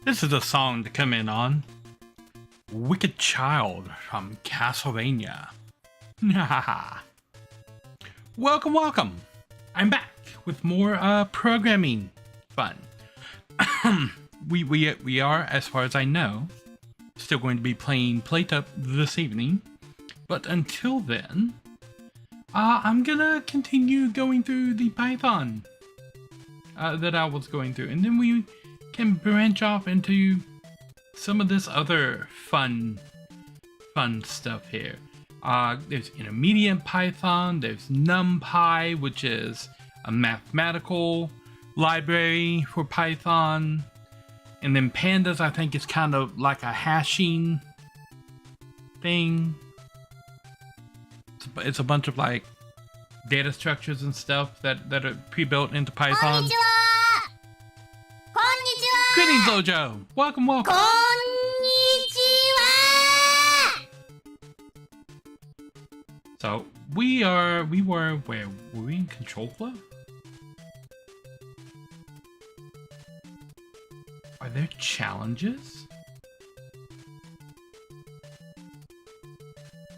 This is a song to come in on. Wicked Child from Castlevania. Welcome, welcome. I'm back with more programming fun. we are, as far as I know, still going to be playing Playtop this evening. But until then, I'm gonna continue going through the Python that I was going through, and then we can branch off into some of this other fun stuff here. There's intermediate Python, there's NumPy, which is a mathematical library for Python, and then Pandas, I think, is kind of like a hashing thing. It's a bunch of like data structures and stuff that are pre-built into Python. Greetings, Ojo! Welcome, welcome! So, we were, where? Were we in control flow? Are there challenges?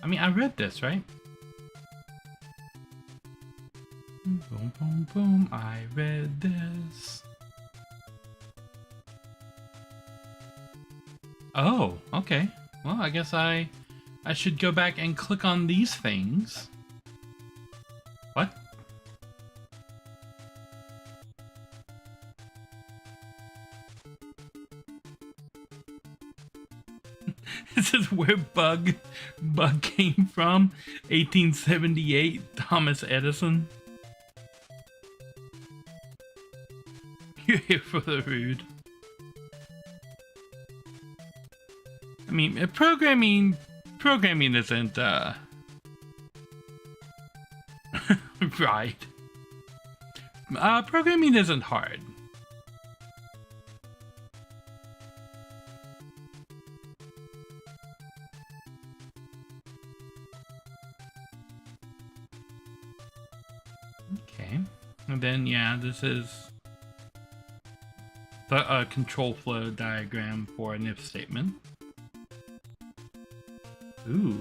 I mean, I read this, right? Boom, boom, boom, I read this. Oh, okay. Well, I guess I should go back and click on these things. What? This is where bug came from. 1878, Thomas Edison. You're here for the rude. I mean, programming isn't, right. Programming isn't hard. Okay. And then, yeah, this is the control flow diagram for an if statement. Ooh.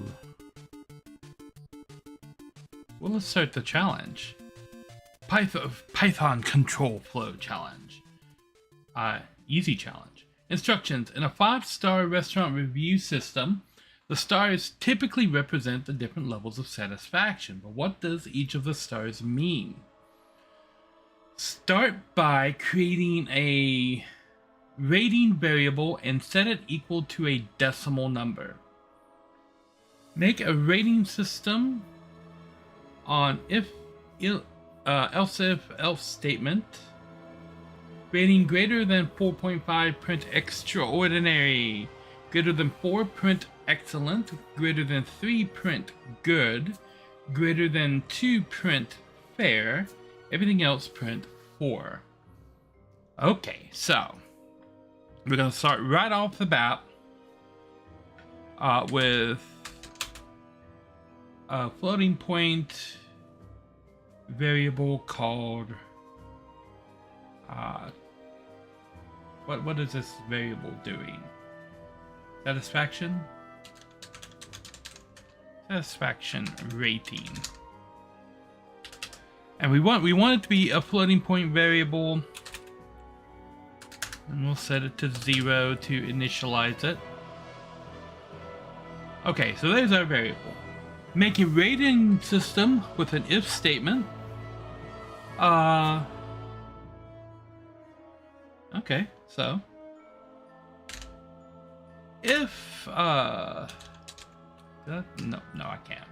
Well, let's start the challenge. Python control flow challenge. Easy challenge. Instructions. In a 5-star restaurant review system, the stars typically represent the different levels of satisfaction. But what does each of the stars mean? Start by creating a rating variable and set it equal to a decimal number. Make a rating system on else if else statement. Rating greater than 4.5, print extraordinary. Greater than 4, print excellent. Greater than 3, print good. Greater than 2, print fair. Everything else, print 4. Okay, so we're gonna start right off the bat with a floating point variable called what is this variable doing? Satisfaction rating. And we want it to be a floating point variable, and we'll set it to 0 to initialize it. Okay, so there's our variable. Make a rating system with an if statement. Okay, so if no, I can't.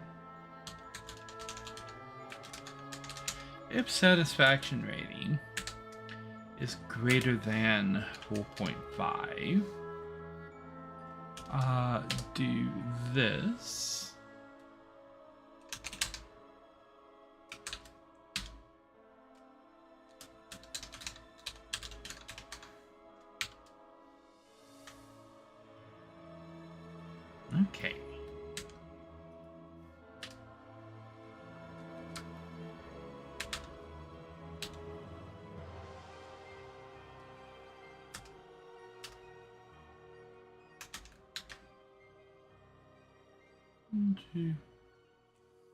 If satisfaction rating is greater than 4.5, do this. Okay.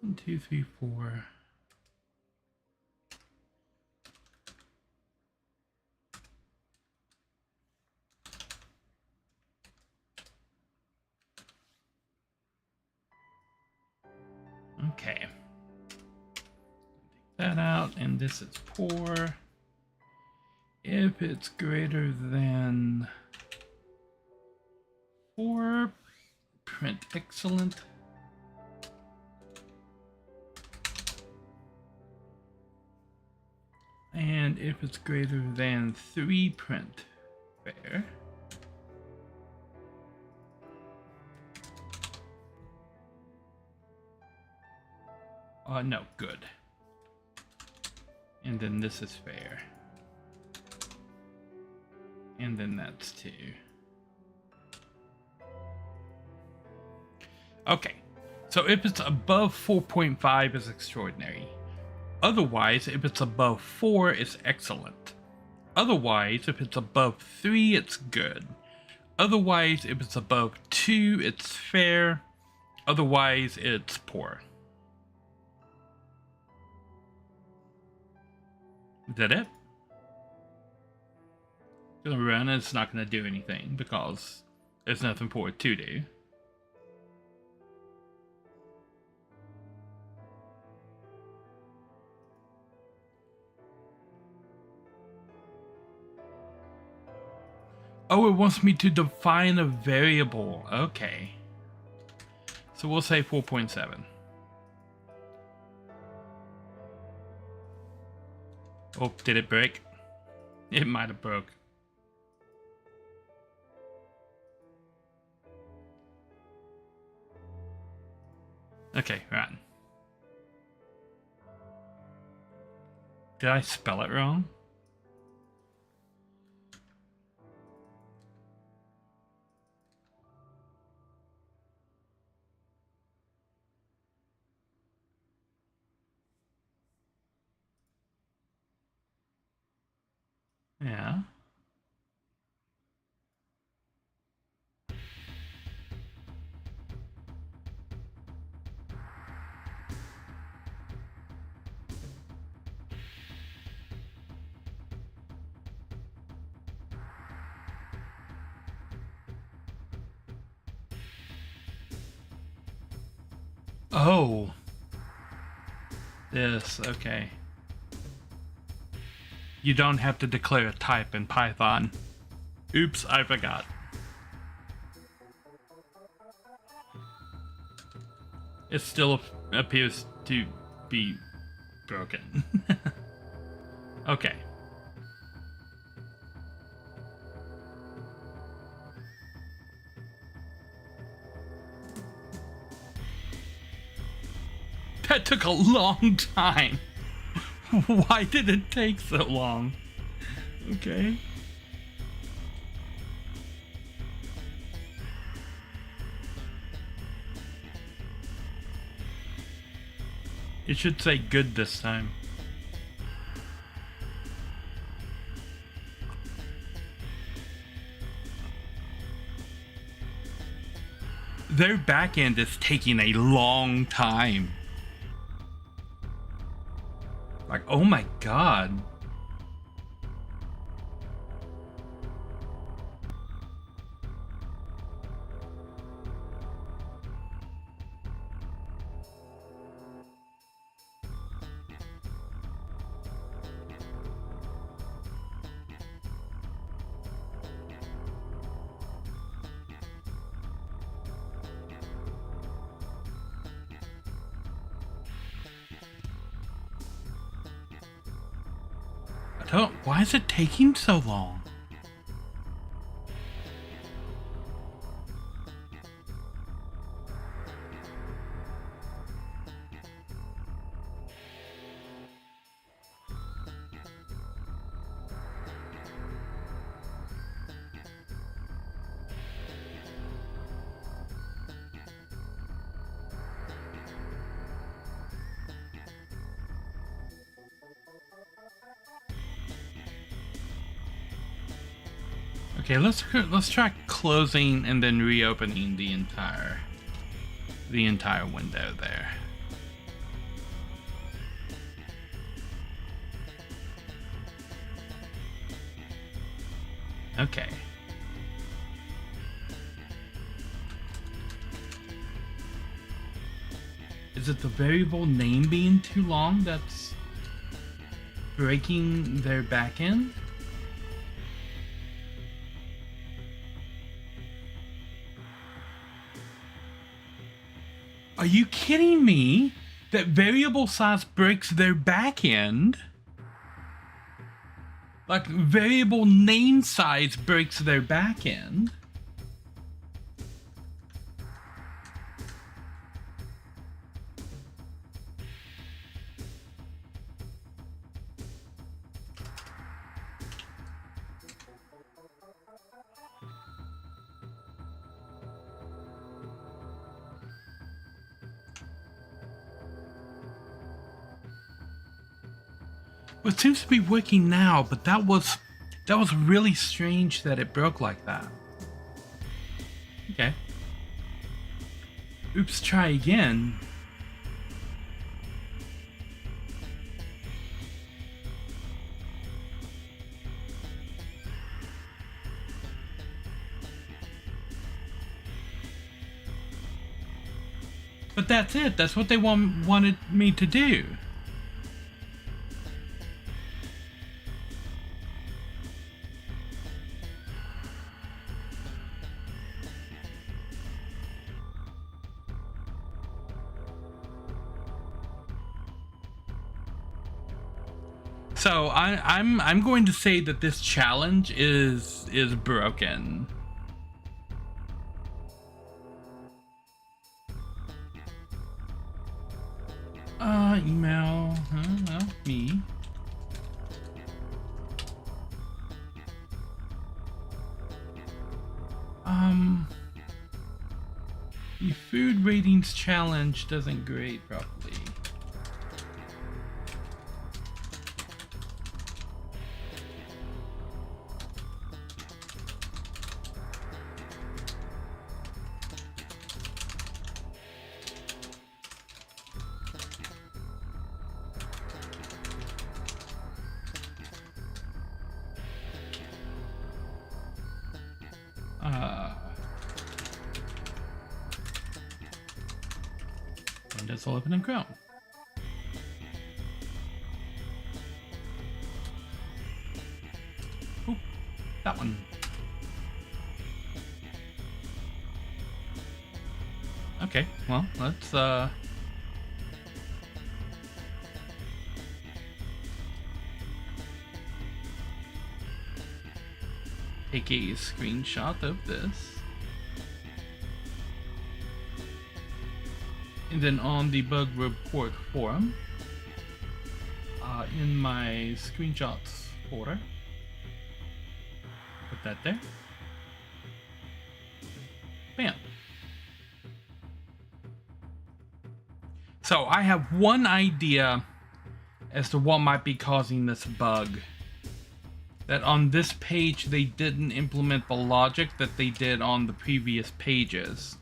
1, 2, 3, 4. Okay. Take that out, and this is poor. If it's greater than 4, print excellent. And if it's greater than 3, print fair. No, good. And then this is fair. And then that's 2. Okay, so if it's above 4.5 is extraordinary. Otherwise, if it's above 4, it's excellent. Otherwise, if it's above 3, it's good. Otherwise, if it's above 2, it's fair. Otherwise, it's poor. Is that it? Gonna run, it's not gonna do anything because there's nothing for it to do. Oh, it wants me to define a variable. Okay. So we'll say 4.7. Oh, did it break? It might have broke. Okay, right. Did I spell it wrong? Yeah. Oh. This, okay. You don't have to declare a type in Python. Oops, I forgot. It still appears to be broken. Okay. That took a long time. Why did it take so long? Okay. It should say good this time. Their backend is taking a long time. Like, oh my god. Why is it taking so long? Okay, let's try closing and then reopening the entire the entire window there. Okay. Is it the variable name being too long that's breaking their backend? Are you kidding me? That variable size breaks their backend? Like, variable name size breaks their backend? Well, it seems to be working now, but that was really strange that it broke like that. Okay. Oops, try again. But that's it. That's what they wanted me to do. So I'm going to say that this challenge is broken. Email, well, me. The food ratings challenge doesn't grade properly. Windows 11 and Chrome. Oop, that one. Okay, well, let's take a screenshot of this. And then on the bug report forum, in my screenshots folder, put that there. Bam. So I have one idea as to what might be causing this bug. That on this page they didn't implement the logic that they did on the previous pages.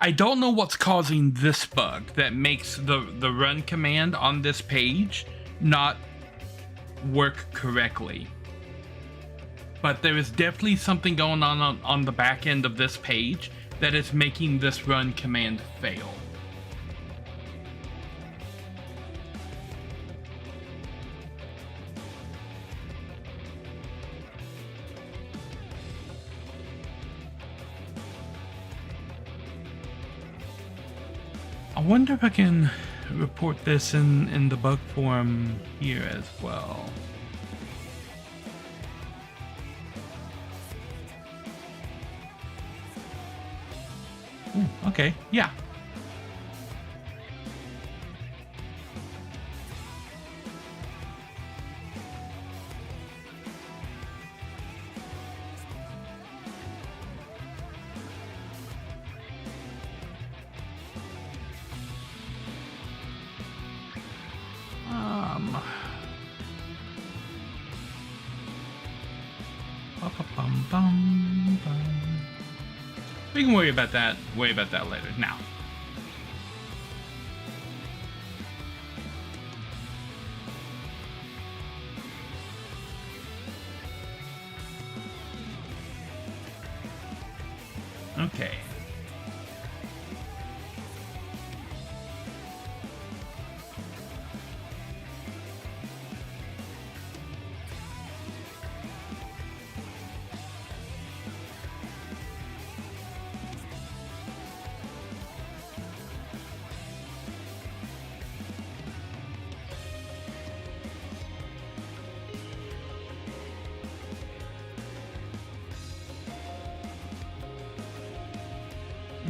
I don't know what's causing this bug that makes the run command on this page not work correctly. But there is definitely something going on the back end of this page that is making this run command fail. I wonder if I can report this in the bug forum here as well. Ooh, okay, yeah. bum, bum. We can worry about that later. Now. Okay.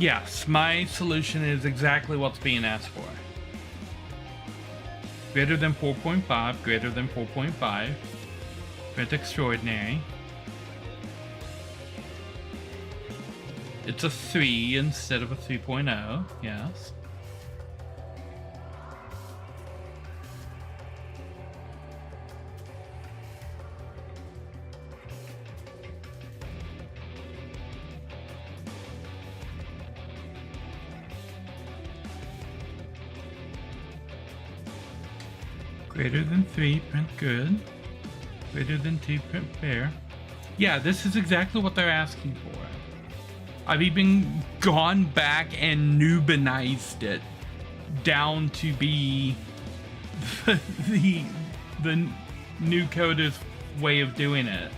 Yes, my solution is exactly what's being asked for. Greater than 4.5, greater than 4.5. Print extraordinary. It's a 3 instead of a 3.0, yes. Greater than 3, print good. Greater than 2, print fair. Yeah, this is exactly what they're asking for. I've even gone back and Nubanized it down to be the new coder's way of doing it.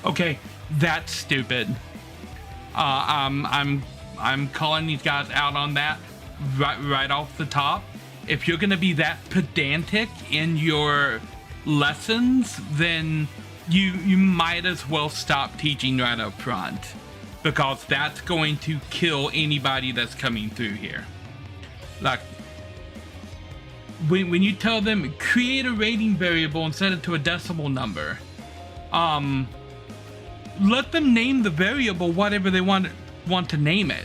Okay, that's stupid. I'm calling these guys out on that right off the top. If you're gonna be that pedantic in your lessons, then you might as well stop teaching right up front, because that's going to kill anybody that's coming through here. Like, when you tell them create a rating variable and set it to a decimal number, let them name the variable whatever they want to name it.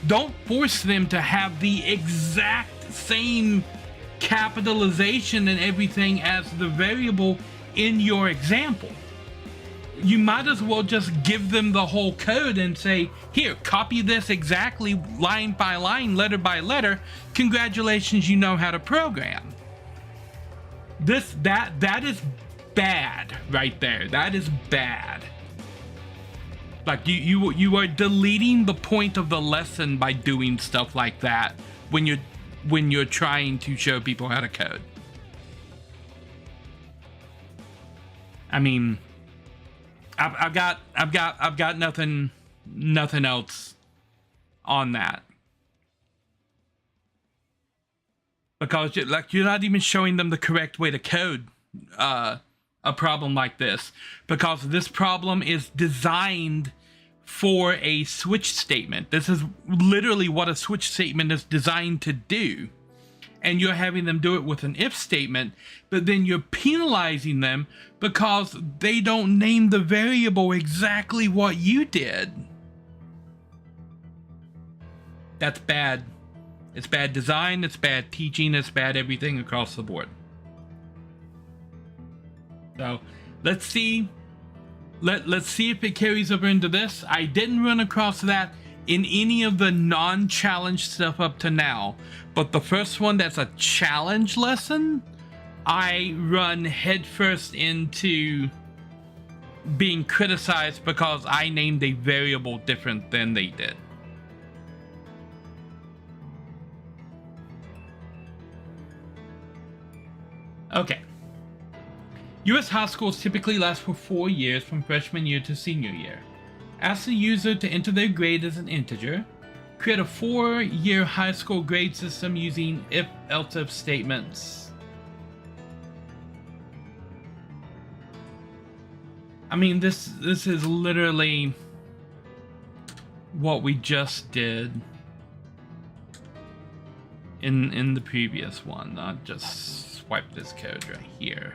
Don't force them to have the exact same capitalization and everything as the variable in your example. You might as well just give them the whole code and say, here, copy this exactly line by line, letter by letter. Congratulations, you know how to program. That is bad right there. That is bad. Like, you are deleting the point of the lesson by doing stuff like that when you're trying to show people how to code. I mean, I've got nothing else on that, because you're not even showing them the correct way to code a problem like this, because this problem is designed for a switch statement. This is literally what a switch statement is designed to do, and you're having them do it with an if statement, but then you're penalizing them because they don't name the variable exactly what you did. That's bad. It's bad design, it's bad teaching, it's bad everything across the board. So let's see. Let's see if it carries over into this. I didn't run across that in any of the non-challenge stuff up to now, but the first one that's a challenge lesson, I run headfirst into being criticized because I named a variable different than they did. Okay. U.S. high schools typically last for 4 years from freshman year to senior year. Ask the user to enter their grade as an integer. Create a 4-year high school grade system using if-else-if statements. I mean, this is literally what we just did in the previous one. I'll just swipe this code right here.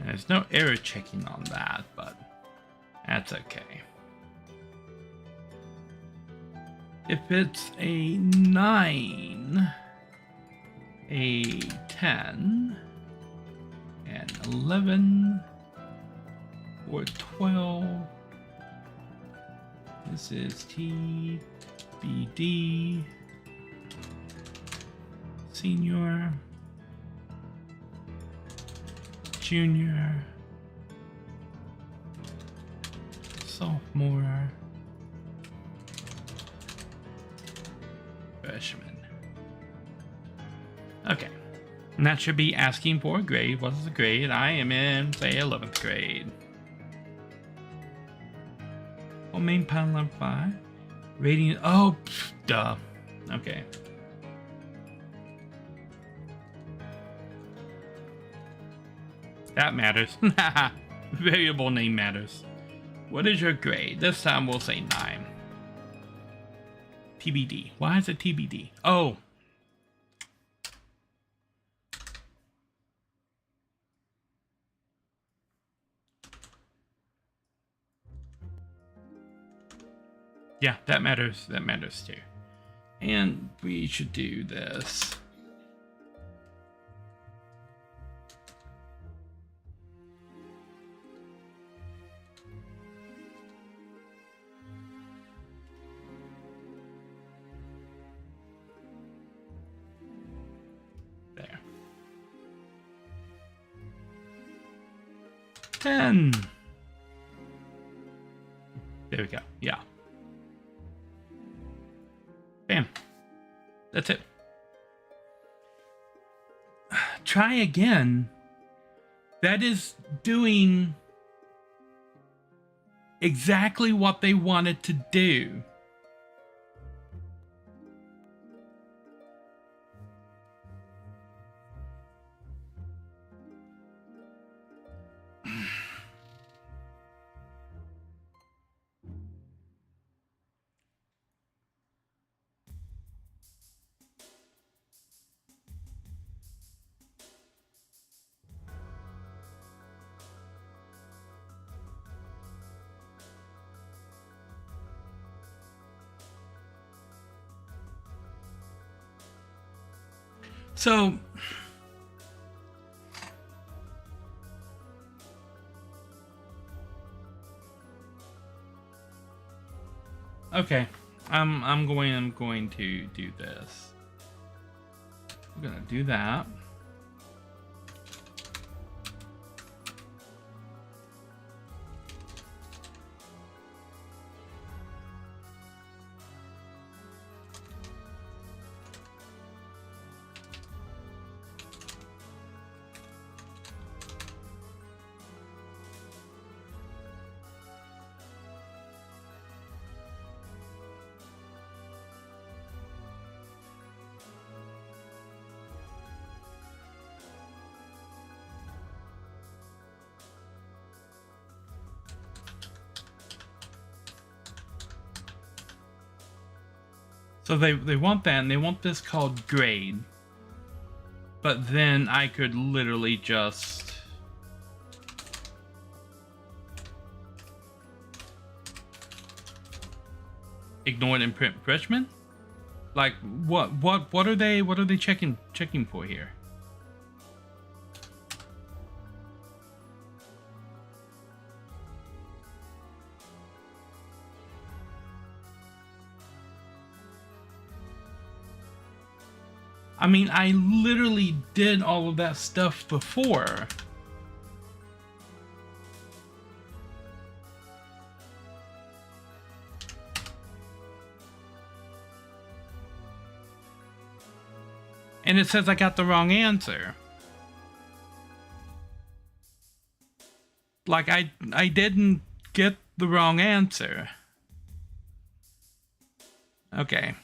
There's no error checking on that, but that's okay. If it's a 9, a 10, and 11, or 12, this is TBD, senior, junior, sophomore, freshman. Okay, and that should be asking for a grade. What is the grade? I am in, say, 11th grade. Well, main panel of 5. Rating, oh, duh. Okay. That matters. Variable name matters. What is your grade? This time we'll say 9. TBD. Why is it TBD? Oh. Yeah, that matters. That matters too. And we should do this. There. 10. There we go. Yeah. Bam. That's it. Try again. That is doing exactly what they wanted to do. So, okay, I'm going to do this. I'm gonna do that. So they want that, and they want this called grade. But then I could literally just ignore it and print freshman. Like what are they checking for here? I mean, I literally did all of that stuff before. And it says I got the wrong answer. Like, I didn't get the wrong answer. Okay.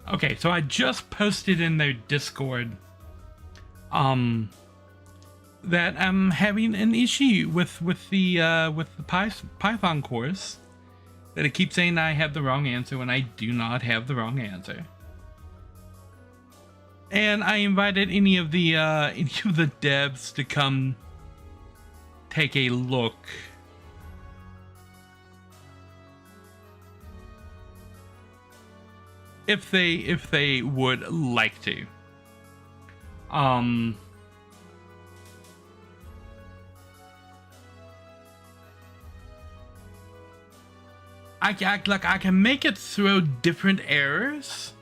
Okay, so I just posted in their Discord that I'm having an issue with the Python course, that it keeps saying I have the wrong answer when I do not have the wrong answer. And I invited any of the devs to come take a look. If they would like to. I can make it throw different errors.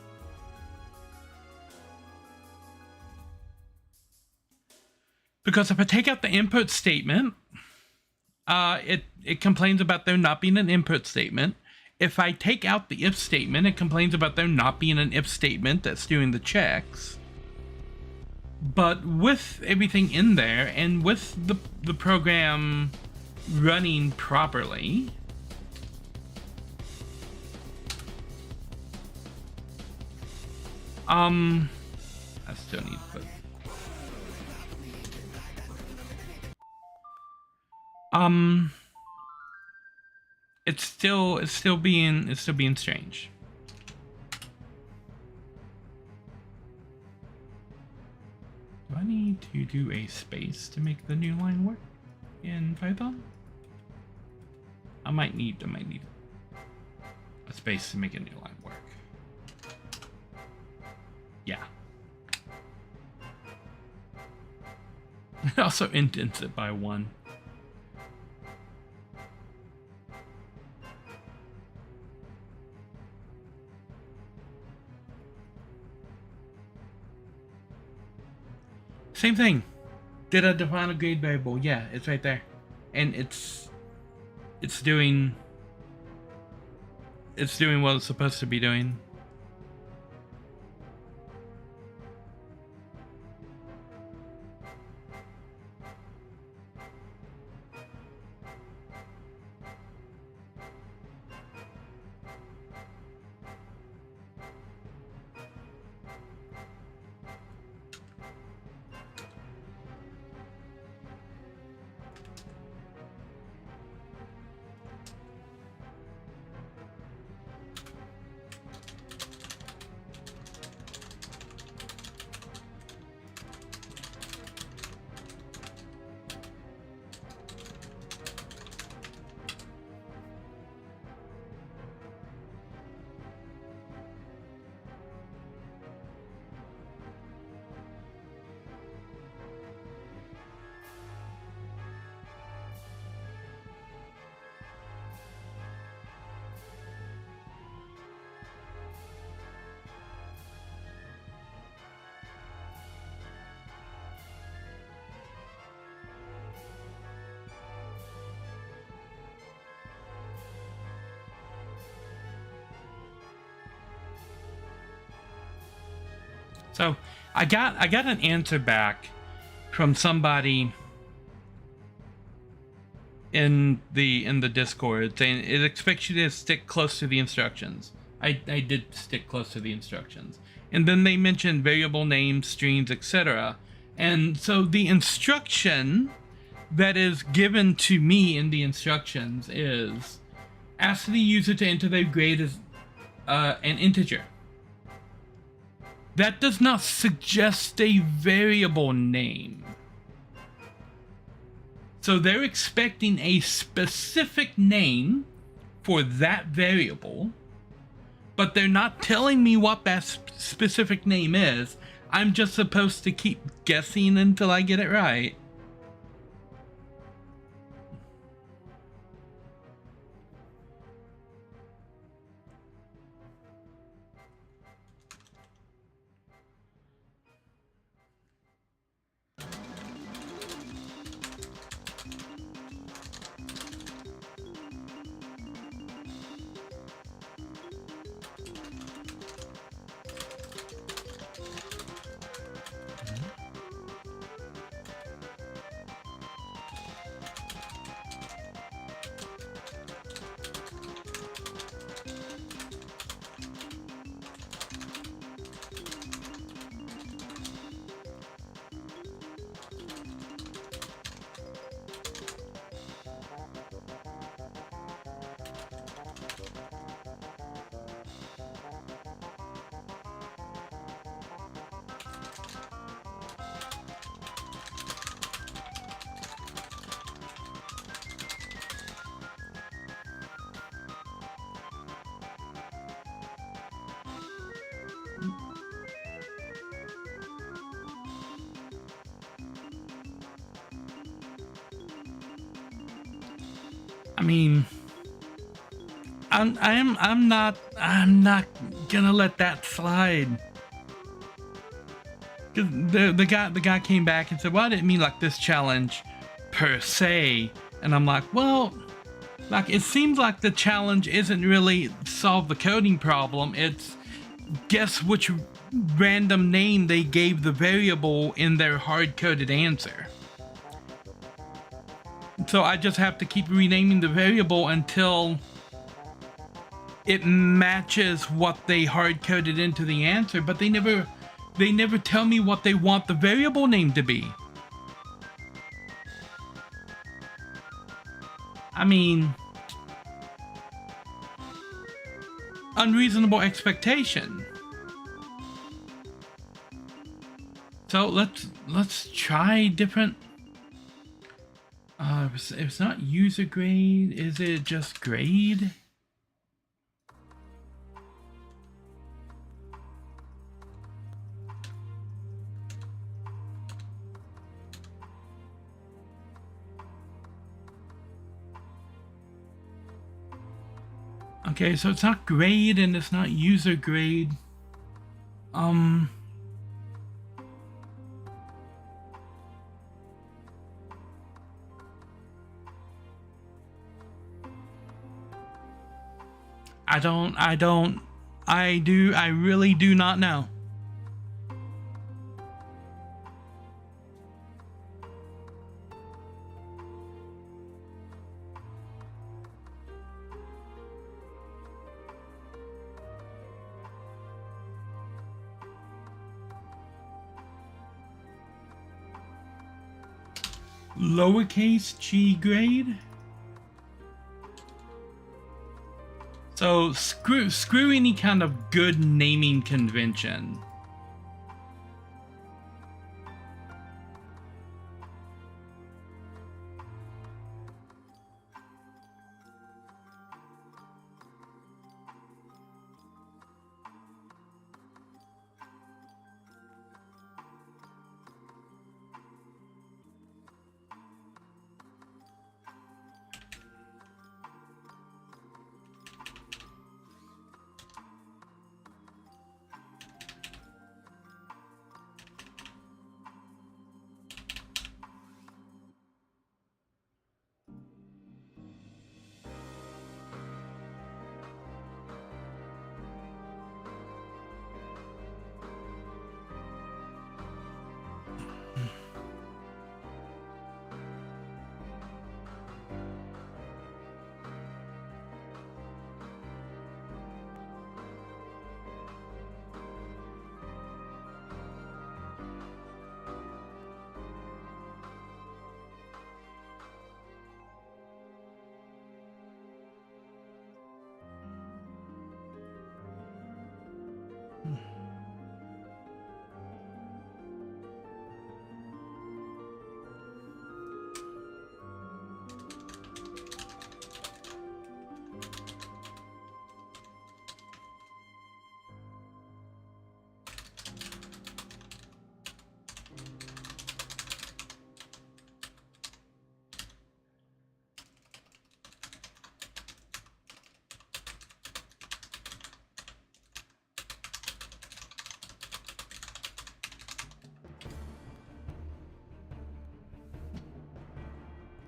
Because if I take out the input statement, it complains about there not being an input statement. If I take out the if statement, it complains about there not being an if statement that's doing the checks. But with everything in there, and with the program running properly, I still need to put... It's still being strange. Do I need to do a space to make the new line work in Python? I might need a space to make a new line work. Yeah. It also indents it by 1. Same thing. Did I define a grade variable? Yeah, it's right there. And it's doing what it's supposed to be doing. So I got an answer back from somebody in the Discord saying it expects you to stick close to the instructions. I did stick close to the instructions. And then they mentioned variable names, strings, etc. And so the instruction that is given to me in the instructions is ask the user to enter their grade as an integer. That does not suggest a variable name. So they're expecting a specific name for that variable, but they're not telling me what that specific name is. I'm just supposed to keep guessing until I get it right. I mean, I'm not gonna let that slide. Cause the guy came back and said, well, I didn't mean like this challenge per se. And I'm like, well, like it seems like the challenge isn't really solve the coding problem. It's guess which random name they gave the variable in their hard-coded answer. So I just have to keep renaming the variable until it matches what they hard-coded into the answer, but they never tell me what they want the variable name to be. I mean, unreasonable expectation. So let's try different. If it's not user grade, is it just grade? Okay, so it's not grade and it's not user grade. I really do not know. Lowercase g grade. So screw any kind of good naming convention.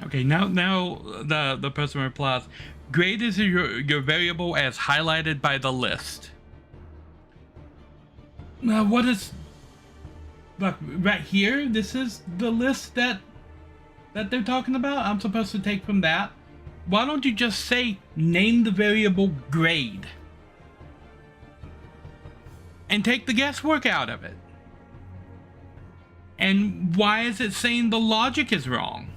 Okay, now the person replies, grade is your variable as highlighted by the list. Now what is, look, right here, this is the list that they're talking about. I'm supposed to take from that. Why don't you just say name the variable grade and take the guesswork out of it? And why is it saying the logic is wrong?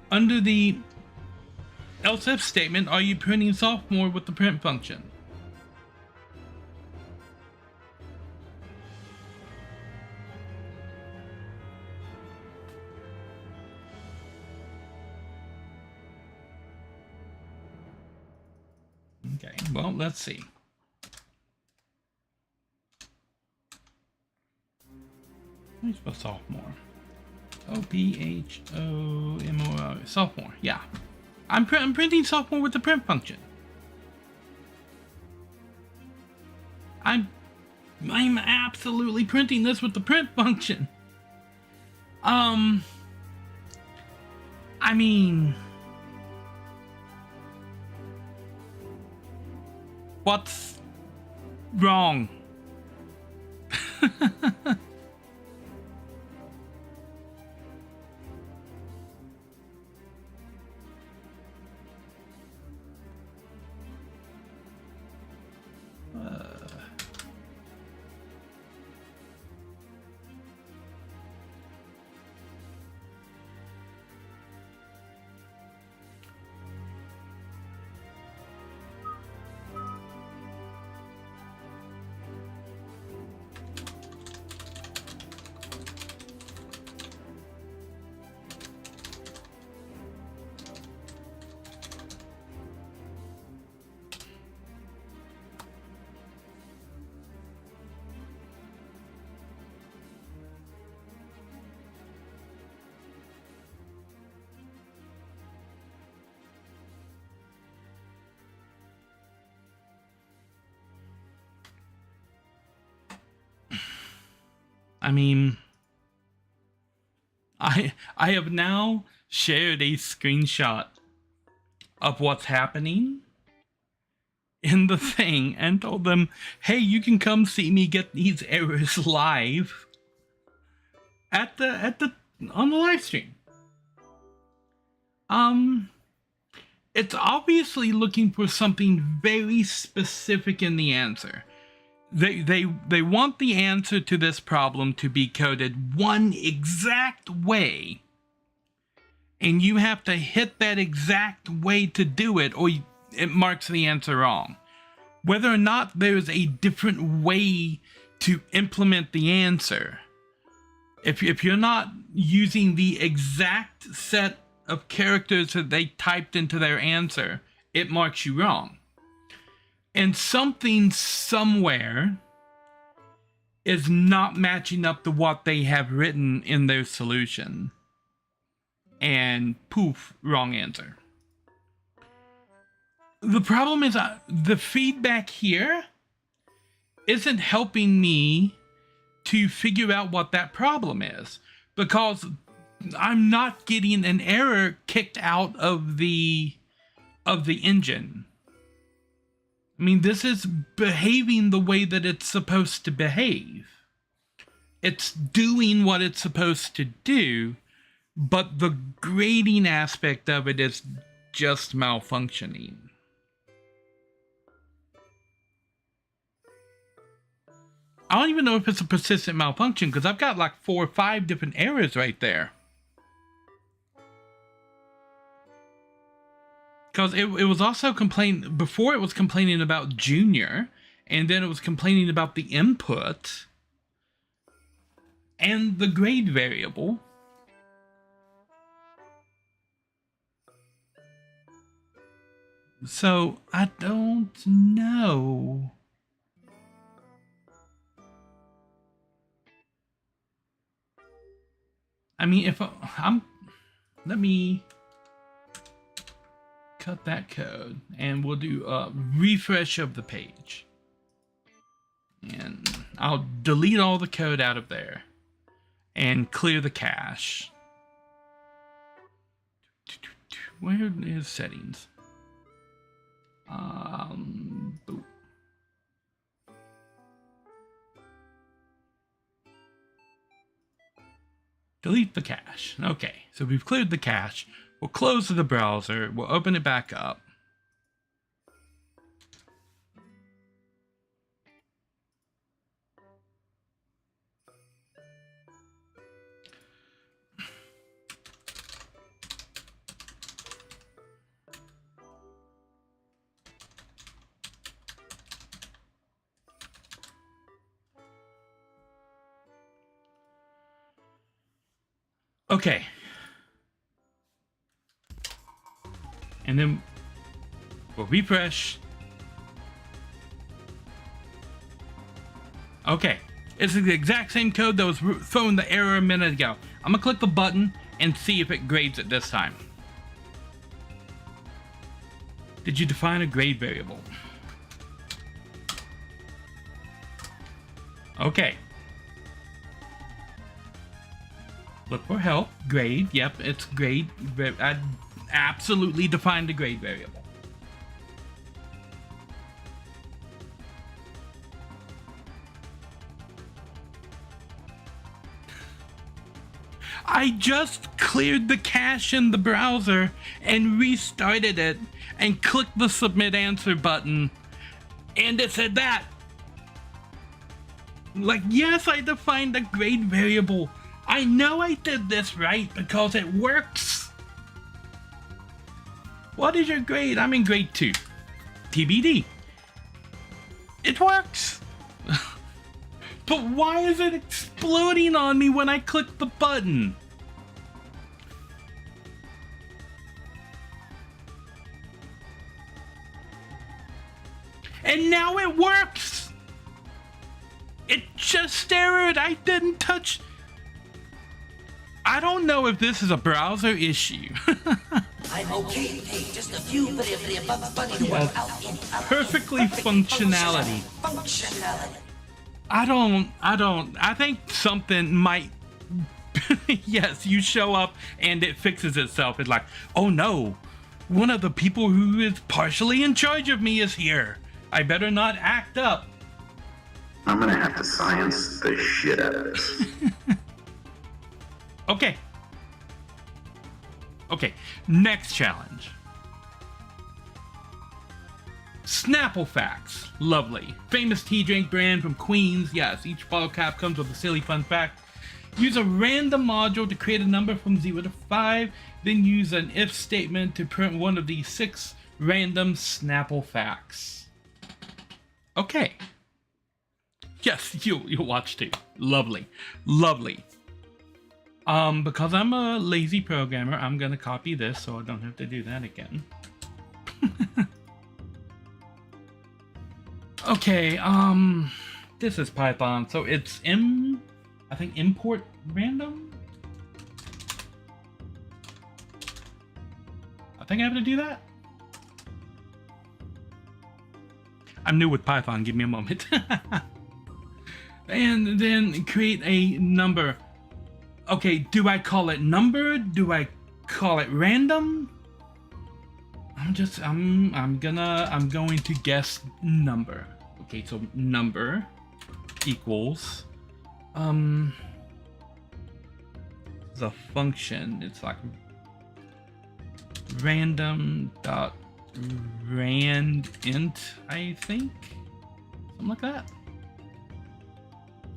Under the else if statement, are you printing sophomore with the print function? Okay, well, let's see. Where's my sophomore? O-P-H-O-M-O-R, sophomore, yeah. I'm printing sophomore with the print function. I'm absolutely printing this with the print function. I mean, what's wrong? I mean, I have now shared a screenshot of what's happening in the thing and told them, hey, you can come see me get these errors live on the live stream. It's obviously looking for something very specific in the answer. They want the answer to this problem to be coded one exact way, and you have to hit that exact way to do it, or it marks the answer wrong. Whether or not there's a different way to implement the answer, if you're not using the exact set of characters that they typed into their answer, it marks you wrong. And something somewhere is not matching up to what they have written in their solution. And poof, wrong answer. The problem is the feedback here isn't helping me to figure out what that problem is, because I'm not getting an error kicked out of the engine. I mean, this is behaving the way that it's supposed to behave. It's doing what it's supposed to do, but the grading aspect of it is just malfunctioning. I don't even know if it's a persistent malfunction, because I've got like 4 or 5 different errors right there. Because it was also before it was complaining about junior, and then it was complaining about the input and the grade variable. So I don't know. I mean, let me cut that code, and we'll do a refresh of the page. And I'll delete all the code out of there. and clear the cache. Where is settings? Boop. Delete the cache. Okay, so we've cleared the cache. We'll close the browser. We'll open it back up. Okay. And then we'll refresh. Okay. It's the exact same code that was throwing the error a minute ago. I'm gonna click the button and see if it grades it this time. Did you define a grade variable? Okay. Look for help. Grade. Yep, it's grade. I absolutely defined a grade variable. I just cleared the cache in the browser and restarted it and clicked the submit answer button, and it said that. Like, yes, I defined a grade variable. I know I did this right because it works. What is your grade? I'm in grade 2. TBD. It works. But why is it exploding on me when I click the button? And now it works. It just errored. I didn't touch. I don't know if this is a browser issue. I'm okay, hey, just a few very bugs to work out in perfectly functionality. I think something might. Yes, you show up and it fixes itself. It's like, oh no, one of the people who is partially in charge of me is here. I better not act up. I'm gonna have to science the shit out of this. Okay. Okay, next challenge. Snapple Facts. Lovely. Famous tea drink brand from Queens. Yes, each bottle cap comes with a silly fun fact. Use a random module to create a number from 0 to 5. Then use an if statement to print one of these 6 random Snapple Facts. Okay. Yes, you'll watch too. Lovely. Lovely. Because I'm a lazy programmer, I'm gonna copy this so I don't have to do that again. Okay, this is Python, so it's I think import random? I think I have to do that? I'm new with Python, give me a moment. And then create a number. Okay, do I call it number? Do I call it random? I'm going to guess number. Okay, so number equals the function. It's like random dot randint, I think. Something like that.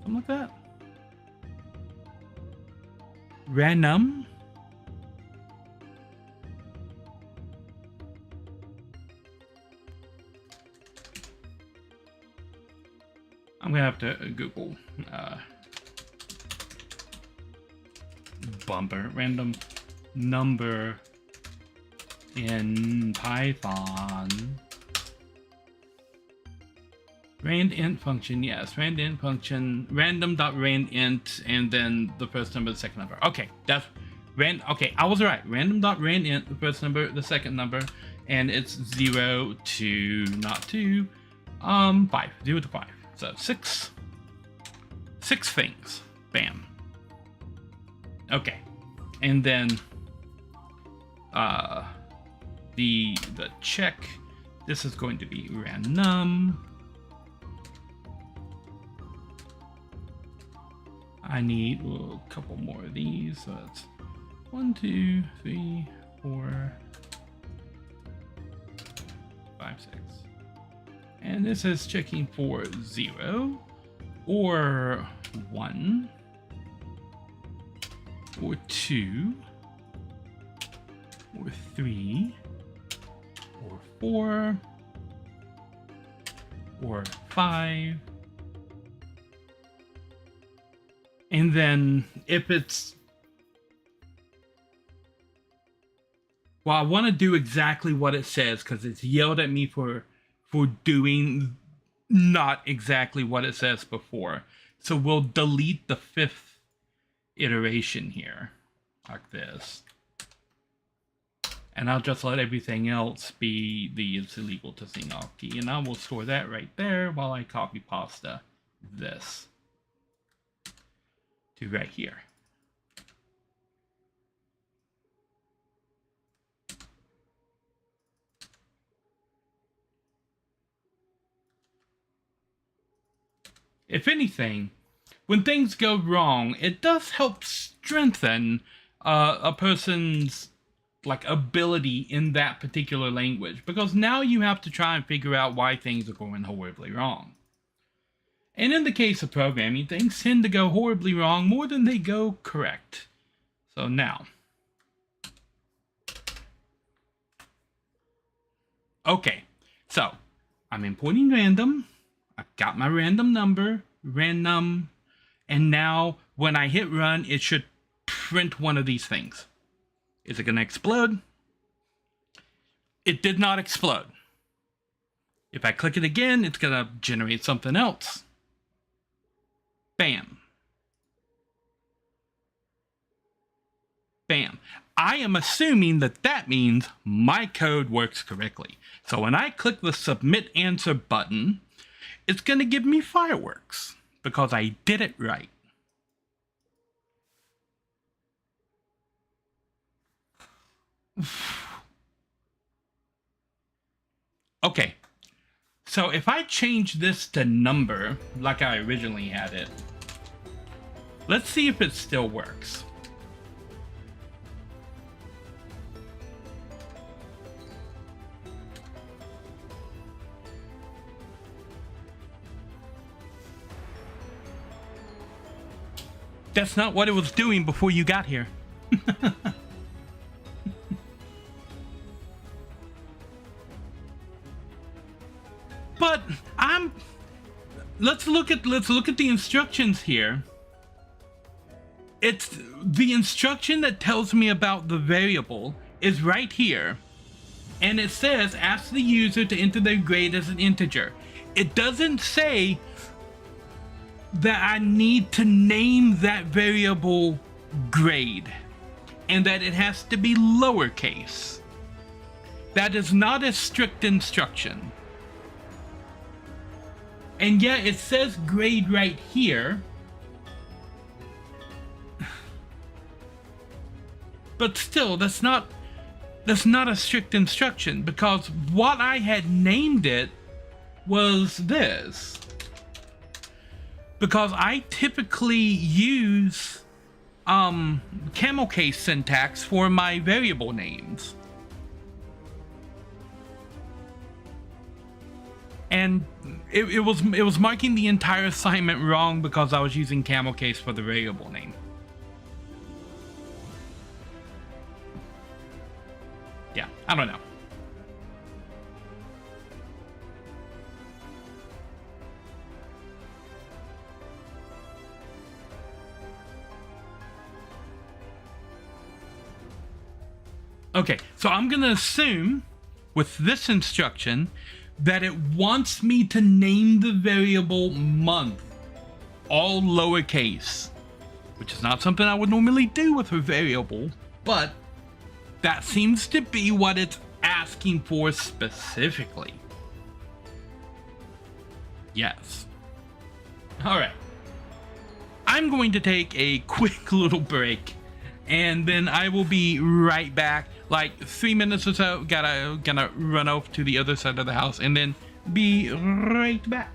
Something like that. Random. I'm gonna have to Google bumper random number in Python. Randint function, yes. Randint function, random.randint, and then the first number, the second number. Okay, that's okay, I was right. Random.randint, the first number, the second number, and it's 0 to not 2, 5. 0 to 5. So 6 things. Bam. Okay, and then the check. This is going to be random. I need a couple more of these. So that's 1, 2, 3, 4, 5, 6. And this is checking for 0 or 1 or 2 or 3 or 4 or 5. And then if it's, well, I want to do exactly what it says because it's yelled at me for doing not exactly what it says before. So we'll delete the 5th iteration here like this. And I'll just let everything else be the it's illegal to sing off key. And I will store that right there while I copy pasta this to right here. If anything, when things go wrong, it does help strengthen a person's like ability in that particular language, because now you have to try and figure out why things are going horribly wrong. And in the case of programming, things tend to go horribly wrong more than they go correct. So now, okay, so I'm importing random. I've got my random number, random, and now when I hit run, it should print one of these things. Is it going to explode? It did not explode. If I click it again, it's going to generate something else. Bam. Bam. I am assuming that that means my code works correctly. So when I click the submit answer button, it's going to give me fireworks because I did it right. Okay, so if I change this to number like I originally had it, let's see if it still works. That's not what it was doing before you got here. But let's look at the instructions here. It's the instruction that tells me about the variable is right here. And it says ask the user to enter their grade as an integer. It doesn't say that I need to name that variable grade and that it has to be lowercase. That is not a strict instruction. And yet it says grade right here. But still, that's not a strict instruction, because what I had named it was this. Because I typically use camel case syntax for my variable names. And it was marking the entire assignment wrong because I was using camel case for the variable name. Yeah, I don't know. Okay, so I'm gonna assume with this instruction that it wants me to name the variable month all lowercase, which is not something I would normally do with a variable, but that seems to be what it's asking for specifically. Yes. All right. I'm going to take a quick little break and then I will be right back, like 3 minutes or so. Gonna run off to the other side of the house and then be right back.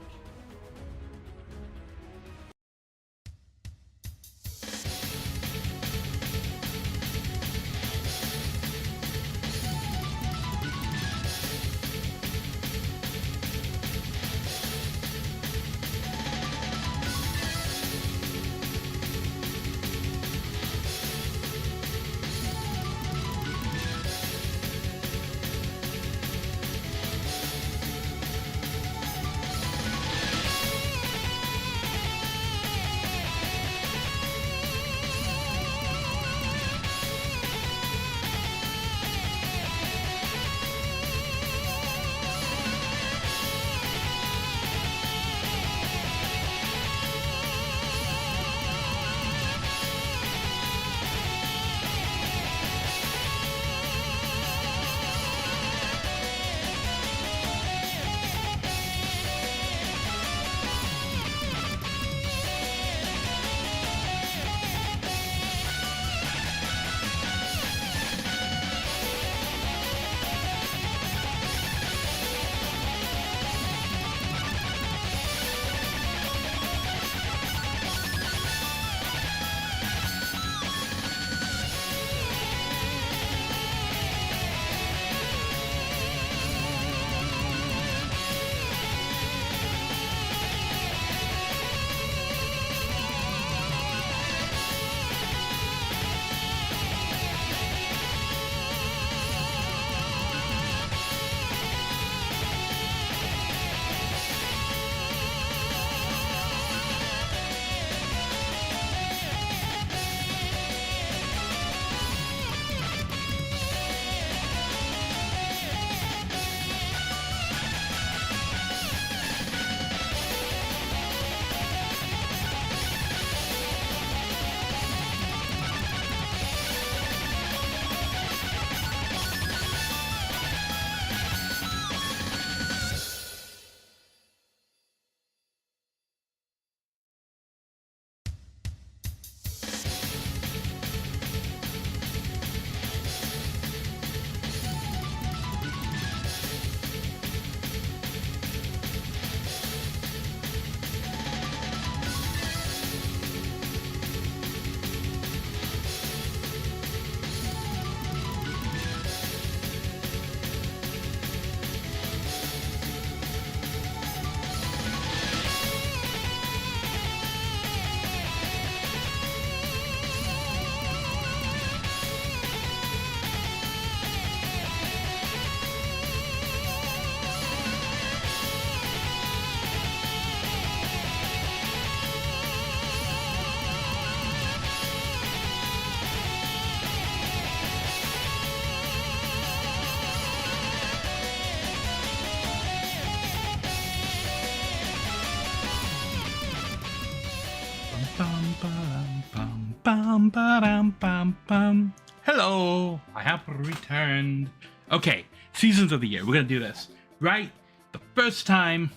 Hello, I have returned. Okay, seasons of the year. We're gonna do this right the first time,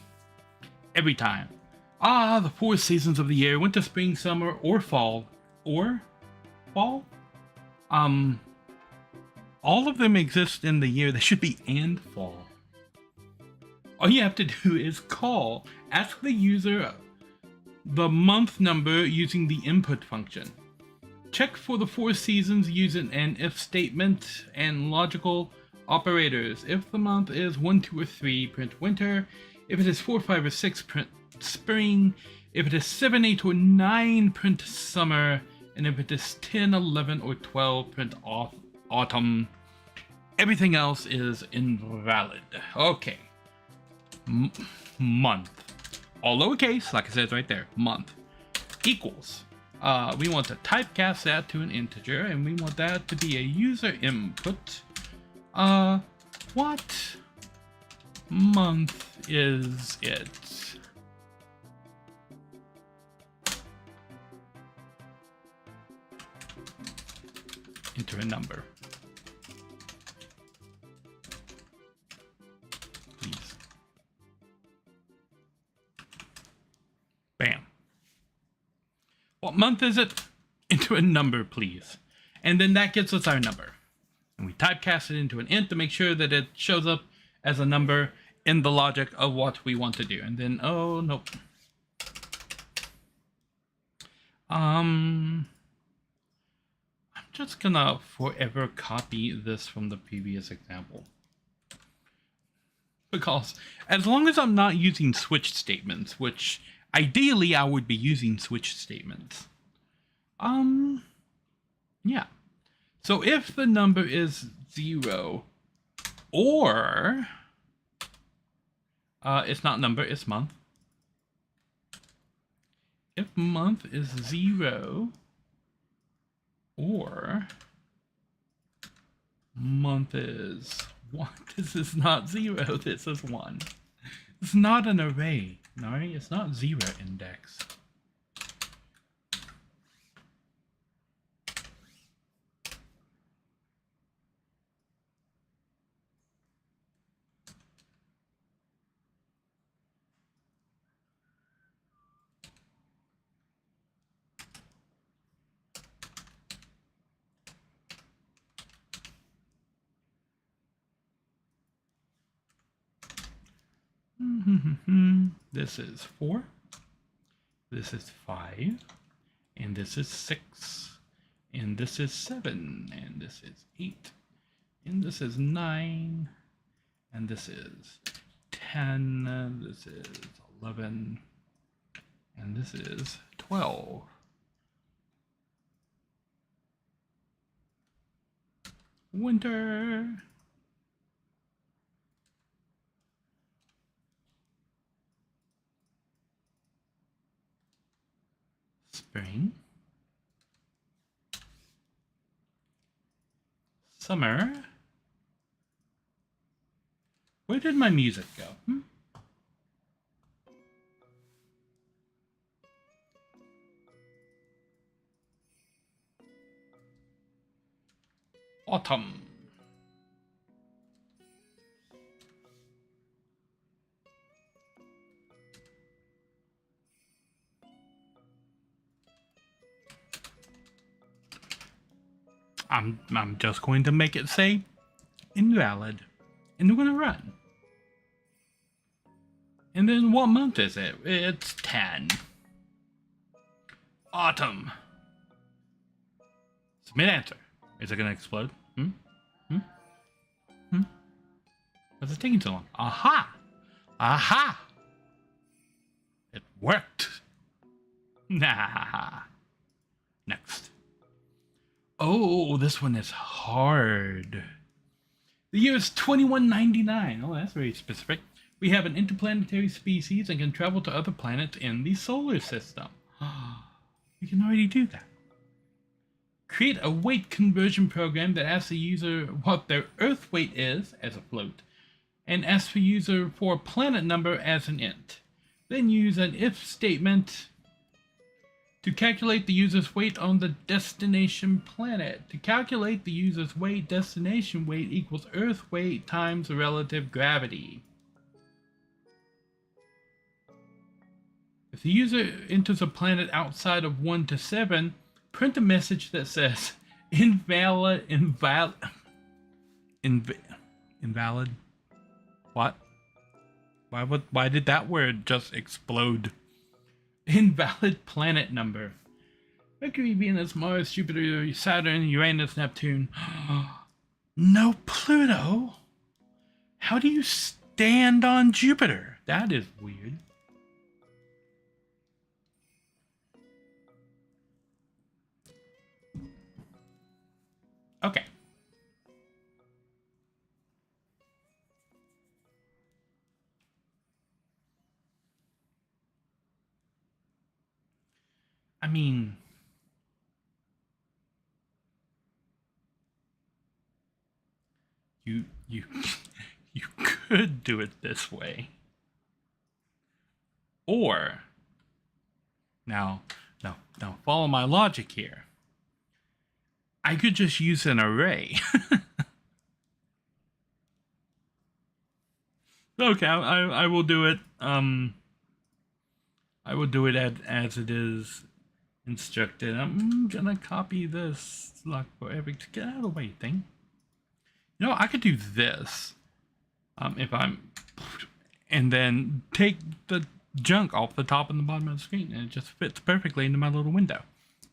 every time. The 4 seasons of the year: winter, spring, summer, or fall. Or fall? All of them exist in the year. They should be and fall. All you have to do is ask the user the month number using the input function. Check for the 4 seasons using an if statement and logical operators. If the month is 1, 2, or 3, print winter. If it is 4, 5, or 6, print spring. If it is 7, 8, or 9, print summer. And if it is 10, 11, or 12, print autumn. Everything else is invalid. Okay. Month. All lowercase, like it says right there. Month. Equals. We want to typecast that to an integer, and we want that to be a user input. What month is it? Enter a number. Please. Bam. What month is it? Enter a number, please. And then that gets us our number. And we typecast it into an int to make sure that it shows up as a number in the logic of what we want to do. And then, oh, nope. I'm just gonna forever copy this from the previous example. Because as long as I'm not using switch statements, which ideally I would be using switch statements. Yeah. So if the number is 0 or it's not number, it's month. If month is 0 or month is 1, this is not 0, this is 1. It's not an array, Nari, it's not 0 index. This is 4, this is 5, and this is 6, and this is 7, and this is 8, and this is 9, and this is 10, this is 11, and this is 12. Winter. Spring. Summer. Where did my music go? Autumn. I'm just going to make it say invalid, and we're going to run. And then what month is it? It's 10. Autumn. Submit answer. Is it going to explode? What's it taking so long? Aha! Aha! It worked. Nah. Next. Oh, this one is hard. The year is 2199. Oh, that's very specific. We have an interplanetary species and can travel to other planets in the solar system. We can already do that. Create a weight conversion program that asks the user what their Earth weight is as a float, and asks the user for a planet number as an int. Then use an if statement to calculate the user's weight on the destination planet. To calculate the user's weight, destination weight equals Earth weight times the relative gravity. If the user enters a planet outside of 1 to 7, print a message that says invalid. What? Why did that word just explode? Invalid planet number. Mercury, Venus, Mars, Jupiter, Saturn, Uranus, Neptune. No Pluto? How do you stand on Jupiter? That is weird. Okay. I mean, you you could do it this way. Or now follow my logic here. I could just use an array. Okay, I will do it. I will do it as it is instructed. I'm gonna copy this like for every get out of the way thing. You know, I could do this. If I'm, and then take the junk off the top and the bottom of the screen, and it just fits perfectly into my little window.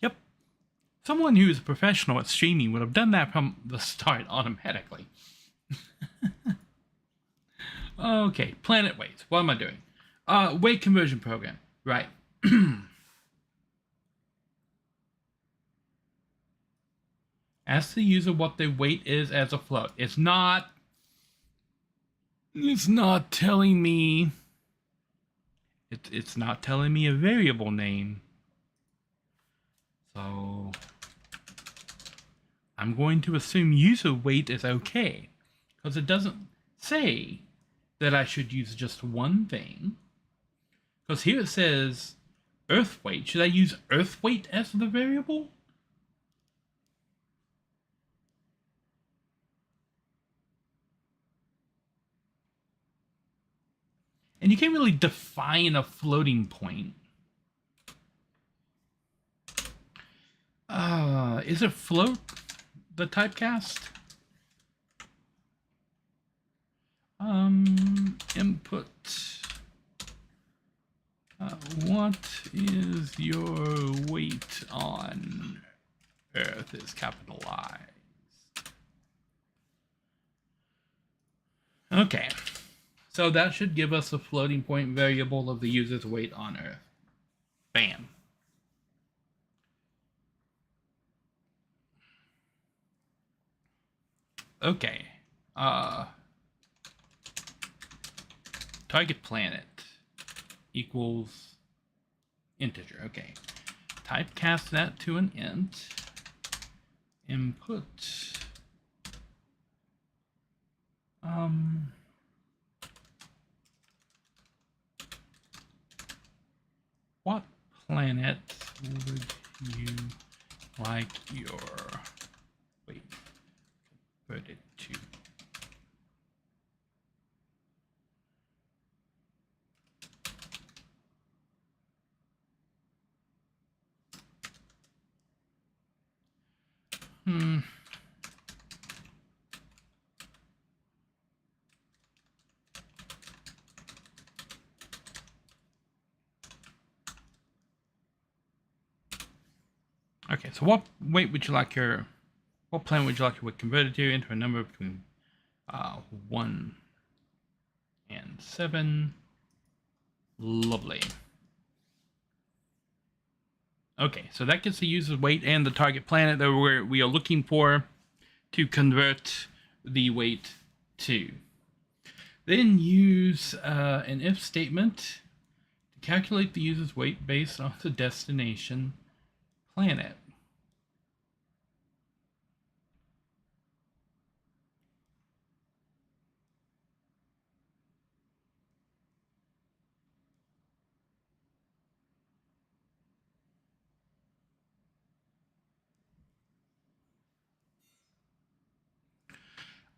Yep. Someone who is a professional at streaming would have done that from the start automatically. Okay, planet weights. What am I doing? Weight conversion program. Right. Ask the user what their weight is as a float. It's not telling me. It's not telling me a variable name. So I'm going to assume user weight is okay, because it doesn't say that I should use just one thing. Because here it says Earth weight. Should I use Earth weight as the variable? And you can't really define a floating point. Is it float the typecast? Input. What is your weight on Earth is capitalized. Okay. So that should give us a floating point variable of the user's weight on Earth. Bam. Okay. Target planet equals integer. Okay. Typecast that to an int. Input. What planet would you like your weight converted to? Okay, so what planet would you like your weight converted to? Enter a number between 1 and 7. Lovely. Okay, so that gets the user's weight and the target planet that we are looking for to convert the weight to. Then use an if statement to calculate the user's weight based on the destination planet.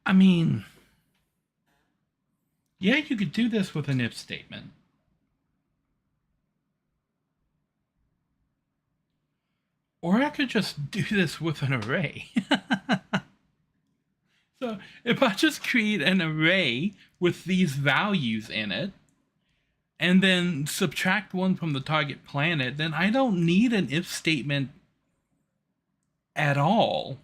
I mean, yeah, you could do this with an if statement. Or I could just do this with an array. So if I just create an array with these values in it, and then subtract one from the target planet, then I don't need an if statement at all.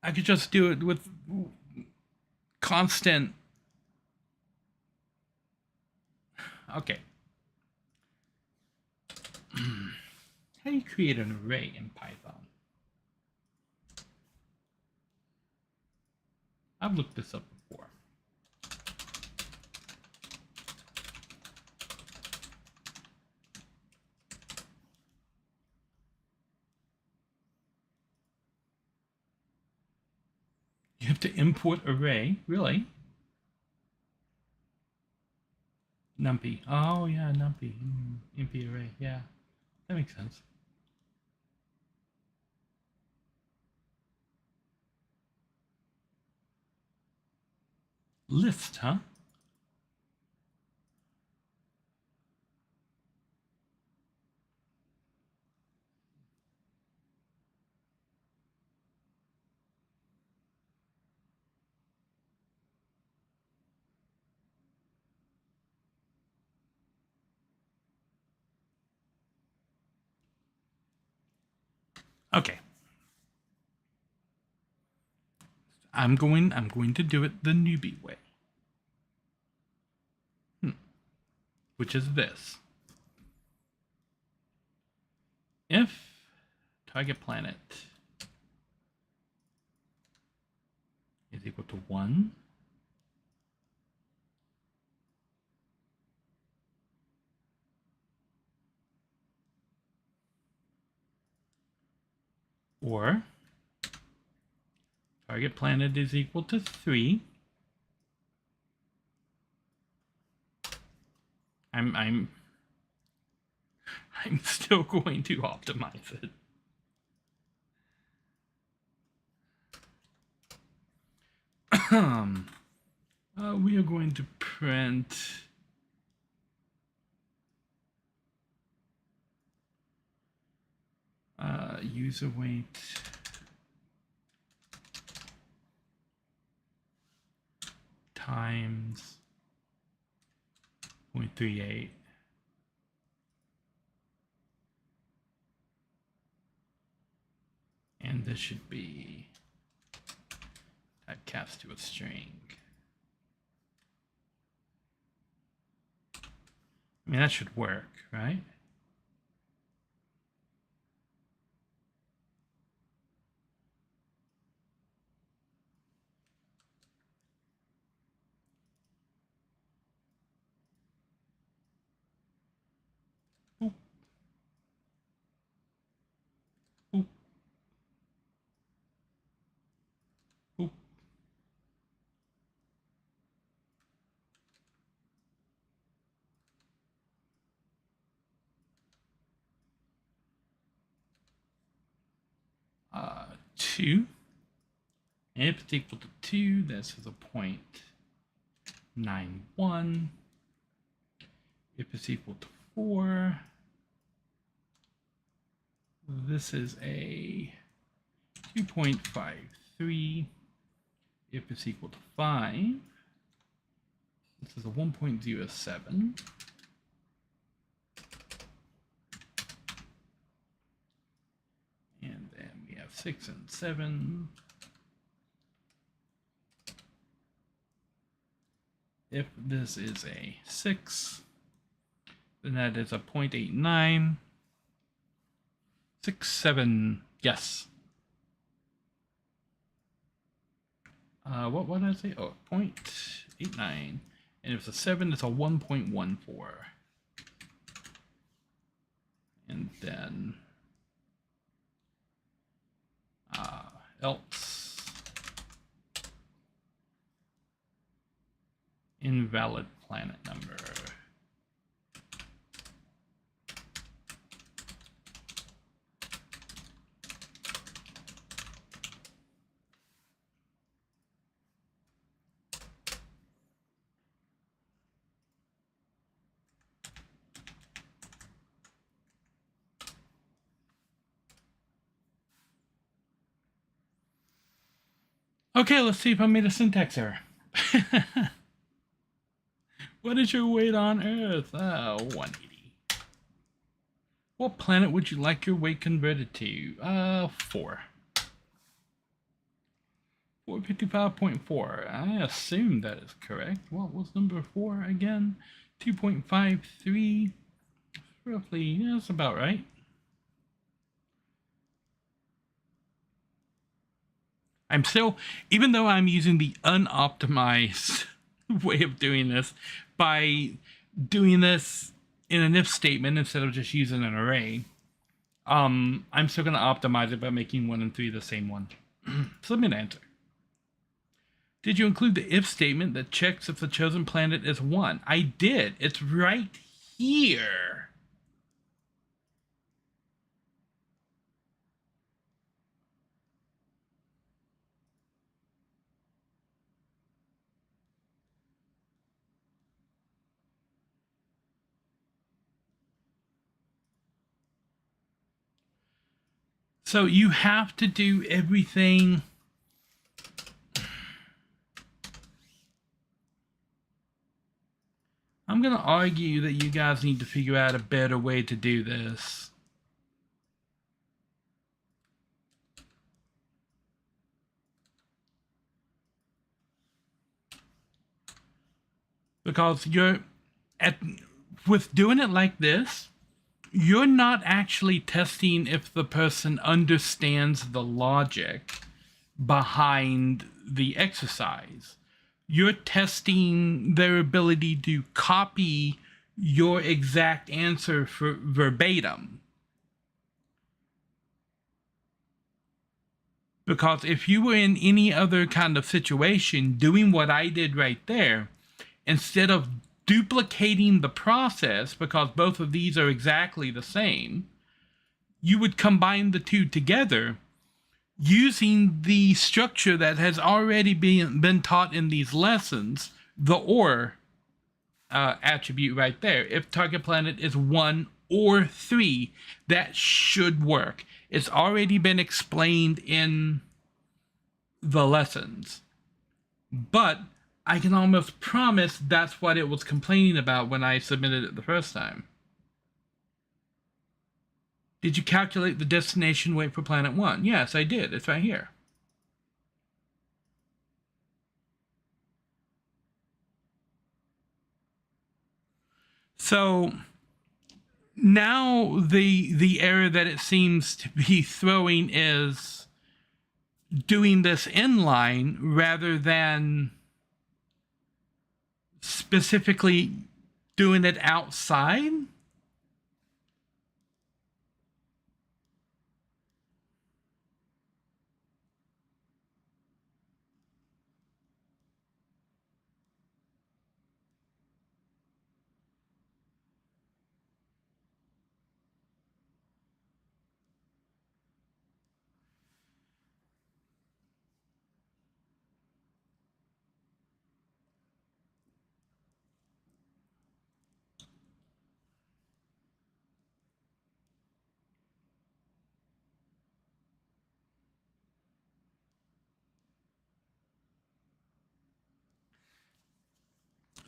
I could just do it with constant. Okay. How do you create an array in Python? I've looked this up before. You have to import array, really? NumPy. Oh yeah, NumPy. NumPy array. Yeah, that makes sense. List, huh? Okay. I'm going to do it the newbie way. Which is this. If target planet is equal to 1, or target planet is equal to 3, I'm still going to optimize it. We are going to print user weight times 0.38. And this should be typecast to a string. I mean, that should work, right? Boop. Boop. Boop. Uh, 2. And if it's equal to 2, this is a 0.91. If it's equal to 4, this is a 2.53. If it's equal to 5, this is a 1.07. And then we have 6 and 7. If this is a 6, then that is a 0.89. 6, 7, yes. What did I say? Oh, 0.89. And if it's a 7, it's a 1.14. And then else invalid planet number. Okay, let's see if I made a syntax error. What is your weight on Earth? 180. What planet would you like your weight converted to? 4. 455.4. I assume that is correct. What was number 4 again? 2.53. Roughly, yeah, that's about right. I'm still, even though I'm using the unoptimized way of doing this, by doing this in an if statement instead of just using an array, I'm still going to optimize it by making 1 and 3 the same one. So let me answer. Did you include the if statement that checks if the chosen planet is 1? I did. It's right here. So you have to do everything. I'm going to argue that you guys need to figure out a better way to do this. Because with doing it like this, you're not actually testing if the person understands the logic behind the exercise. You're testing their ability to copy your exact answer for verbatim. Because if you were in any other kind of situation doing what I did right there, instead of duplicating the process, because both of these are exactly the same, you would combine the two together using the structure that has already been taught in these lessons, the or attribute right there. If target planet is 1 or 3, that should work. It's already been explained in the lessons. But I can almost promise that's what it was complaining about when I submitted it the first time. Did you calculate the destination weight for planet 1? Yes, I did. It's right here. So now the error that it seems to be throwing is doing this inline rather than specifically doing it outside.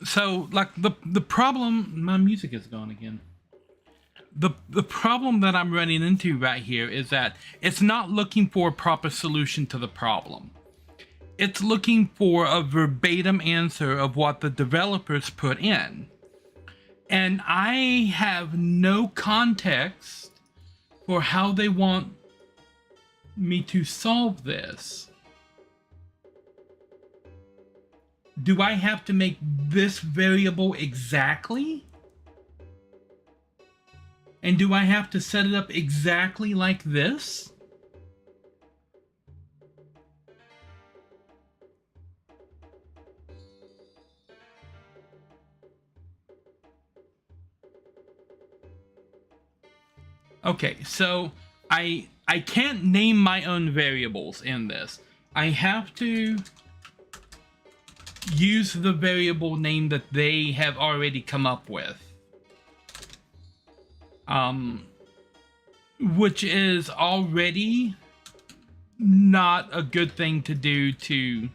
So like the problem, my music is gone again. The problem that I'm running into right here is that it's not looking for a proper solution to the problem. It's looking for a verbatim answer of what the developers put in. And I have no context for how they want me to solve this. Do I have to make this variable exactly? And do I have to set it up exactly like this? Okay, so I can't name my own variables in this. I have to use the variable name that they have already come up with. Which is already not a good thing to do to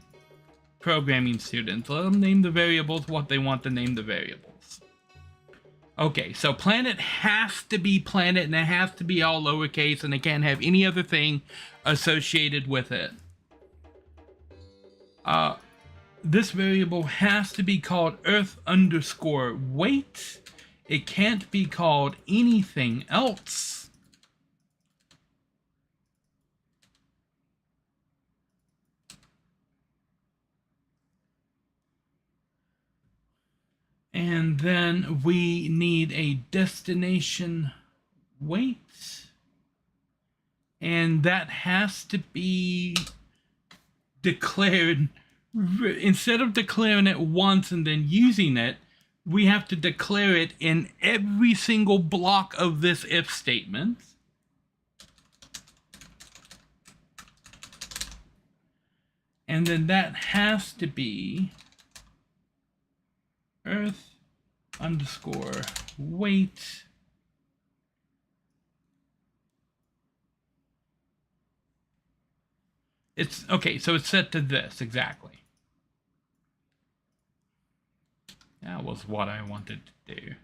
programming students. Let them name the variables what they want to name the variables. Okay, so planet has to be planet, and it has to be all lowercase, and it can't have any other thing associated with it. This variable has to be called Earth_weight. It can't be called anything else. And then we need a destination weight. And that has to be declared. Instead of declaring it once and then using it, we have to declare it in every single block of this if statement. And then that has to be Earth_weight. It's okay, so it's set to this exactly. That was what I wanted to do.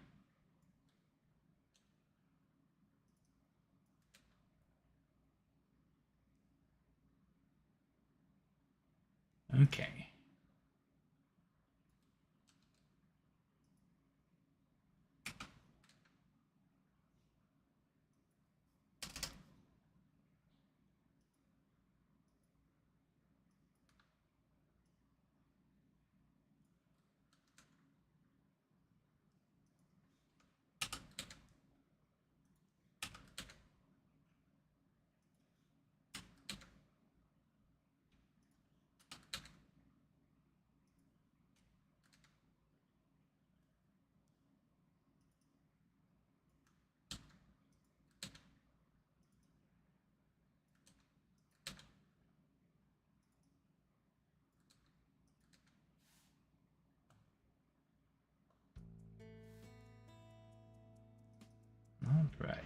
Okay. sounds right.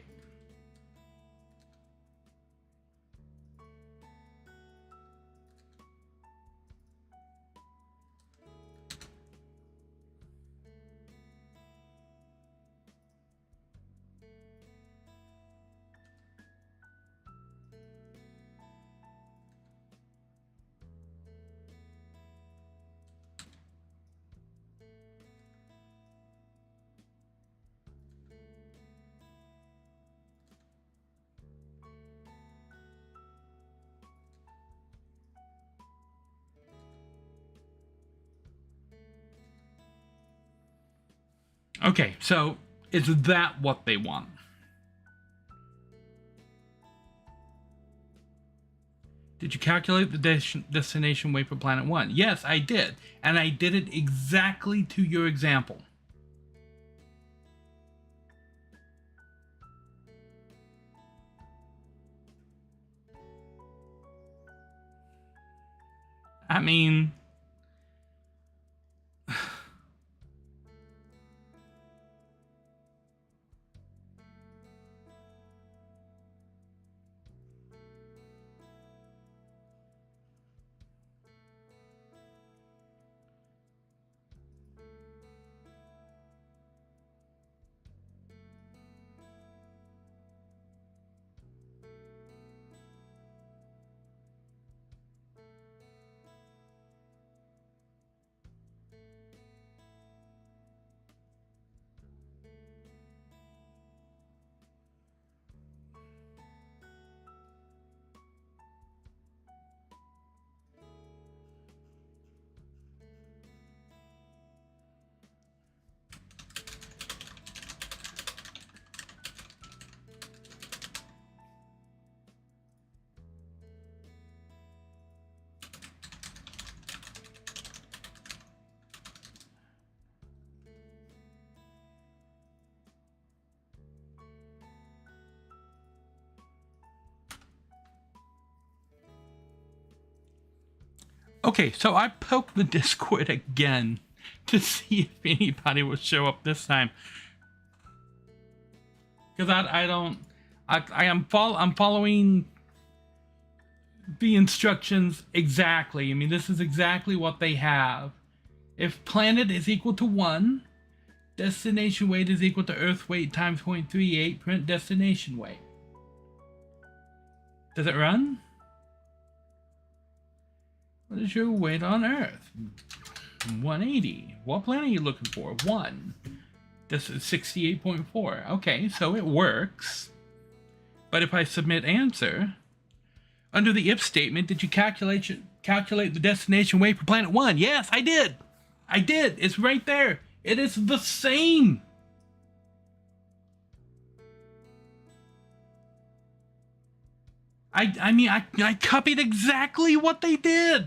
Okay, so is that what they want? Did you calculate the destination weight for planet 1? Yes, I did. And I did it exactly to your example. I mean... Okay, so I poked the Discord again to see if anybody would show up this time. Because I'm following the instructions exactly. I mean, this is exactly what they have. If planet is equal to 1, destination weight is equal to Earth weight times 0.38, print destination weight. Does it run? What is your weight on Earth? 180. What planet are you looking for? 1. This is 68.4. Okay, so it works. But if I submit answer, under the if statement, did you calculate the destination weight for planet 1? Yes, I did. I did. It's right there. It is the same. I mean, I copied exactly what they did.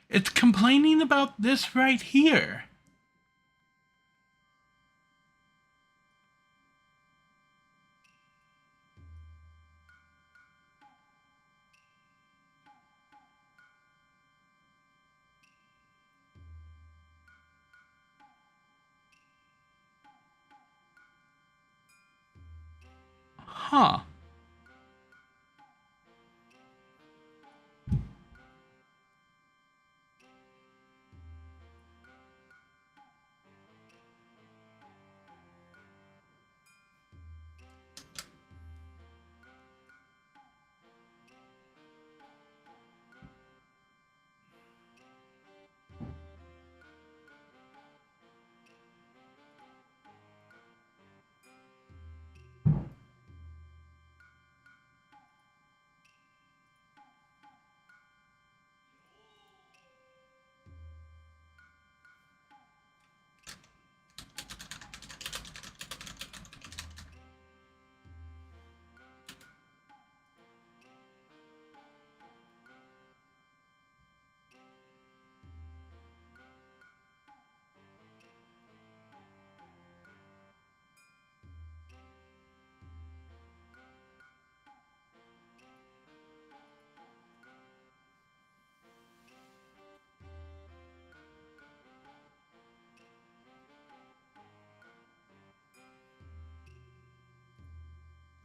It's complaining about this right here. Huh.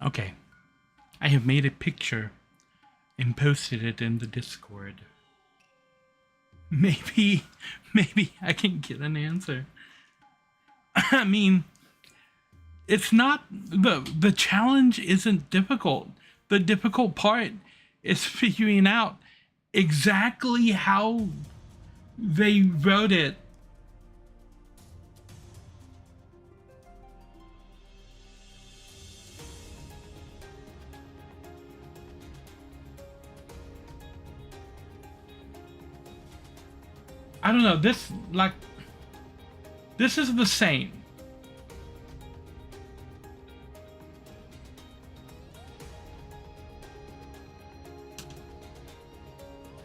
Okay. I have made a picture and posted it in the Discord. Maybe I can get an answer. I mean, it's not, the challenge isn't difficult. The difficult part is figuring out exactly how they wrote it. I don't know, this is the same.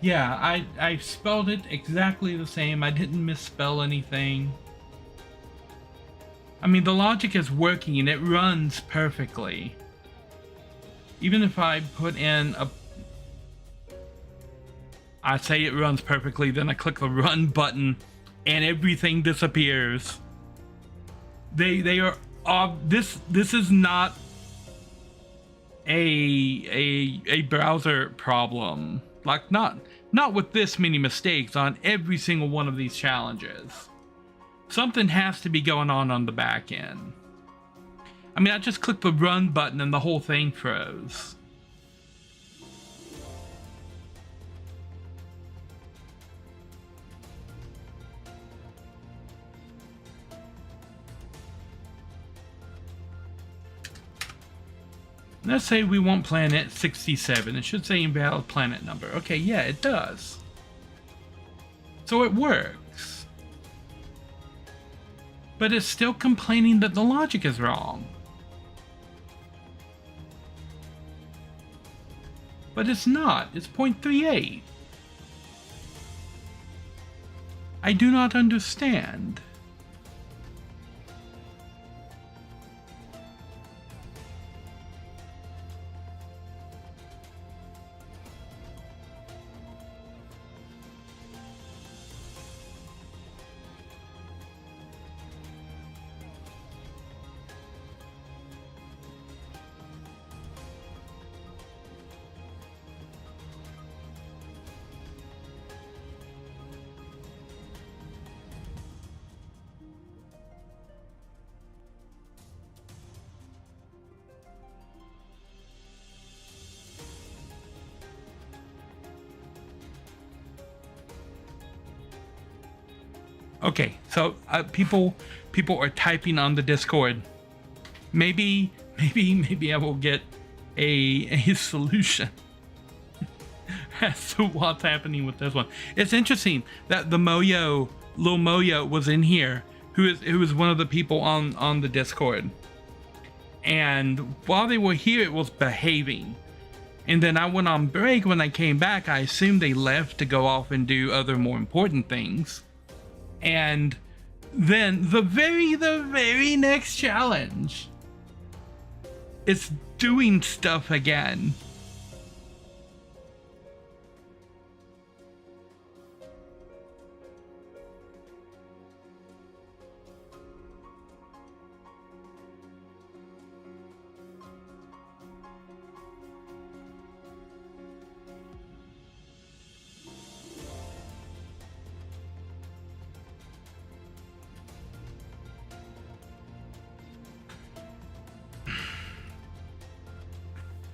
Yeah, I spelled it exactly the same. I didn't misspell anything. I mean, the logic is working and it runs perfectly. Even if I put in I say it runs perfectly, then I click the run button and everything disappears. They are this is not a browser problem. Like not with this many mistakes on every single one of these challenges. Something has to be going on the back end. I mean, I just click the run button and the whole thing froze. Let's say we want planet 67. It should say invalid planet number. Okay, yeah, it does. So it works. But it's still complaining that the logic is wrong. But it's not. It's 0.38. I do not understand. Okay, so people are typing on the Discord. Maybe I will get a solution as to what's happening with this one. It's interesting that the Lil Moyo was in here, who is one of the people on the Discord. And while they were here, it was behaving. And then I went on break. When I came back, I assumed they left to go off and do other more important things. And then the very next challenge, it's doing stuff again.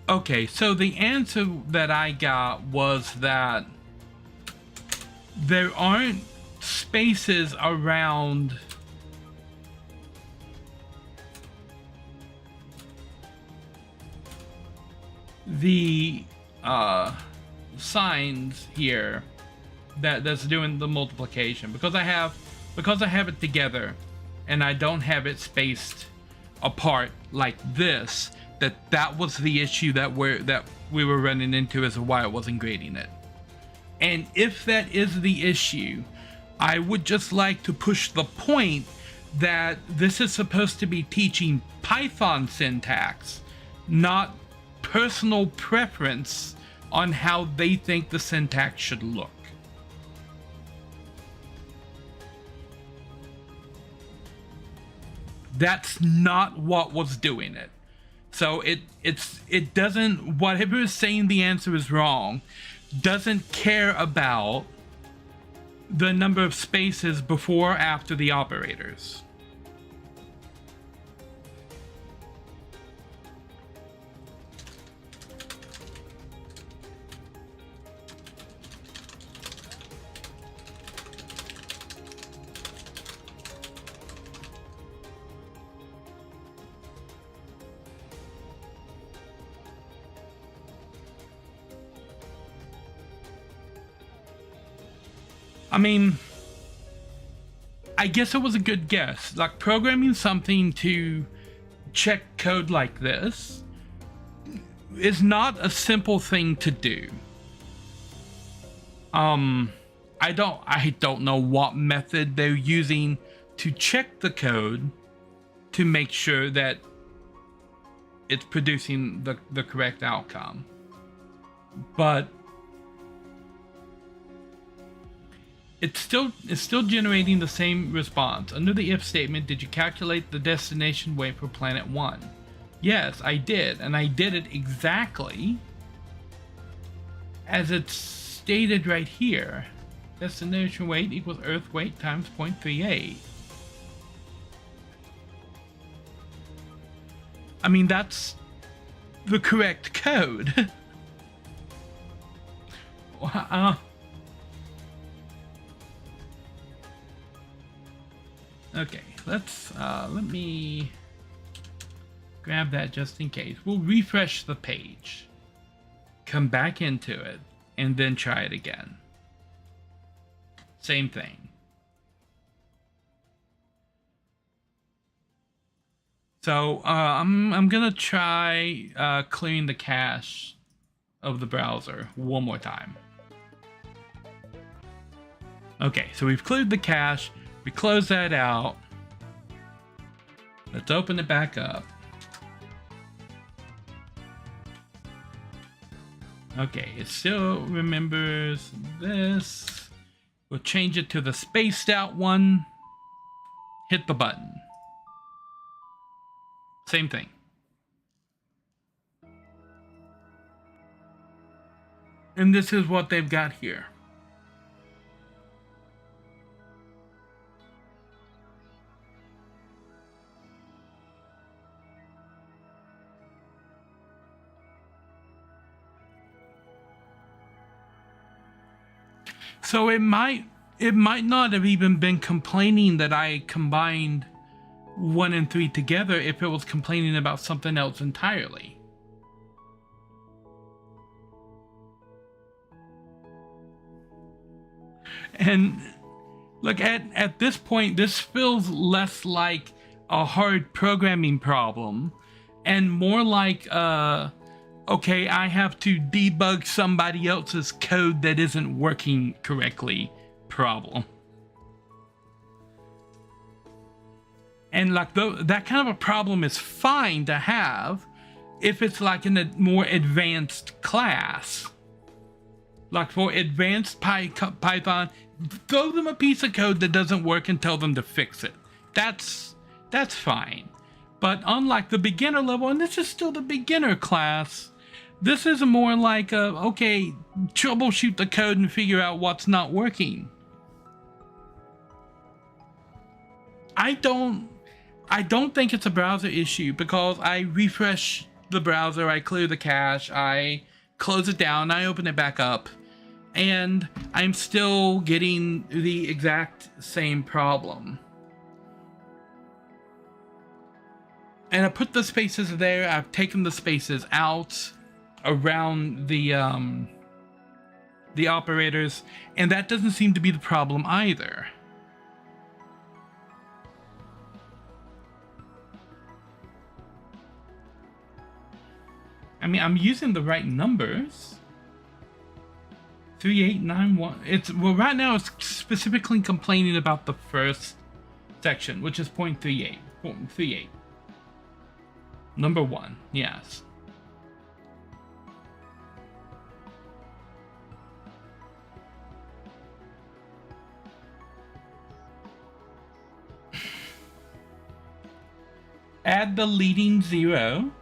Okay, so the answer that I got was that there aren't spaces around the signs here that's doing the multiplication, because I have it together and I don't have it spaced apart like this. That was the issue that we were running into as to why it wasn't grading it. And if that is the issue, I would just like to push the point that this is supposed to be teaching Python syntax, not personal preference on how they think the syntax should look. That's not what was doing it. So it doesn't, whatever is saying the answer is wrong, doesn't care about the number of spaces before or after the operators. I mean, I guess it was a good guess. Like, programming something to check code like this is not a simple thing to do. I don't know what method they're using to check the code to make sure that it's producing the correct outcome. But it's still generating the same response. Under the if statement, did you calculate the destination weight for planet 1? Yes, I did, and I did it exactly as it's stated right here. Destination weight equals Earth weight times 0.38. I mean, that's the correct code. Okay, let me grab that just in case. We'll refresh the page, come back into it, and then try it again. Same thing. So I'm gonna try clearing the cache of the browser one more time. Okay, so we've cleared the cache. We close that out. Let's open it back up. Okay, it still remembers this. We'll change it to the spaced out one. Hit the button. Same thing. And this is what they've got here. So it might not have even been complaining that I combined 1 and 3 together if it was complaining about something else entirely. And look, at this point, this feels less like a hard programming problem and more like okay, I have to debug somebody else's code that isn't working correctly problem. And like that kind of a problem is fine to have if it's like in a more advanced class. Like for advanced Python, throw them a piece of code that doesn't work and tell them to fix it. That's fine. But unlike the beginner level, and this is still the beginner class, this is more like okay, troubleshoot the code and figure out what's not working. I don't think it's a browser issue because I refresh the browser, I clear the cache, I close it down, I open it back up, and I'm still getting the exact same problem. And I put the spaces there, I've taken the spaces out around the operators, and that doesn't seem to be the problem either. I mean, I'm using the right numbers. 3891. Well, right now it's specifically complaining about the first section, which is 0.38. 0.38. Number 1, yes. Add the leading 0.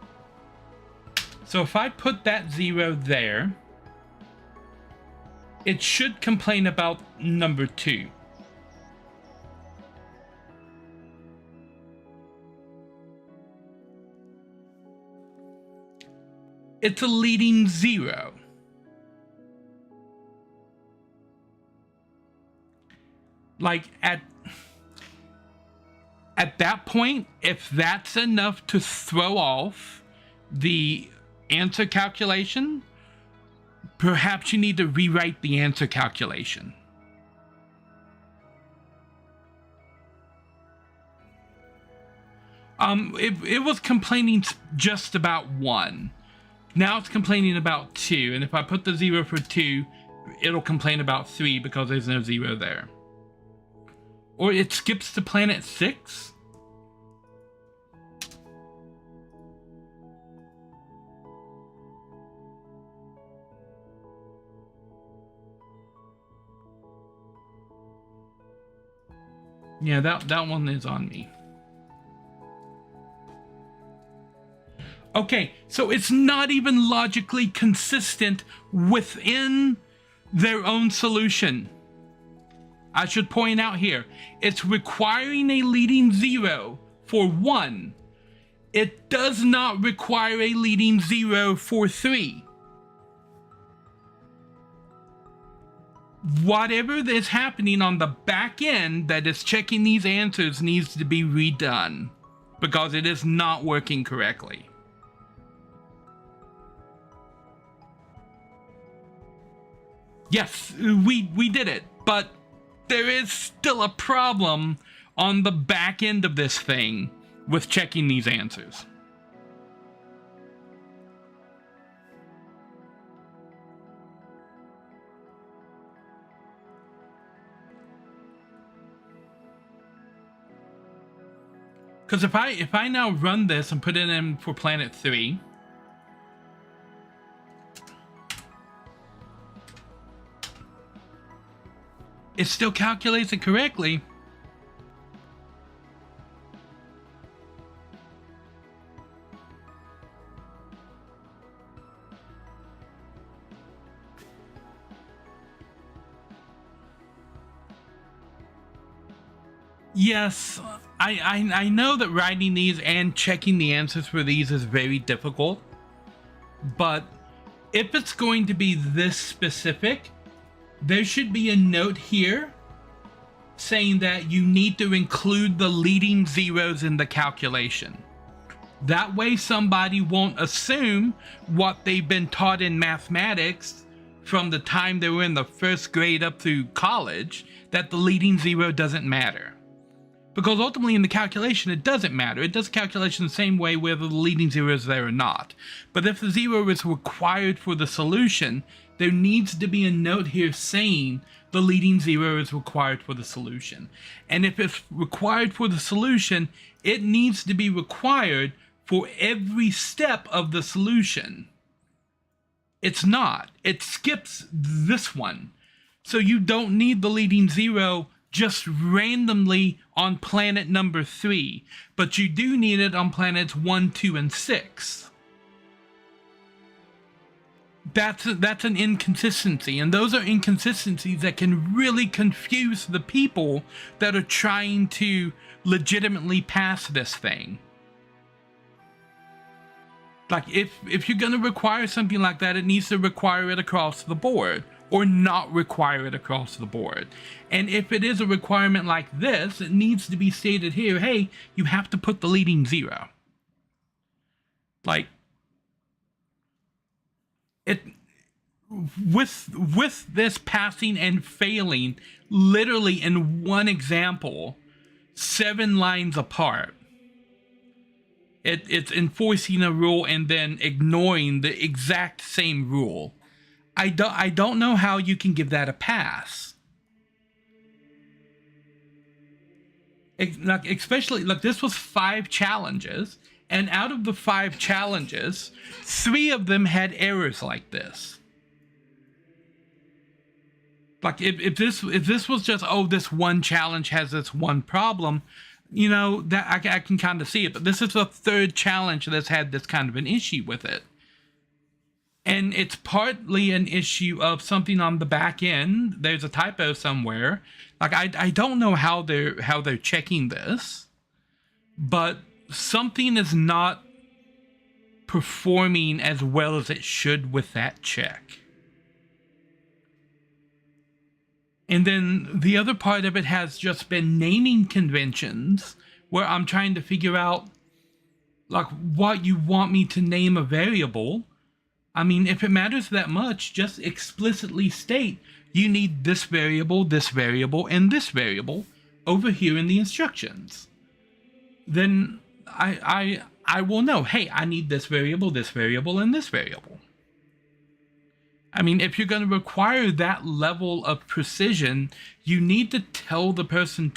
So if I put that 0 there, it should complain about number 2. It's a leading 0. Like at that point, if that's enough to throw off the answer calculation, perhaps you need to rewrite the answer calculation. It was complaining just about 1. Now it's complaining about 2, and if I put the 0 for 2, it'll complain about 3 because there's no 0 there. Or it skips to planet 6? Yeah, that one is on me. Okay, so it's not even logically consistent within their own solution. I should point out here, it's requiring a leading 0 for 1. It does not require a leading 0 for 3. Whatever is happening on the back end that is checking these answers needs to be redone because it is not working correctly. Yes, we did it, but there is still a problem on the back end of this thing with checking these answers. Because if I now run this and put it in for planet 3, it still calculates it correctly. Yes, I know that writing these and checking the answers for these is very difficult, but if it's going to be this specific, there should be a note here saying that you need to include the leading zeros in the calculation. That way somebody won't assume what they've been taught in mathematics from the time they were in the first grade up through college, that the leading 0 doesn't matter. Because ultimately in the calculation it doesn't matter. It does calculation the same way whether the leading 0 is there or not. But if the 0 is required for the solution, there needs to be a note here saying the leading 0 is required for the solution. And if it's required for the solution, it needs to be required for every step of the solution. It's not. It skips this one. So you don't need the leading 0 just randomly on planet number 3, but you do need it on planets 1, 2, and 6. That's an inconsistency, and those are inconsistencies that can really confuse the people that are trying to legitimately pass this thing. Like, if you're going to require something like that, it needs to require it across the board, or not require it across the board. And if it is a requirement like this, it needs to be stated here, hey, you have to put the leading 0. Like, it with this passing and failing literally in one example 7 lines apart, it's enforcing a rule and then ignoring the exact same rule. I don't know how you can give that a pass. Like, especially, like, this was 5 challenges, and out of the 5 challenges, 3 of them had errors like this. Like, if this was just, oh, this one challenge has this one problem, you know, that I can kind of see it. But this is the 3rd challenge that's had this kind of an issue with it. And it's partly an issue of something on the back end. There's a typo somewhere. Like I don't know how they're checking this, but something is not performing as well as it should with that check. And then the other part of it has just been naming conventions where I'm trying to figure out like what you want me to name a variable. I mean, if it matters that much, just explicitly state you need this variable, and this variable over here in the instructions. Then I will know, hey, I need this variable, and this variable. I mean, if you're going to require that level of precision, you need to tell the person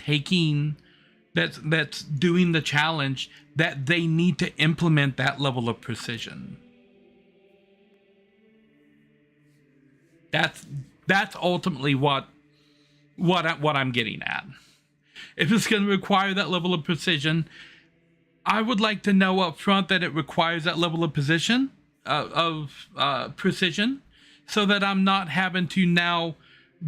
that's doing the challenge that they need to implement that level of precision. That's ultimately what I'm getting at. If it's going to require that level of precision, I would like to know up front that it requires that level of precision, so that I'm not having to now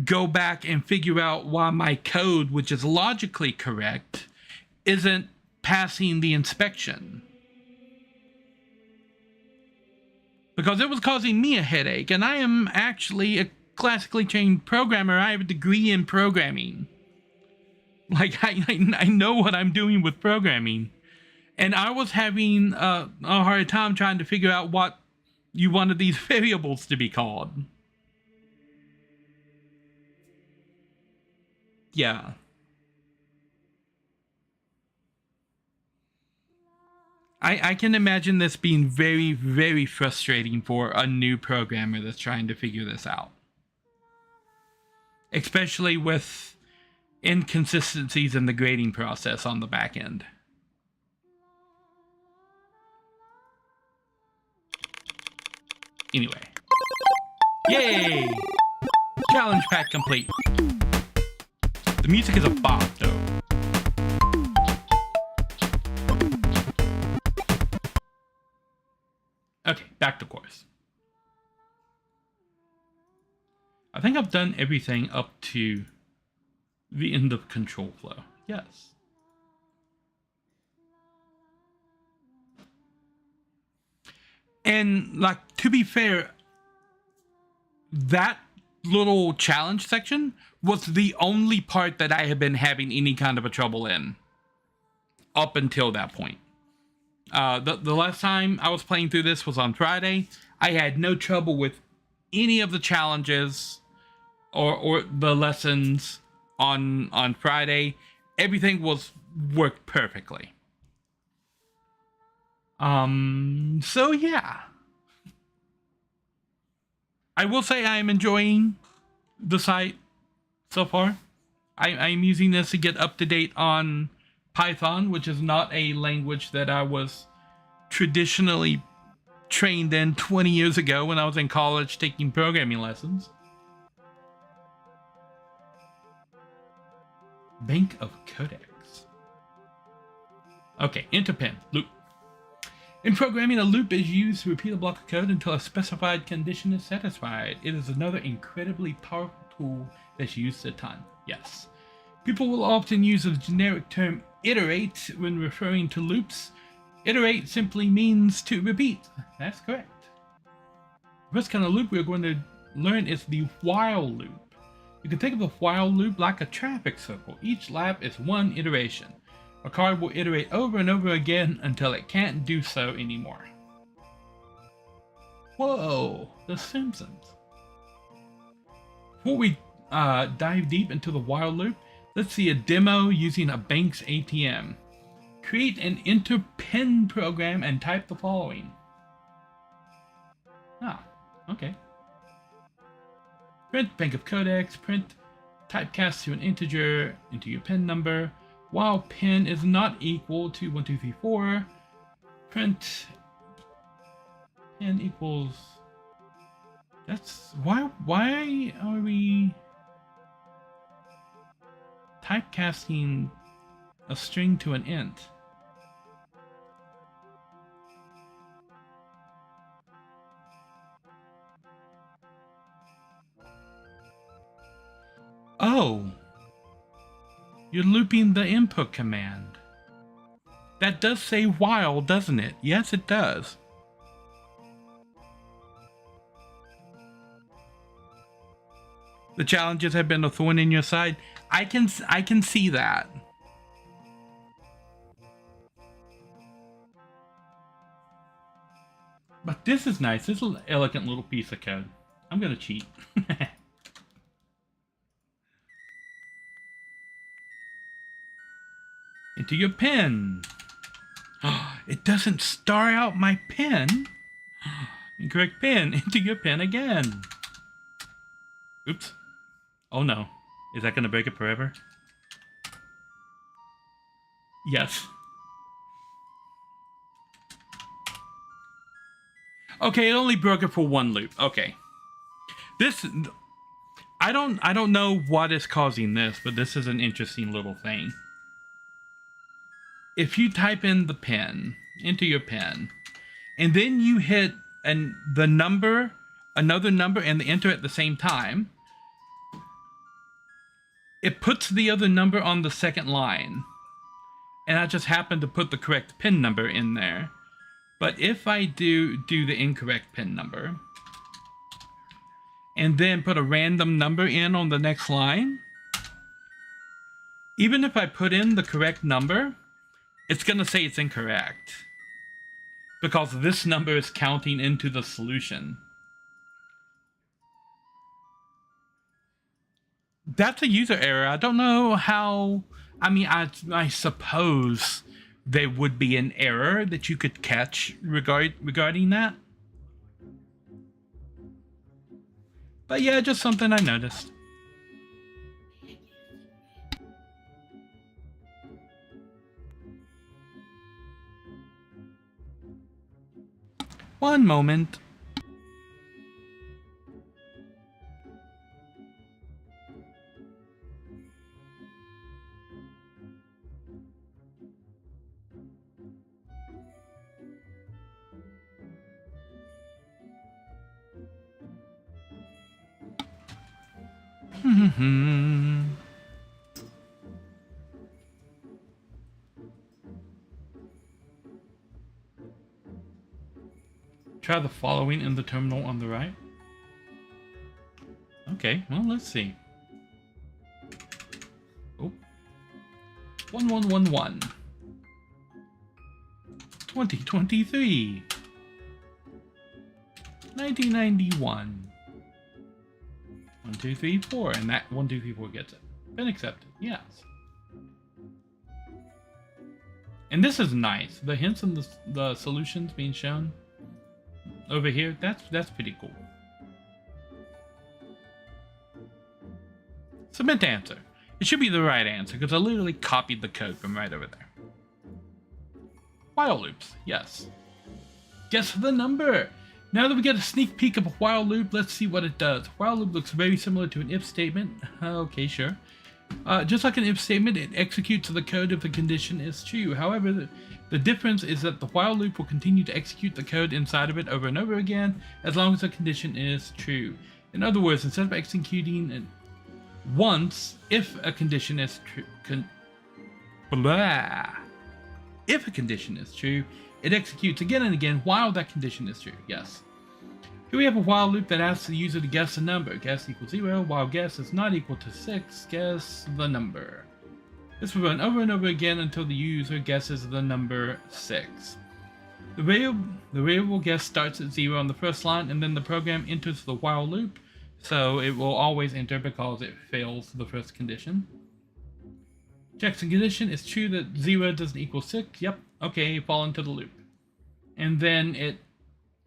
go back and figure out why my code, which is logically correct, isn't passing the inspection. Because it was causing me a headache, and I am actually a classically trained programmer. I have a degree in programming. Like, I know what I'm doing with programming. And I was having a hard time trying to figure out what you wanted these variables to be called. Yeah. I can imagine this being very, very frustrating for a new programmer that's trying to figure this out. Especially with inconsistencies in the grading process on the back end. Anyway. Yay! Challenge pack complete. The music is a bop, though. Okay, back to course. I think I've done everything up to the end of control flow. Yes. And, like, to be fair, that little challenge section was the only part that I had been having any kind of a trouble in up until that point. The last time I was playing through this was on Friday. I had no trouble with any of the challenges or the lessons on Friday. Everything worked perfectly. So yeah. I will say I am enjoying the site so far. I'm using this to get up to date on Python, which is not a language that I was traditionally trained in 20 years ago when I was in college taking programming lessons. Bank of Codex. Okay, enter pin, loop. In programming, a loop is used to repeat a block of code until a specified condition is satisfied. It is another incredibly powerful tool that's used a ton. Yes. People will often use the generic term iterate when referring to loops. Iterate simply means to repeat. That's correct. The first kind of loop we're going to learn is the while loop. You can think of the while loop like a traffic circle. Each lap is one iteration. A car will iterate over and over again until it can't do so anymore. Whoa, The Simpsons. Before we dive deep into the while loop, let's see a demo using a bank's ATM. Create an enter pin program and type the following. Ah, okay. Print bank of codex, print typecast to an integer, enter your pin number. While pin is not equal to 1234, print pin equals. That's why are we typecasting a string to an int? Oh, you're looping the input command. That does say while, doesn't it? Yes, it does. The challenges have been a thorn in your side. I can see that. But this is nice. This is an elegant little piece of code. I'm gonna cheat. Into your pen. It doesn't star out my pen. Incorrect pen. Into your pen again. Oops. Oh no. Is that gonna break it forever? Yes. Okay, it only broke it for one loop. Okay. This, I don't know what is causing this, but this is an interesting little thing. If you type in the pen into your pen, and then you hit the number, another number, and the enter at the same time, it puts the other number on the second line. And I just happened to put the correct pin number in there. But if I do the incorrect pin number, and then put a random number in on the next line, even if I put in the correct number, it's going to say it's incorrect. Because this number is counting into the solution. That's a user error. I don't know how... I mean, I suppose there would be an error that you could catch regarding that. But yeah, just something I noticed. One moment. Try the following in the terminal on the right. Okay, well, let's see. Oh. 1111. 2023. 1991. 1, 2, 3, 4, and that 1, 2, 3, 4 gets it. Been accepted, yes. And this is nice. The hints and the solutions being shown over here, that's pretty cool. Submit to answer. It should be the right answer because I literally copied the code from right over there. While loops, yes. Guess the number. Now that we get a sneak peek of a while loop, let's see what it does. While loop looks very similar to an if statement. Okay, sure. Just like an if statement, it executes the code if the condition is true. However, the difference is that the while loop will continue to execute the code inside of it over and over again as long as the condition is true. In other words, instead of executing it once if a condition is true, if a condition is true, it executes again and again while that condition is true. Yes. Here we have a while loop that asks the user to guess a number. Guess equals 0, while guess is not equal to 6. Guess the number. This will run over and over again until the user guesses the number 6. The variable guess starts at 0 on the first line, and then the program enters the while loop, so it will always enter because it fails the first condition. Checks the condition. It's true that 0 doesn't equal 6. Yep. Okay, fall into the loop. And then it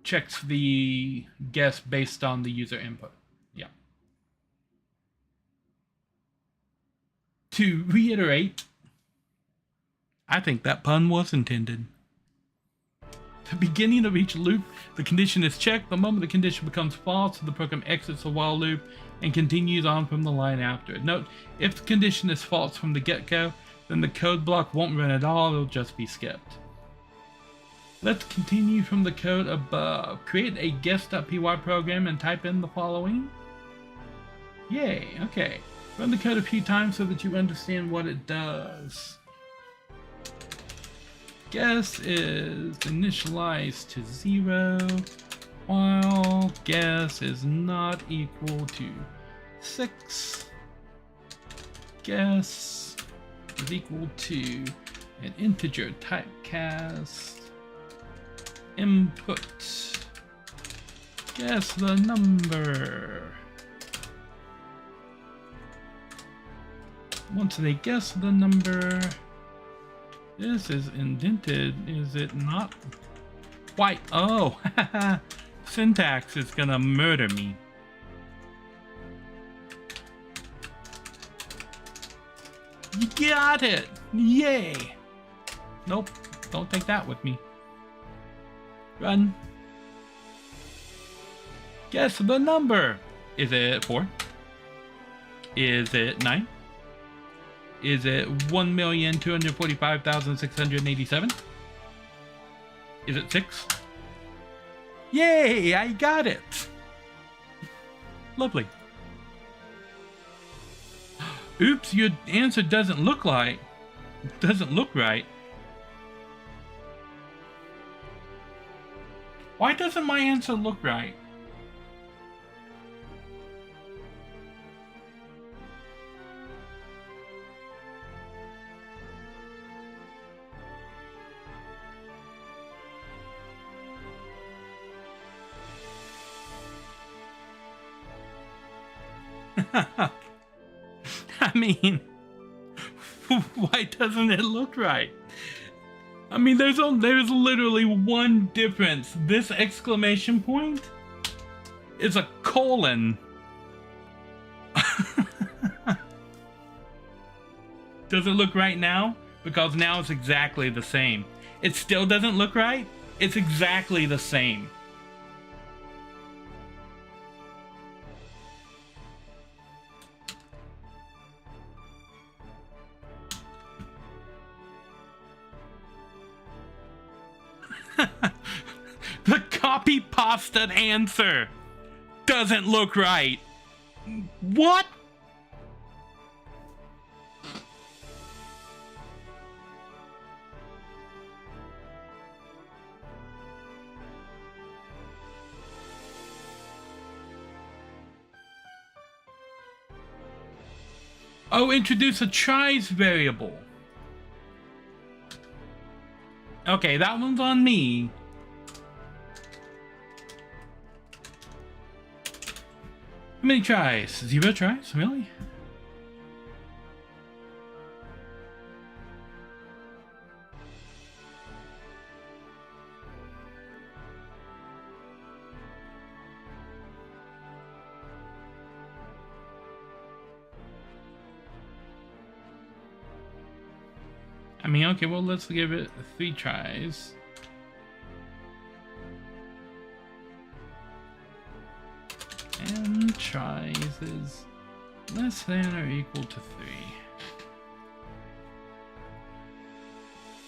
checks the guess based on the user input. Yeah. To reiterate, I think that pun was intended. At the beginning of each loop, the condition is checked. The moment the condition becomes false, the program exits the while loop and continues on from the line after. Note, if the condition is false from the get-go, then the code block won't run at all, it'll just be skipped. Let's continue from the code above. Create a guess.py program and type in the following. Yay, okay. Run the code a few times so that you understand what it does. Guess is initialized to 0, while guess is not equal to 6. Guess is equal to an integer typecast. Input. Guess the number. Once they guess the number, this is indented, is it not? Quite. Oh, syntax is gonna murder me. You got it! Yay! Nope, don't take that with me. Run. Guess the number. Is it 4? Is it 9? Is it 1,245,687? Is it 6? Yay! I got it! Lovely. Oops, your answer doesn't look right. Why doesn't my answer look right? I mean, why doesn't it look right? I mean, there's literally one difference. This exclamation point is a colon. Does it look right now? Because now it's exactly the same. It still doesn't look right. It's exactly the same. The copy-pasted answer doesn't look right. What? Oh, introduce a tries variable. Okay, that one's on me. How many tries? 0 tries? Really? I mean, okay, well, let's give it 3 tries. And tries is less than or equal to 3.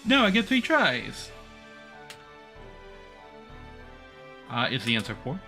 No, I get 3 tries. Is the answer 4?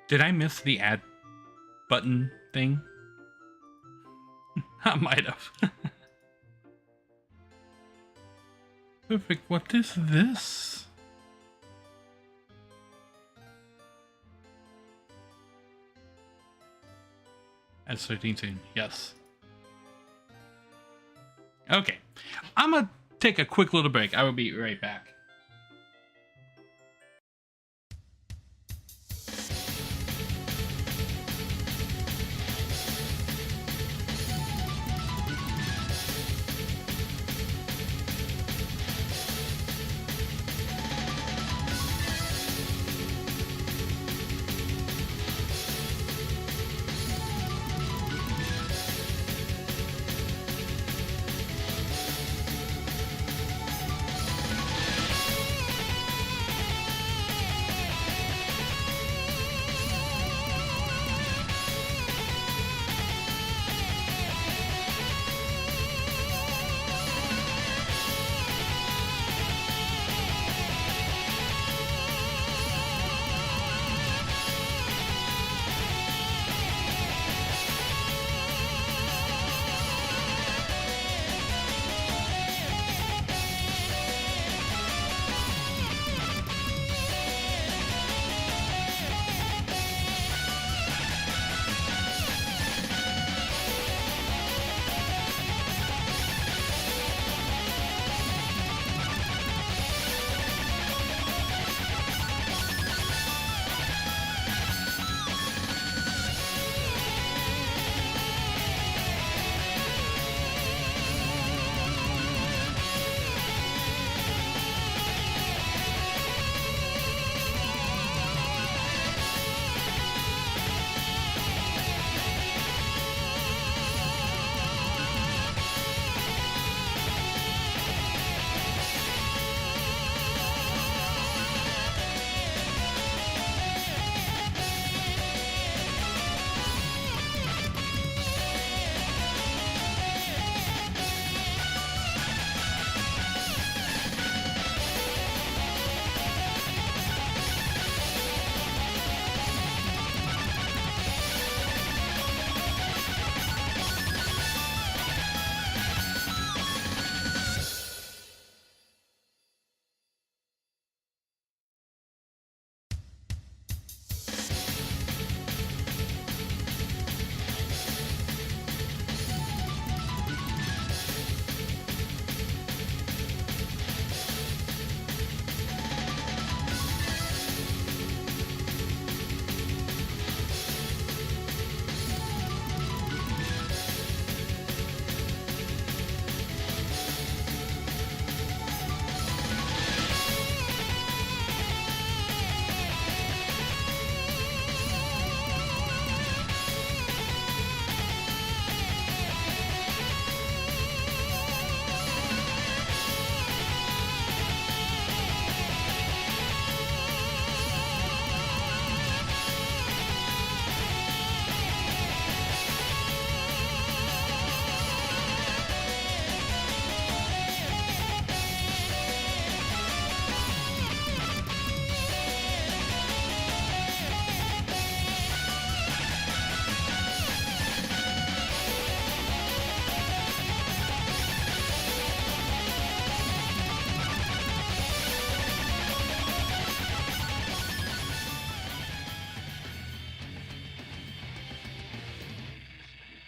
Did I miss the add button thing? I might have. Perfect. What is this? At 13 soon. Yes. Okay. I'm going to take a quick little break. I will be right back.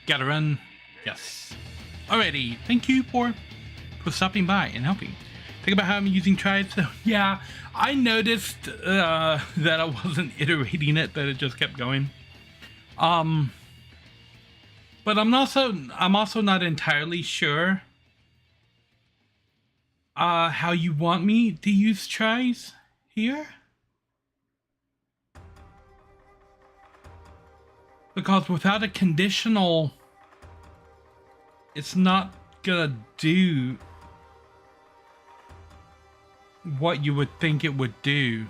Gotta run. Yes. Alrighty. Thank you for stopping by and helping. Think about how I'm using tries. So yeah, I noticed that I wasn't iterating it, that it just kept going. But I'm also not entirely sure how you want me to use tries here. Because without a conditional, it's not gonna do what you would think it would do.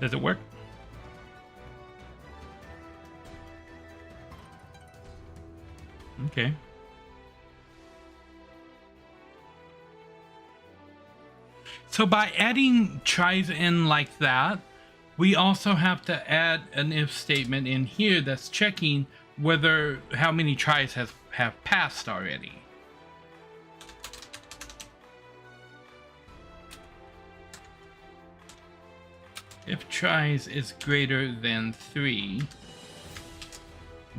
Does it work? Okay. So by adding tries in like that, we also have to add an if statement in here that's checking whether how many tries have passed already. If tries is greater than 3,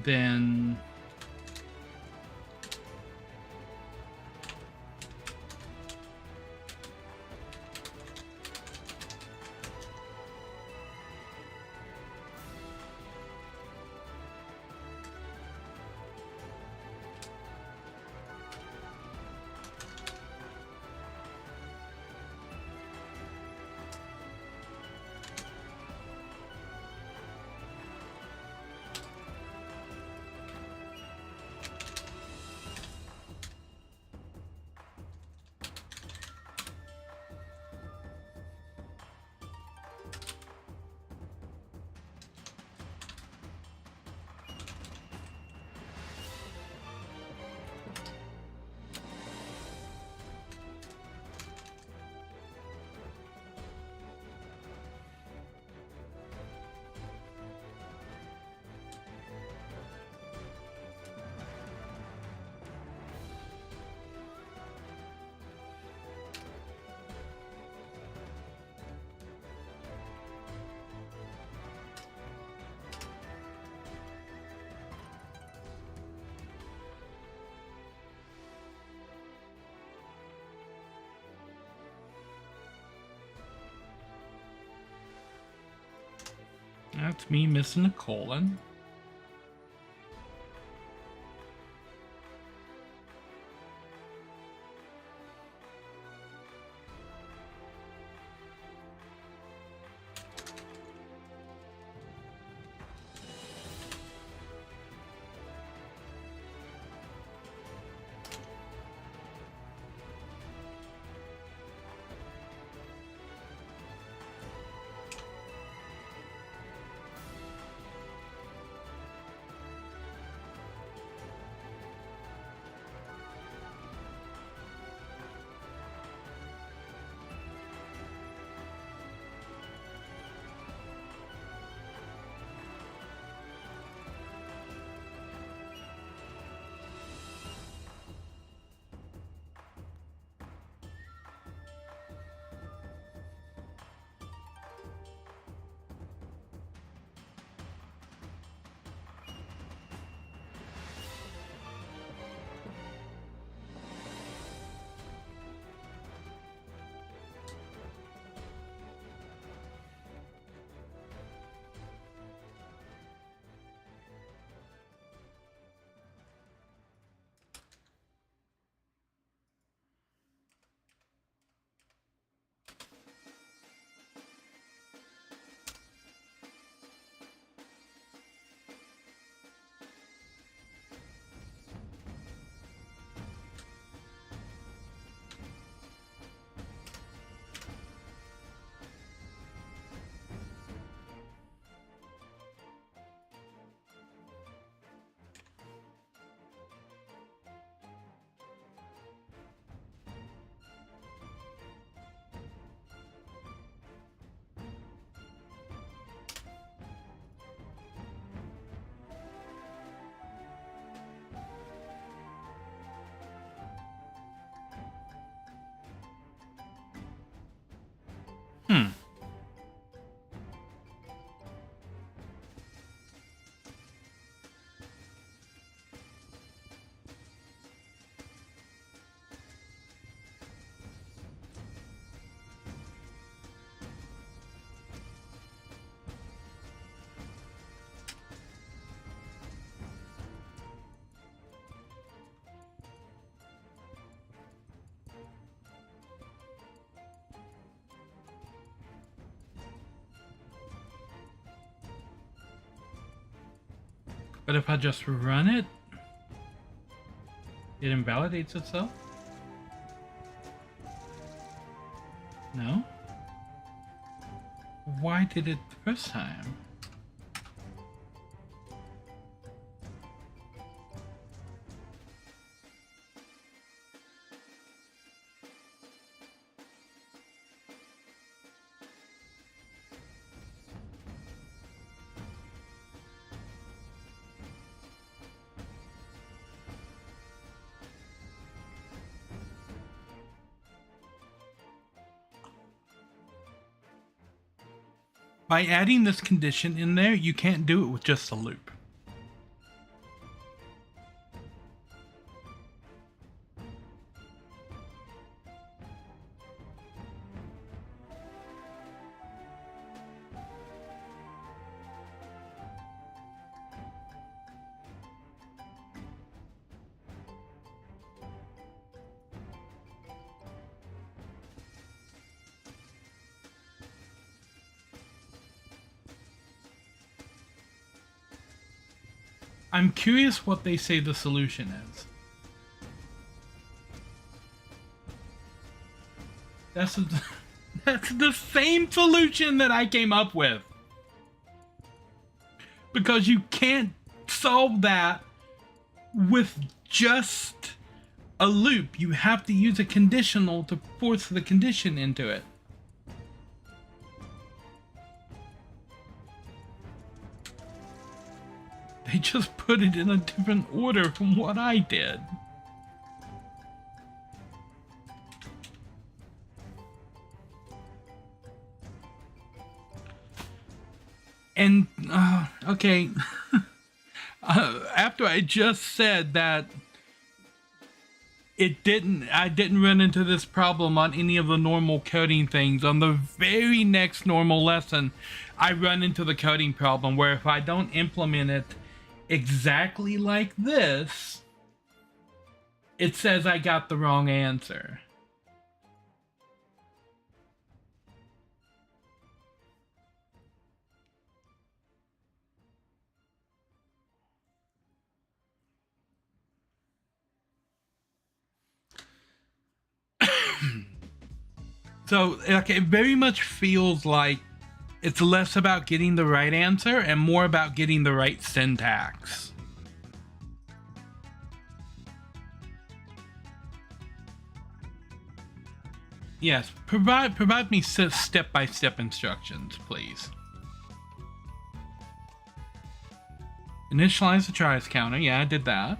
then that's me missing a colon. But if I just run it, it invalidates itself? No? why did it the first time? By adding this condition in there, you can't do it with just a loop. I'm curious what they say the solution is. That's the same solution that I came up with. Because you can't solve that with just a loop. You have to use a conditional to force the condition into it. They just put it in a different order from what I did. And, okay. After I just said that I didn't run into this problem on any of the normal coding things, on the very next normal lesson, I run into the coding problem where if I don't implement it exactly like this, it says I got the wrong answer. So, like, it very much feels like it's less about getting the right answer and more about getting the right syntax. Yes, provide me step-by-step instructions, please. Initialize the tries counter. Yeah, I did that.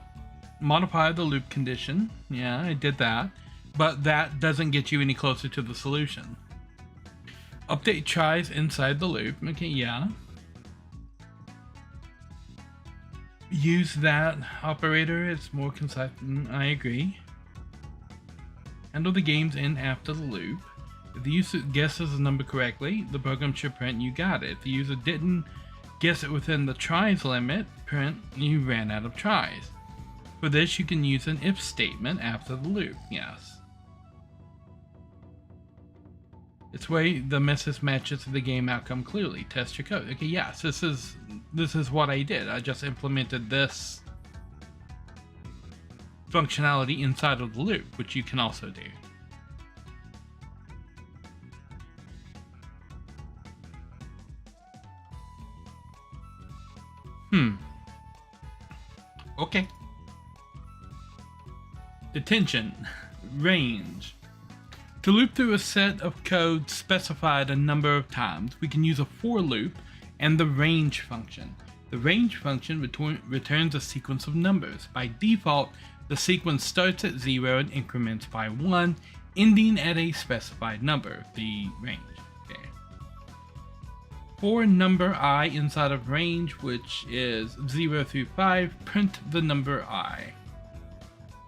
Modify the loop condition. Yeah, I did that. But that doesn't get you any closer to the solution. Update tries inside the loop. Okay, yeah. Use that operator. It's more concise. I agree. Handle the games in after the loop. If the user guesses the number correctly, the program should print you got it. If the user didn't guess it within the tries limit, print you ran out of tries. For this, you can use an if statement after the loop. Yes. It's where the message matches the game outcome clearly. Test your code. Okay, yes, this is what I did. I just implemented this functionality inside of the loop, which you can also do. Okay. Detention. Range. To loop through a set of code specified a number of times, we can use a for loop and the range function. The range function returns a sequence of numbers. By default, the sequence starts at 0 and increments by 1, ending at a specified number, the range. Okay. For number I inside of range, which is 0 through 5, print the number I.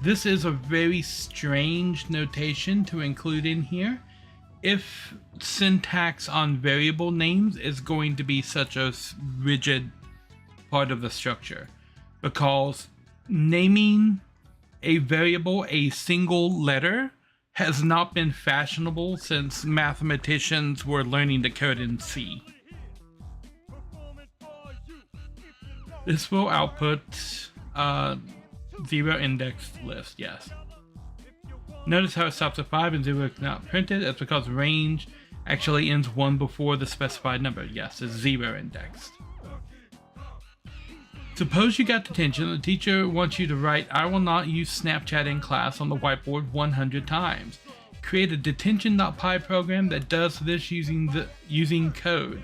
This is a very strange notation to include in here if syntax on variable names is going to be such a rigid part of the structure, because naming a variable a single letter has not been fashionable since mathematicians were learning to code in C. This will output 0 indexed list, yes. Notice how it stops at 5 and 0 is not printed. That's because range actually ends 1 before the specified number. Yes, it's 0 indexed. Suppose you got detention. The teacher wants you to write, "I will not use Snapchat in class" on the whiteboard 100 times. Create a detention.py program that does this using code.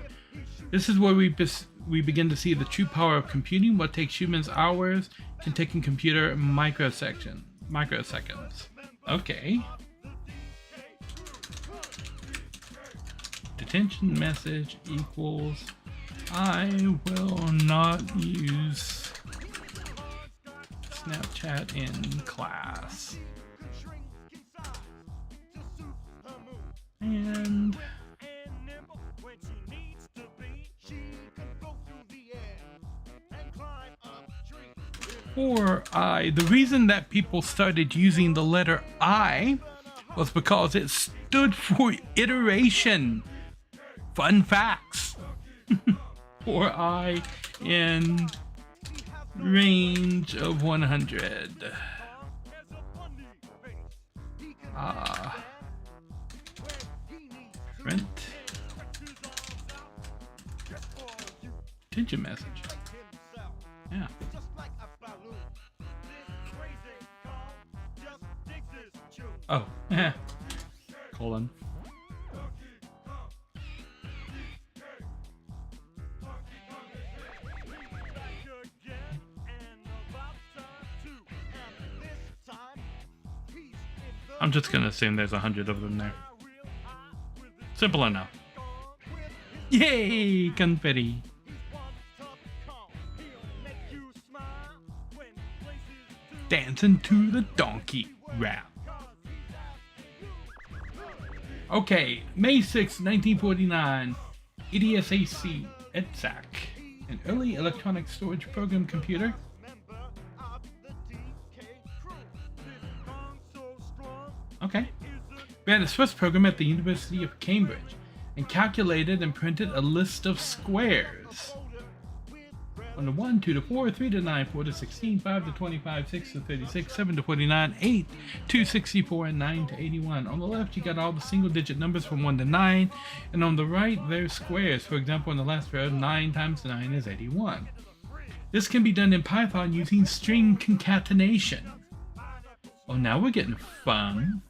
This is where we begin to see the true power of computing. What takes humans hours can take a computer microseconds. Okay. Detention message equals "I will not use Snapchat in class." And for I, the reason that people started using the letter I was because it stood for iteration. Fun facts. For I in range of 100. Print attention message. Yeah. Oh, yeah. Colon. I'm just gonna assume there's 100 of them there. Simple enough. Yay! Confetti. Dancing to the donkey rap. Okay, May 6, 1949. EDSAC, an early electronic storage program computer. Okay. Ran its first program at the University of Cambridge and calculated and printed a list of squares. 1 to 1, 2 to 4, 3 to 9, 4 to 16, 5 to 25, 6 to 36, 7 to 49, 8 to 64, and 9 to 81. On the left, you got all the single digit numbers from 1 to 9, and on the right, there's squares. For example, in the last row, 9 times 9 is 81. This can be done in Python using string concatenation. Oh, now we're getting fun.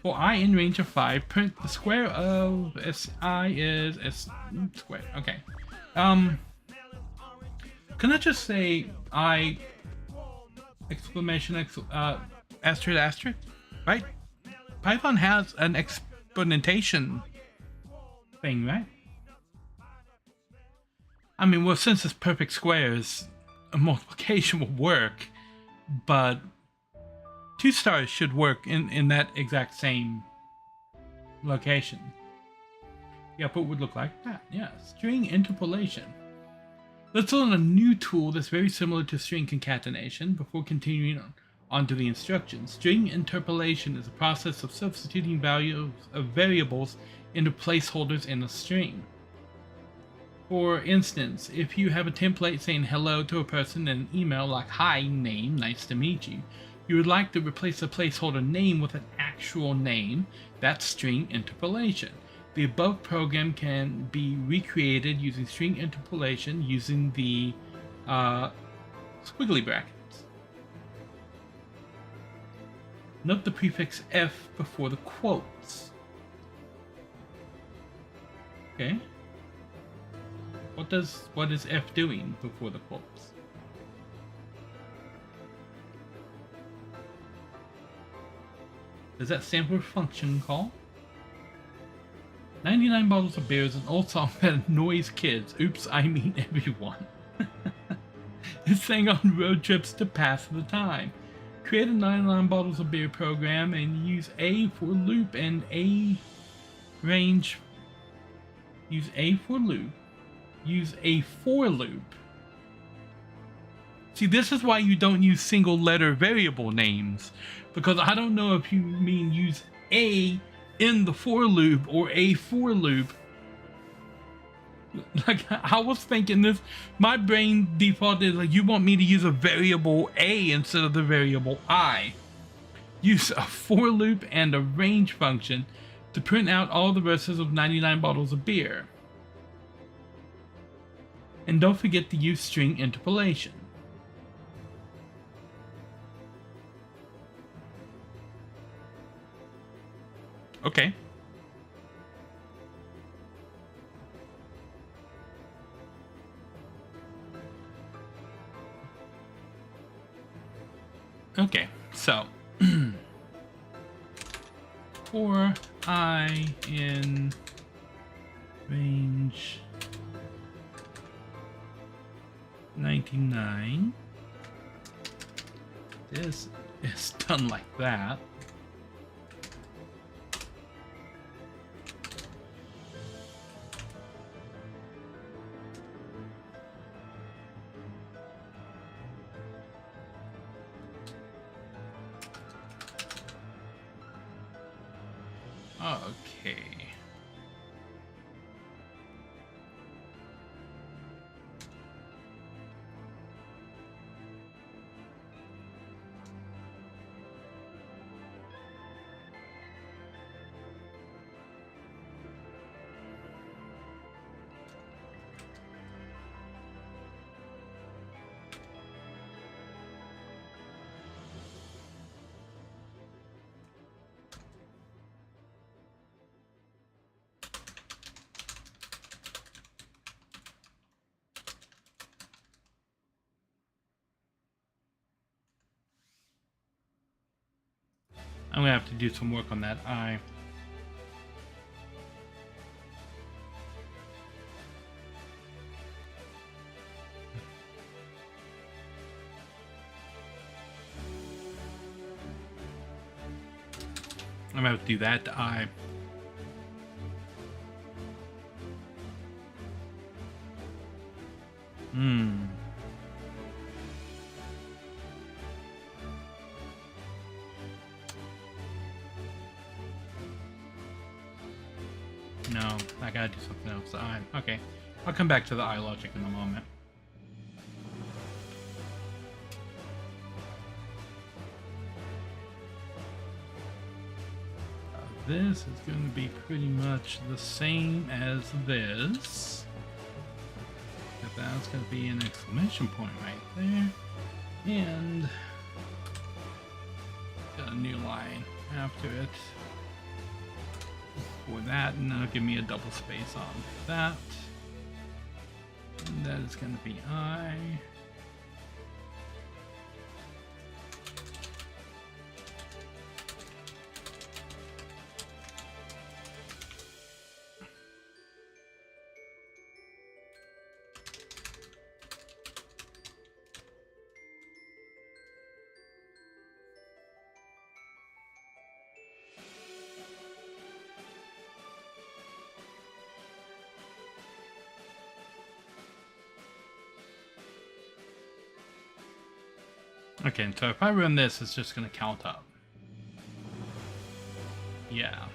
For I in range of 5, print the square of si is s squared. Okay. Can I just say I exclamation asterisk asterisk, right? Python has an exponentation thing, right? I mean, well, since it's perfect squares, a multiplication will work, but 2 stars should work in that exact same location. The output would look like that. Yeah, string interpolation. Let's learn a new tool that's very similar to string concatenation before continuing on to the instructions. String interpolation is a process of substituting values of variables into placeholders in a string. For instance, if you have a template saying hello to a person in an email like "Hi, name, nice to meet you," you would like to replace the placeholder name with an actual name. That's string interpolation. The above program can be recreated using string interpolation using the squiggly brackets. Note the prefix F before the quotes. Okay. What is F doing before the quotes? Does that stand for a function call? 99 bottles of beer is an old song that annoys kids. Oops, I mean everyone. It's sang on road trips to pass the time. Create a 99 bottles of beer program and use A for loop and A range. Use A for loop. Use a for loop. See, this is why you don't use single letter variable names, because I don't know if you mean use A in the for loop or a for loop. Like, I was thinking this, my brain defaulted like, you want me to use a variable A instead of the variable I. Use a for loop and a range function to print out all the rest of 99 bottles of beer. And don't forget to use string interpolation. Okay. Okay, so for I in range 99, this is done like that. Okay. I'm gonna have to do some work on that I. I'm gonna have to do that to I. No, I gotta do something else. The I. Okay. I'll come back to the I logic in a moment. This is going to be pretty much the same as this. But that's going to be an exclamation point right there. And got a new line after it for that, and that'll give me a double space on that. And that is going to be I. Okay, so if I run this, it's just going to count up. Yeah.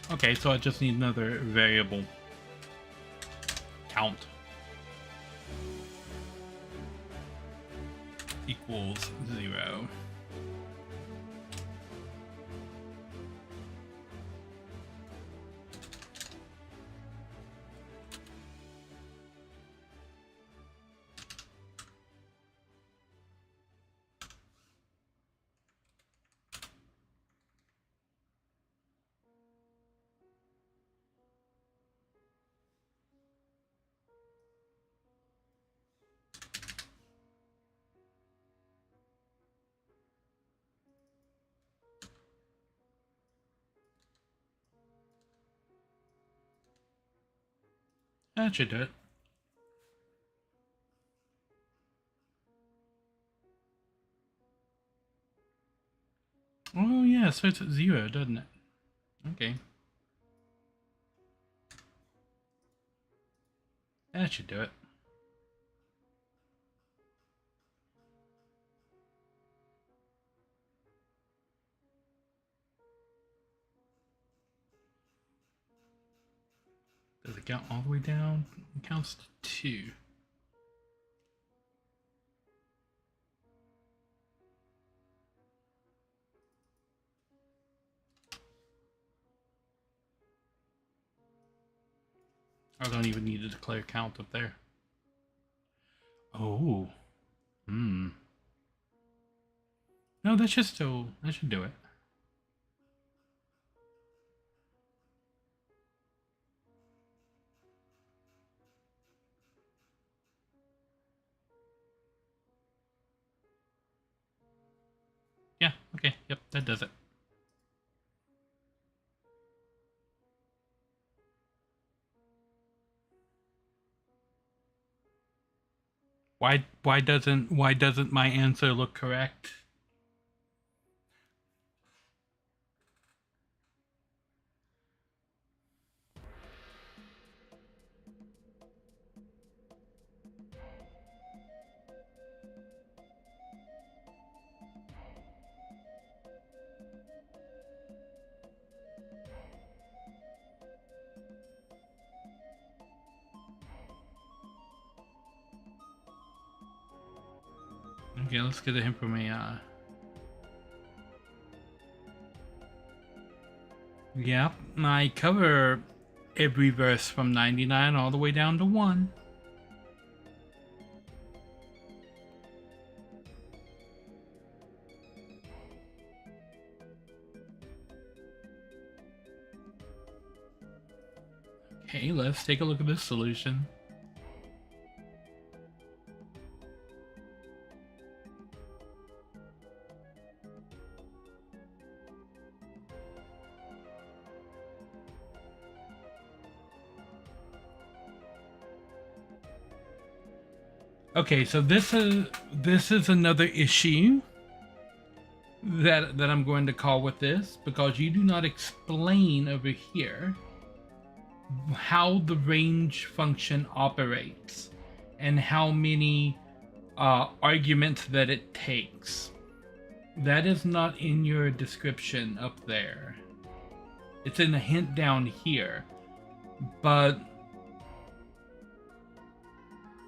Okay, so I just need another variable count equals 0. That should do it. Oh yeah, so it's at 0, doesn't it? Okay. That should do it. Does it count all the way down? It counts to 2. I don't even need to declare count up there. Oh. No, that should do it. Yeah, okay, yep, that does it. Why doesn't my answer look correct? Okay, let's get him from a Yep, I cover every verse from 99 all the way down to 1. Okay, let's take a look at this solution. Okay, so this is another issue that I'm going to call with this, because you do not explain over here how the range function operates and how many arguments that it takes. That is not in your description up there. It's in the hint down here, but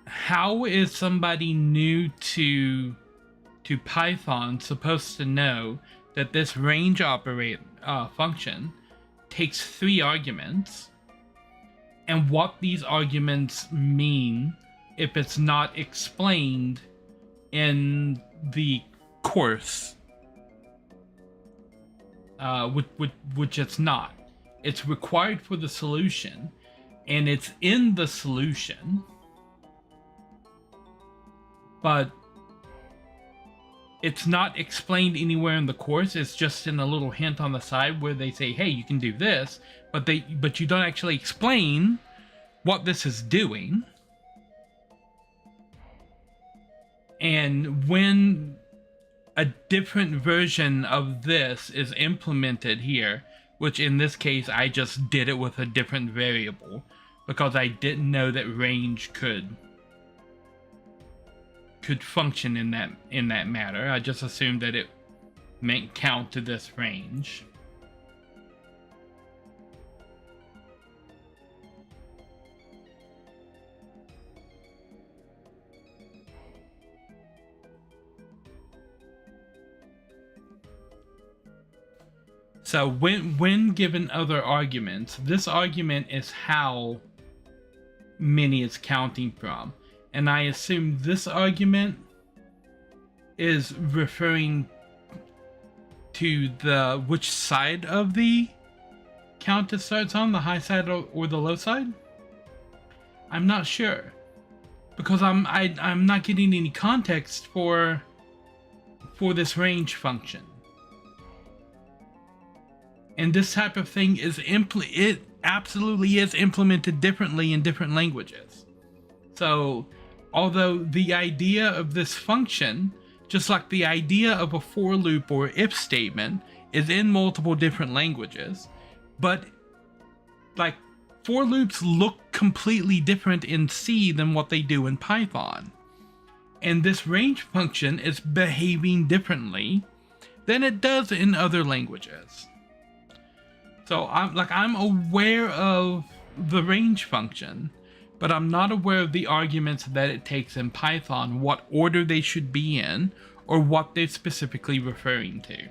how is somebody new to Python supposed to know that this range function takes 3 arguments, and what these arguments mean if it's not explained in the course? Which it's not. It's required for the solution, and it's in the solution, but it's not explained anywhere in the course. It's just in a little hint on the side where they say, hey, you can do this, but you don't actually explain what this is doing. And when a different version of this is implemented here, which in this case I just did it with a different variable because I didn't know that range could function in that matter. I just assumed that it meant count to this range. So when given other arguments, this argument is how many it's counting from. And I assume this argument is referring to which side of the count it starts on, the high side or the low side? I'm not sure, because I'm not getting any context for this range function. And this type of thing it absolutely is implemented differently in different languages. So, although the idea of this function, just like the idea of a for loop or if statement, is in multiple different languages, but like for loops look completely different in C than what they do in Python. And this range function is behaving differently than it does in other languages. So I'm aware of the range function, but I'm not aware of the arguments that it takes in Python, what order they should be in, or what they're specifically referring to.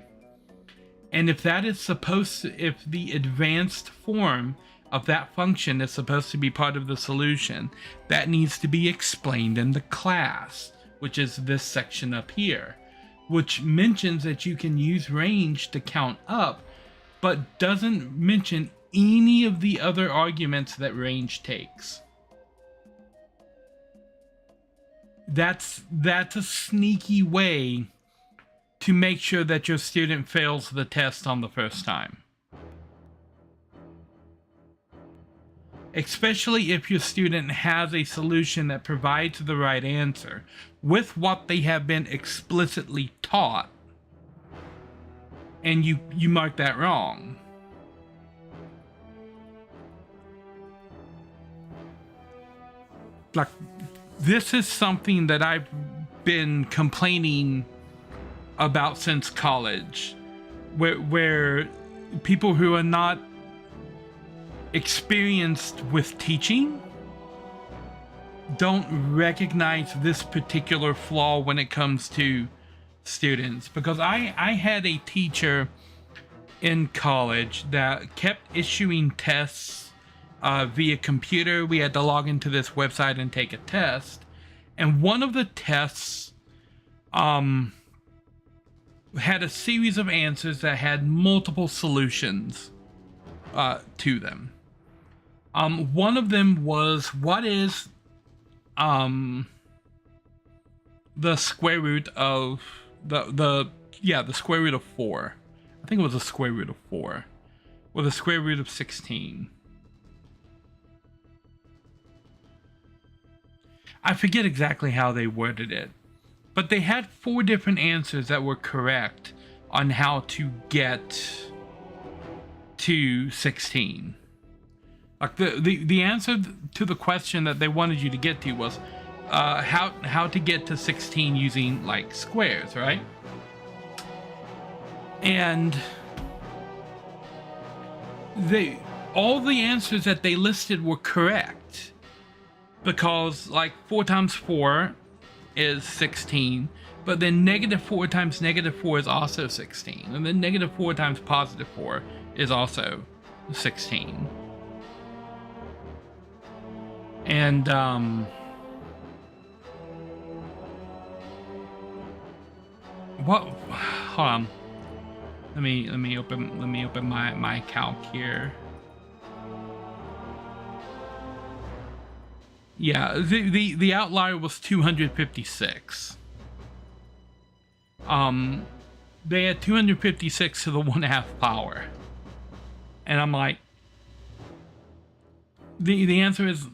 And if that is supposed to, if the advanced form of that function is supposed to be part of the solution, that needs to be explained in the class, which is this section up here, which mentions that you can use range to count up, but doesn't mention any of the other arguments that range takes. That's a sneaky way to make sure that your student fails the test on the first time. Especially if your student has a solution that provides the right answer with what they have been explicitly taught, and you mark that wrong. Like, this is something that I've been complaining about since college, where people who are not experienced with teaching don't recognize this particular flaw when it comes to students. Because I had a teacher in college that kept issuing tests via computer. We had to log into this website and take a test, and one of the tests had a series of answers that had multiple solutions to them. One of them was, what is the square root of the square root of 4? I think it was the square root of 4, or the square root of 16. I forget exactly how they worded it, but they had 4 different answers that were correct on how to get to 16. Like the answer to the question that they wanted you to get to was how to get to 16 using like squares, right? And all the answers that they listed were correct, because like 4 times 4 is 16, but then -4 times -4 is also 16, and then -4 times +4 is also 16. And what? Hold on. Let me open my calc here. Yeah, the outlier was 256. They had 256 to the 1/2 power, and I'm like, the answer is,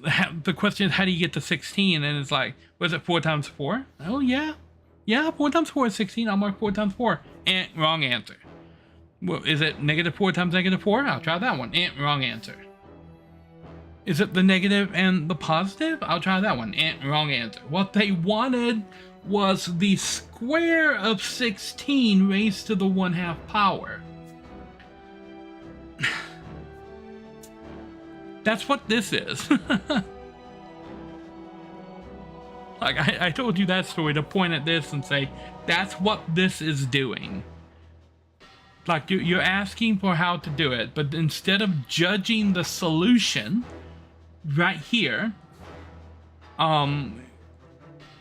the question is, how do you get to 16? And it's like, was it 4 times 4? Oh yeah, 4 times 4 is 16. I'll mark 4 times 4. Wrong answer. Well, is it -4 times -4? I'll try that one. Wrong answer. Is it the negative and the positive? I'll try that one. Wrong answer. What they wanted was the square of 16 raised to the 1/2 power. That's what this is. Like, I told you that story to point at this and say, that's what this is doing. Like, you're asking for how to do it, but instead of judging the solution right here,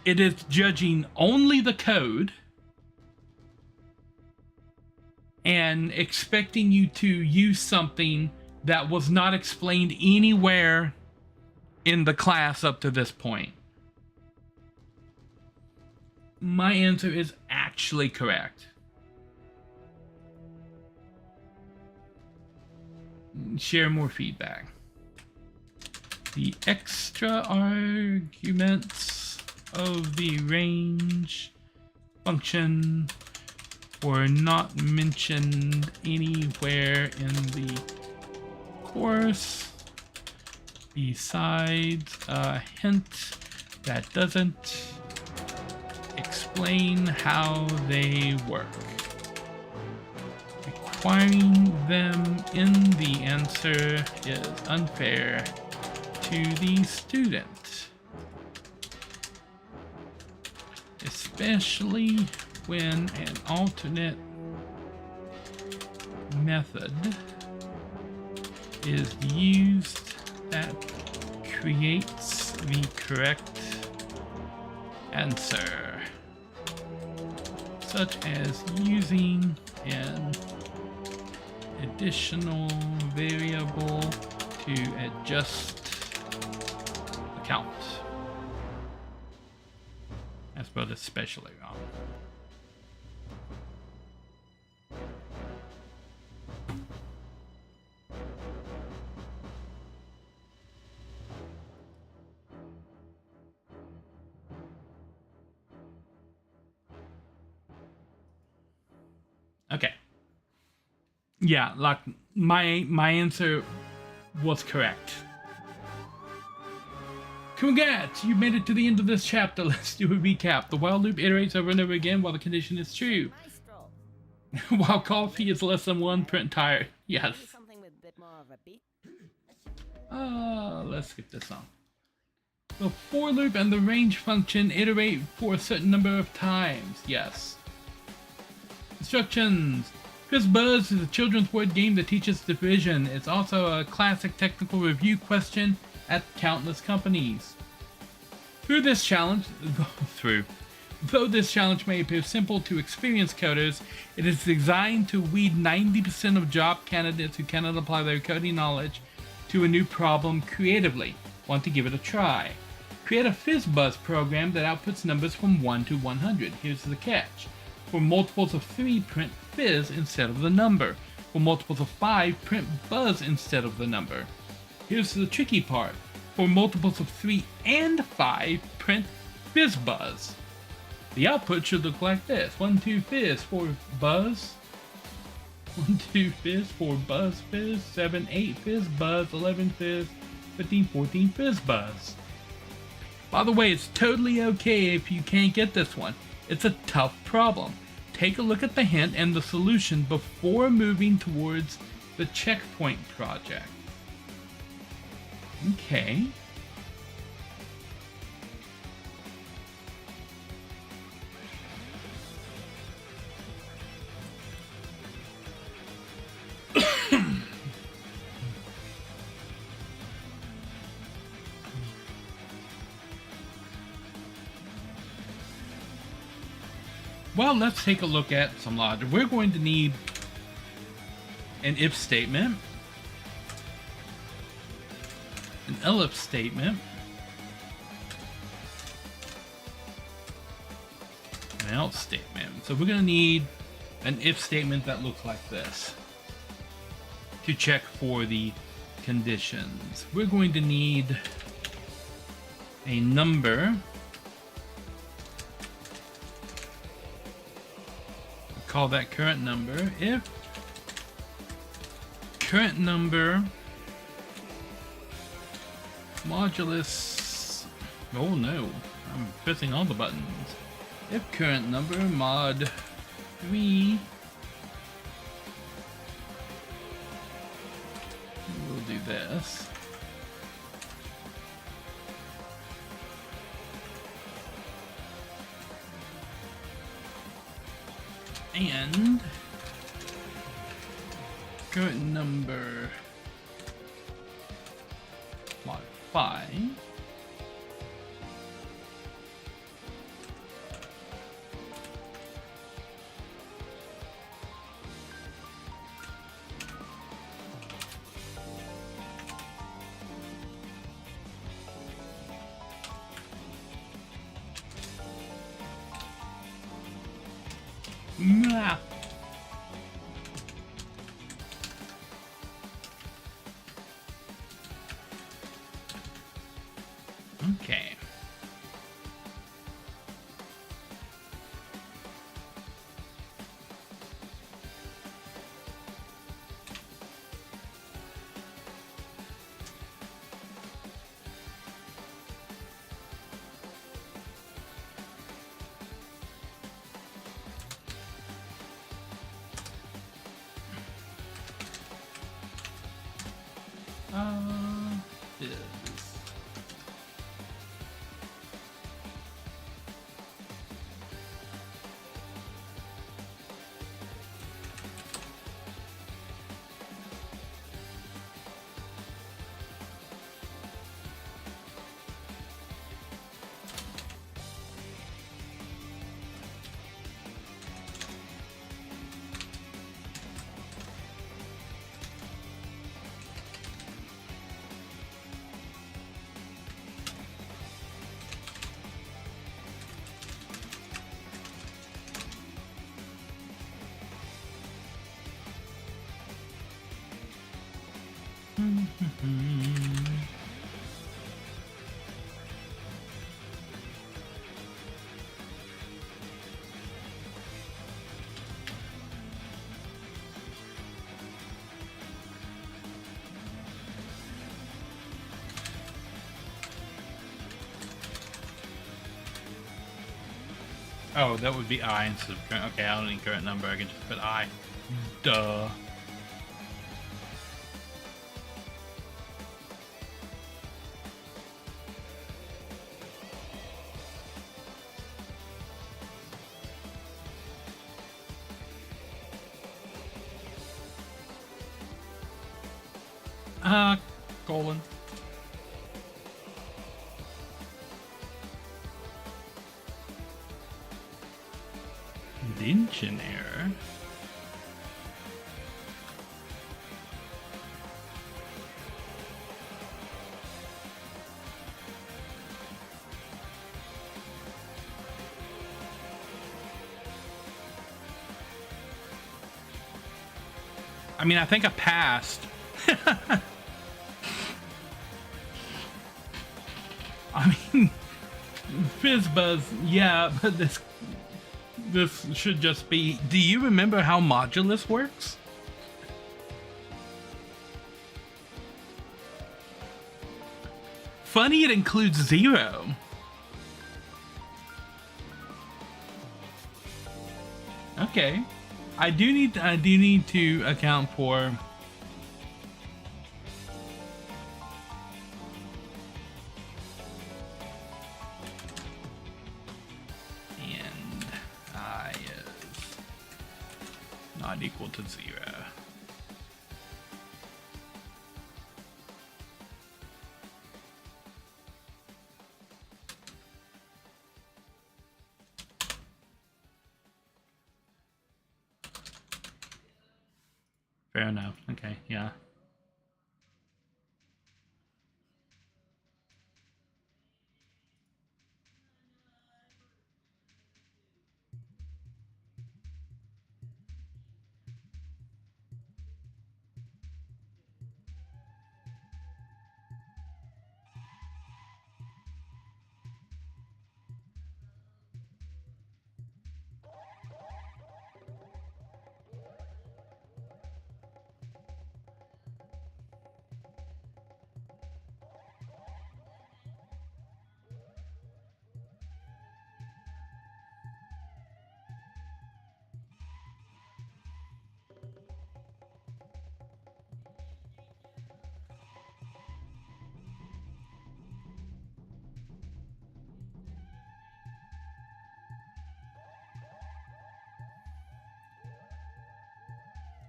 it is judging only the code and expecting you to use something that was not explained anywhere in the class up to this point. My answer is actually correct. Share more feedback. The extra arguments of the range function were not mentioned anywhere in the course, besides a hint that doesn't explain how they work. Requiring them in the answer is unfair to the student, especially when an alternate method is used that creates the correct answer, such as using an additional variable to adjust the count. That's spelled especially wrong. Okay. Yeah, like my answer was correct. Congrats! You made it to the end of this chapter. Let's do a recap. The while loop iterates over and over again while the condition is true. While coffee is less than 1, print tire. Yes. Let's skip this on. The for loop and the range function iterate for a certain number of times. Yes. Instructions. FizzBuzz is a children's word game that teaches division. It's also a classic technical review question at countless companies. Though this challenge may appear simple to experienced coders, it is designed to weed 90% of job candidates who cannot apply their coding knowledge to a new problem creatively. Want to give it a try? Create a FizzBuzz program that outputs numbers from 1 to 100. Here's the catch. For multiples of 3, print fizz instead of the number. For multiples of 5, print buzz instead of the number. Here's the tricky part. For multiples of 3 and 5, print FizzBuzz. The output should look like this. 1, 2, fizz, 4, buzz. 1, 2, fizz, 4, buzz, fizz. 7, 8, fizz, buzz. 11, fizz. 15, 14, fizz, buzz. By the way, it's totally okay if you can't get this one. It's a tough problem. Take a look at the hint and the solution before moving towards the checkpoint project. Okay. Well, let's take a look at some logic. We're going to need an if statement, an elif statement, an else statement. So we're going to need an if statement that looks like this to check for the conditions. We're going to need a number. Call that current number. If current number modulus, oh no, I'm pressing all the buttons. If current number mod 3, we'll do this. And current number mod 5 Mwah. Okay. Is. Oh, that would be I instead of current. Okay, I don't need current number. I can just put I. Duh. Colon. Indention error. I mean, I think I passed. I mean, Fizzbuzz, yeah, but this should just be... Do you remember how modulus works? Funny, it includes 0. Okay. I do need to account for... And I is not equal to 0. Fair enough. Okay, yeah.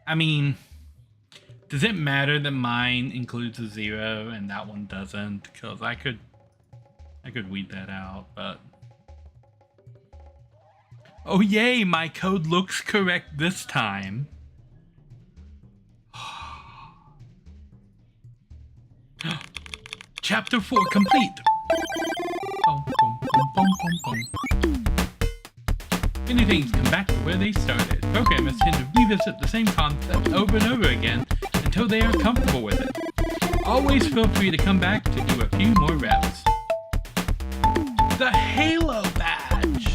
I mean, does it matter that mine includes a 0 and that one doesn't? Because I could weed that out, but... Oh yay, my code looks correct this time. Chapter 4 complete. Boom, boom, boom, boom, boom, boom. Many things come back to where they started. Programmers tend to revisit the same concept over and over again until they are comfortable with it. Always feel free to come back to do a few more reps. The Halo Badge!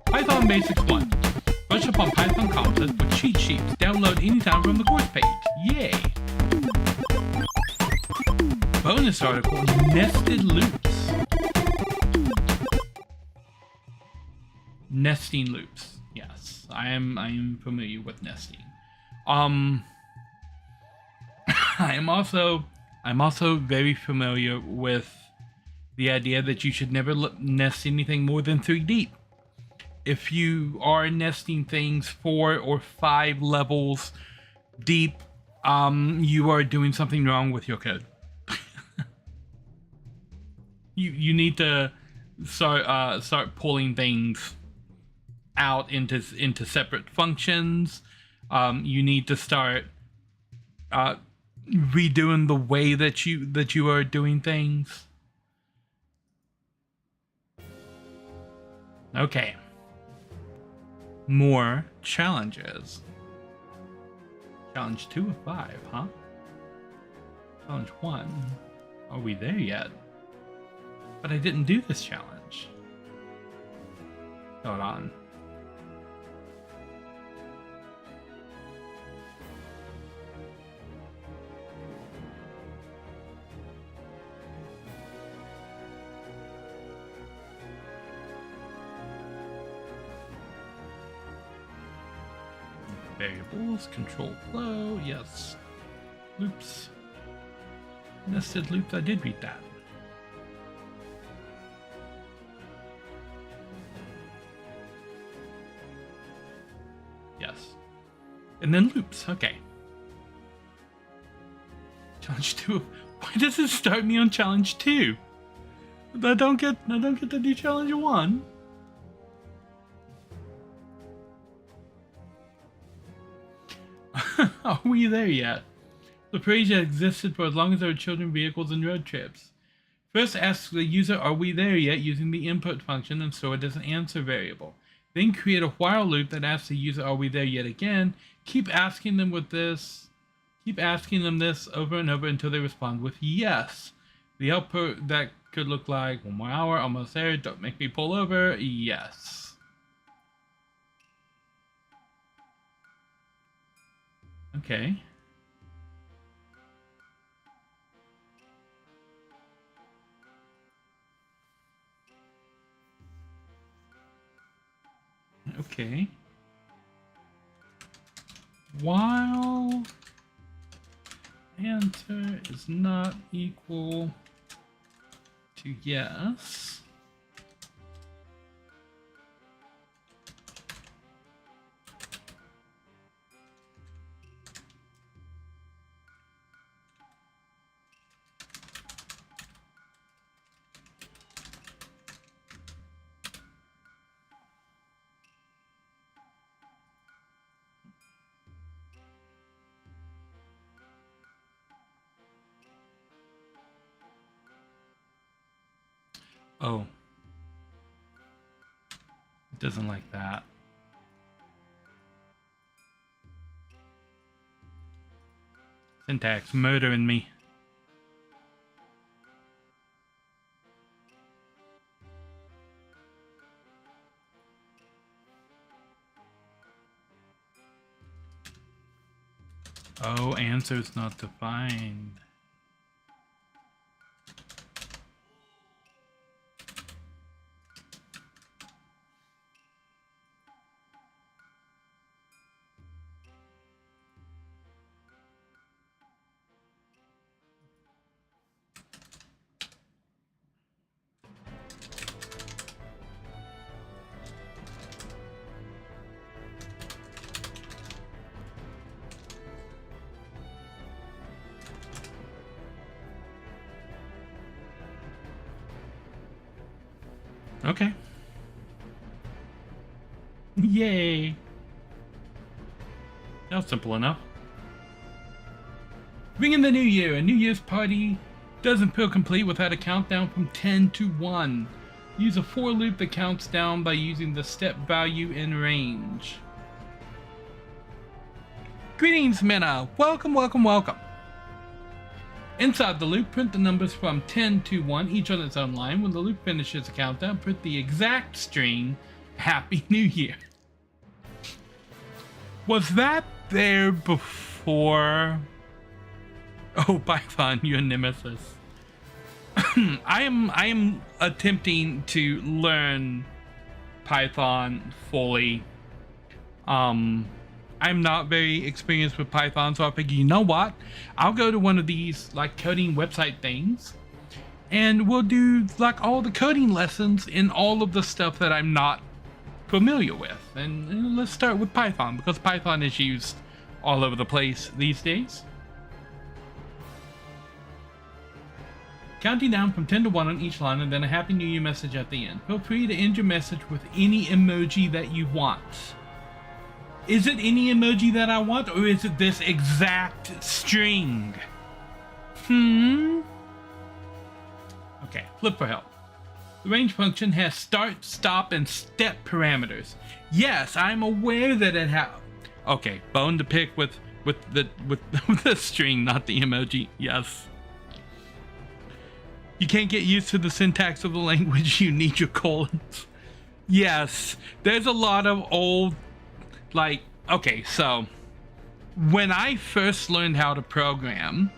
Python Basics 1. Brush up on Python concepts with cheat sheets. Download anytime from the course page. Yay! Bonus article, nested loops. Nesting loops. Yes, I am familiar with nesting. I'm also very familiar with the idea that you should never nest anything more than 3 deep. If you are nesting things 4 or 5 levels deep, you are doing something wrong with your code. you need to start pulling things out into separate functions. You need to start redoing the way that you are doing things. Okay. More challenges. Challenge 2 of 5, huh? Challenge 1. Are we there yet? But I didn't do this challenge. Hold on. Variables, control flow, yes. Loops. Nested loops, I did read that. Yes. And then loops, okay. Challenge 2. Why does it start me on challenge 2? I don't get to do challenge 1. Are we there yet? The phrase existed for as long as there were children, vehicles, and road trips. First ask the user, are we there yet, using the input function and store it as an answer variable. Then create a while loop that asks the user, are we there yet again. Keep asking them this over and over until they respond with yes. The output that could look like 1 more hour, almost there, don't make me pull over, yes. Okay. Okay. While answer is not equal to yes. Oh. It doesn't like that. Syntax murdering me. Oh, answer's not defined. Okay. Yay. That was simple enough. Bring in the new year. A New Year's party doesn't feel complete without a countdown from 10 to 1. Use a for loop that counts down by using the step value in range. Greetings, Mena. Welcome, welcome, welcome. Inside the loop, print the numbers from 10 to 1, each on its own line. When the loop finishes a countdown, print the exact string, Happy New Year. Was that there before? Oh, Python, your nemesis. I am attempting to learn Python fully. I'm not very experienced with Python, so I figured, you know what? I'll go to one of these like coding website things, and we'll do like all the coding lessons in all of the stuff that I'm not familiar with. And let's start with Python, because Python is used all over the place these days. Counting down from 10 to 1 on each line, and then a Happy New Year message at the end. Feel free to end your message with any emoji that you want. Is it any emoji that I want, or is it this exact string? Okay, flip for help. The range function has start, stop, and step parameters. Yes, I'm aware that it has. Okay, bone to pick with the string, not the emoji. Yes. You can't get used to the syntax of the language. You need your colons. Yes, there's a lot of old, like, okay, so when I first learned how to program,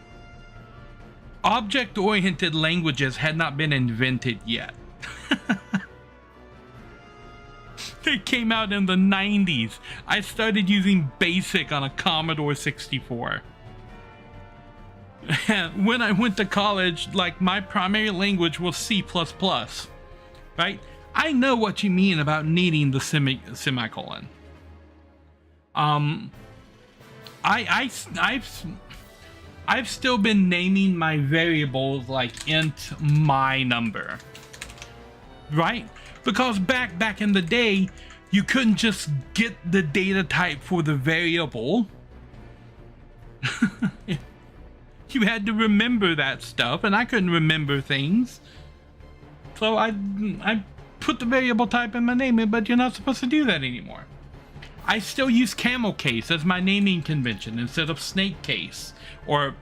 object-oriented languages had not been invented yet. They came out in the 90s. I started using BASIC on a Commodore 64. When I went to college, like, my primary language was C++, right? I know what you mean about needing the semicolon. I've still been naming my variables like int my number, right? Because back in the day, you couldn't just get the data type for the variable. You had to remember that stuff, and I couldn't remember things. So I put the variable type in my name, but you're not supposed to do that anymore. I still use camel case as my naming convention instead of snake case, or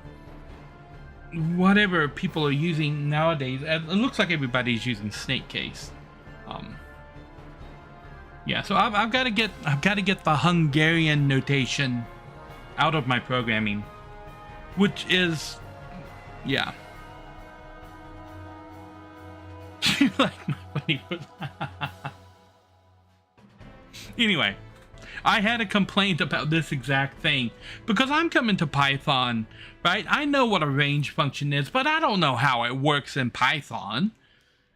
whatever people are using nowadays. It looks like everybody's using snake case. Yeah, so I've got to get the Hungarian notation out of my programming. Which is, yeah. You like my funny foot? Anyway, I had a complaint about this exact thing because I'm coming to Python, right? I know what a range function is, but I don't know how it works in Python.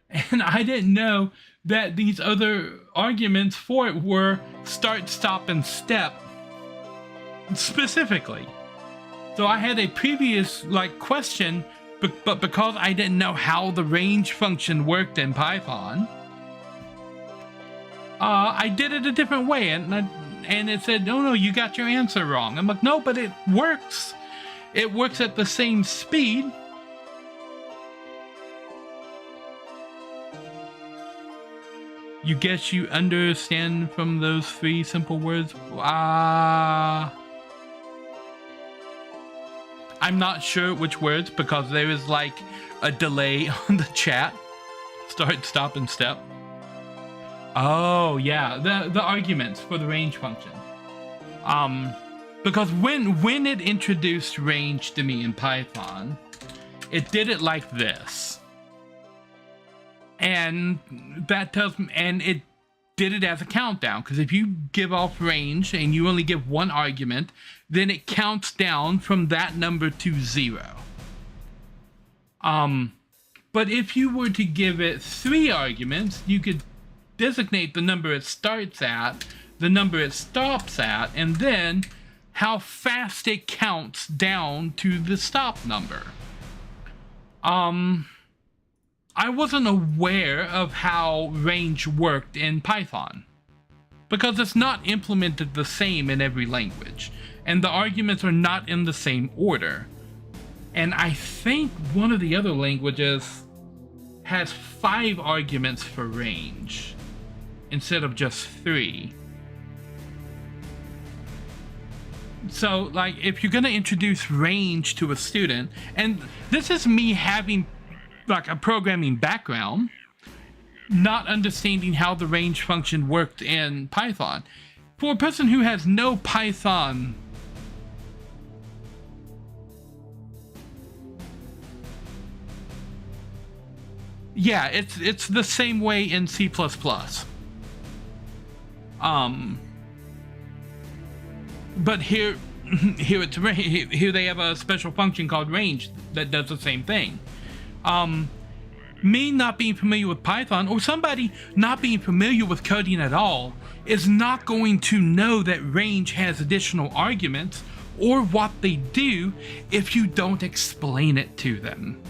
And I didn't know that these other arguments for it were start, stop, and step specifically. So I had a previous question, but because I didn't know how the range function worked in Python, I did it a different way, and it said, no, you got your answer wrong. I'm like, no, but it works. It works at the same speed. You guess you understand from those 3 simple words? I'm not sure which words because there is like a delay on the chat. Start, stop, and step. Oh yeah, the arguments for the range function. Because when it introduced range to me in Python, it did it like this. And that tells me, and it did it as a countdown, because if you give off range and you only give 1 argument, then it counts down from that number to 0. But if you were to give it 3 arguments, you could designate the number it starts at, the number it stops at, and then how fast it counts down to the stop number. I wasn't aware of how range worked in Python because it's not implemented the same in every language, and the arguments are not in the same order. And I think one of the other languages has 5 arguments for range instead of just 3. So, like, if you're going to introduce range to a student, and this is me having like a programming background, not understanding how the range function worked in Python. For a person who has no Python, yeah, it's the same way in C++. But here here they have a special function called range that does the same thing. Me not being familiar with Python, or somebody not being familiar with coding at all, is not going to know that range has additional arguments or what they do if you don't explain it to them.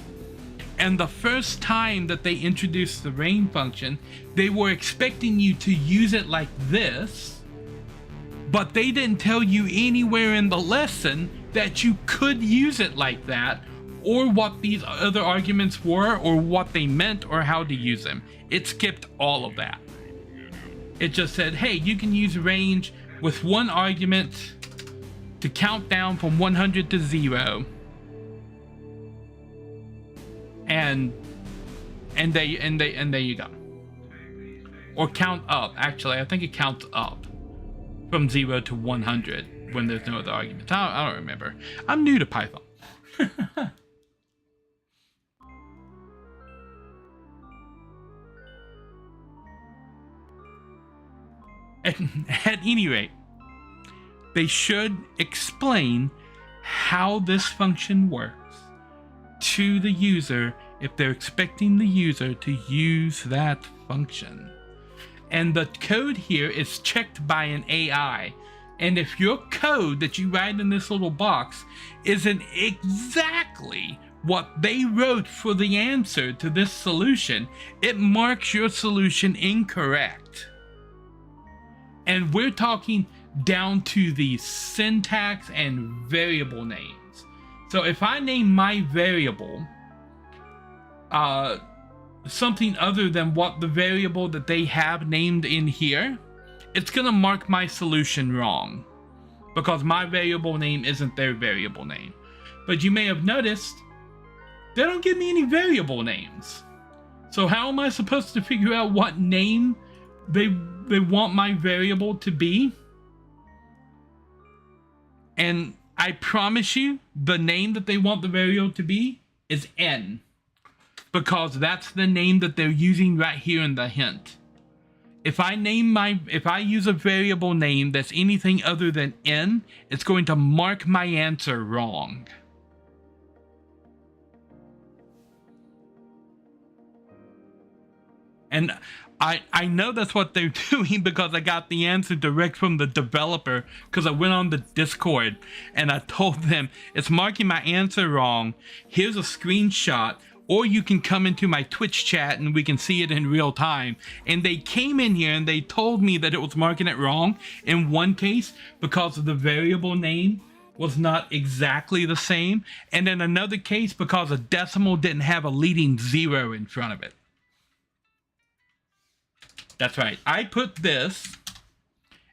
And the first time that they introduced the range function, they were expecting you to use it like this, but they didn't tell you anywhere in the lesson that you could use it like that, or what these other arguments were, or what they meant, or how to use them. It skipped all of that. It just said, hey, you can use range with one argument to count down from 100 to 0. And there you go. Or count up. Actually, I think it counts up from 0 to 100 when there's no other arguments. I don't remember. I'm new to Python. At any rate, they should explain how this function works to the user if they're expecting the user to use that function. And the code here is checked by an AI. And if your code that you write in this little box isn't exactly what they wrote for the answer to this solution, it marks your solution incorrect. And we're talking down to the syntax and variable names. So if I name my variable something other than what the variable that they have named in here, it's gonna mark my solution wrong because my variable name isn't their variable name. But you may have noticed they don't give me any variable names. So how am I supposed to figure out what name they want my variable to be? And I promise you, the name that they want the variable to be is N, because that's the name that they're using right here in the hint. If I use a variable name that's anything other than N, it's going to mark my answer wrong. And I know that's what they're doing because I got the answer direct from the developer, because I went on the Discord and I told them it's marking my answer wrong. Here's a screenshot, or you can come into my Twitch chat and we can see it in real time. And they came in here and they told me that it was marking it wrong in one case because the variable name was not exactly the same, and in another case because a decimal didn't have a leading 0 in front of it. That's right. I put this,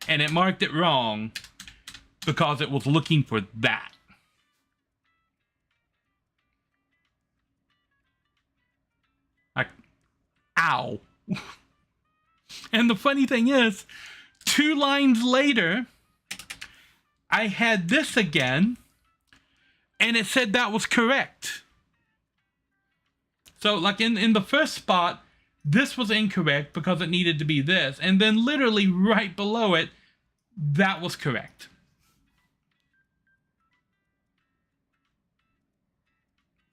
and it marked it wrong because it was looking for that. Like, ow. And the funny thing is, 2 lines later, I had this again, and it said that was correct. So, like in the first spot, this was incorrect because it needed to be this. And then literally right below it, that was correct.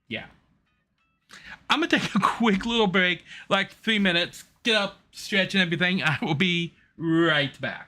Yeah. I'm going to take a quick little break, like 3 minutes, get up, stretch and everything. I will be right back.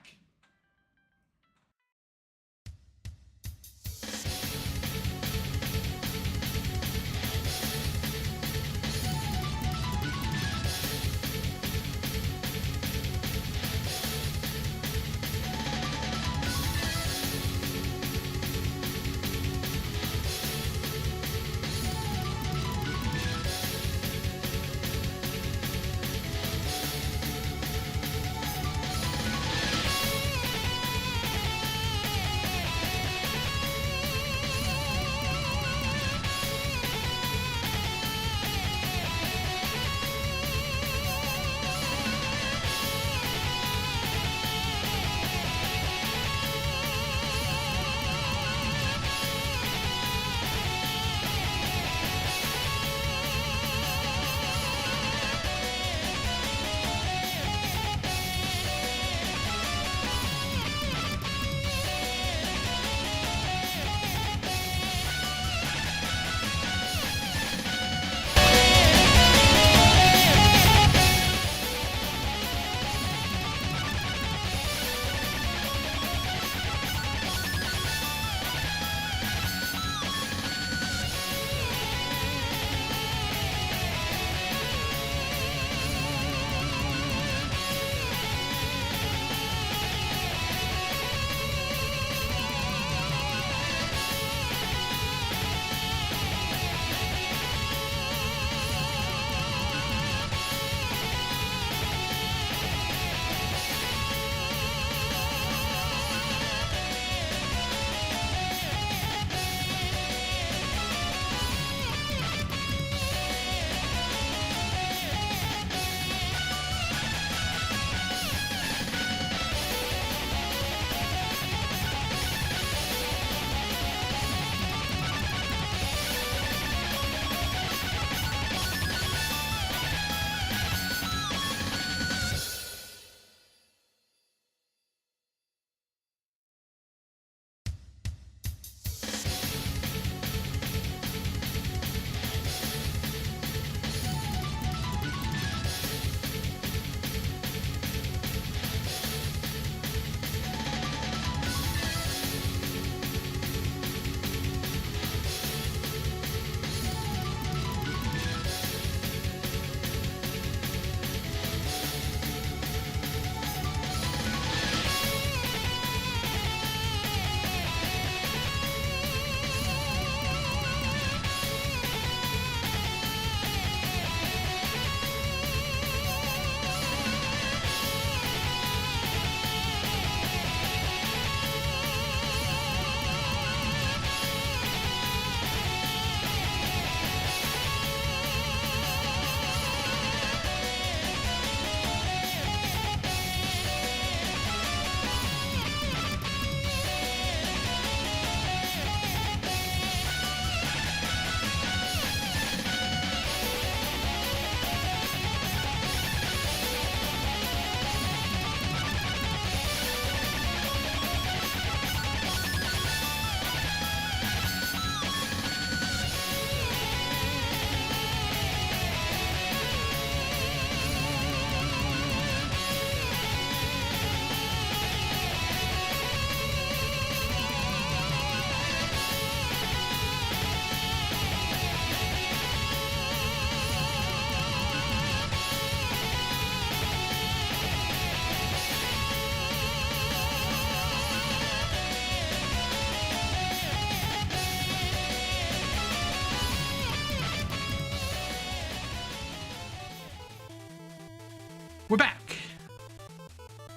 We're back.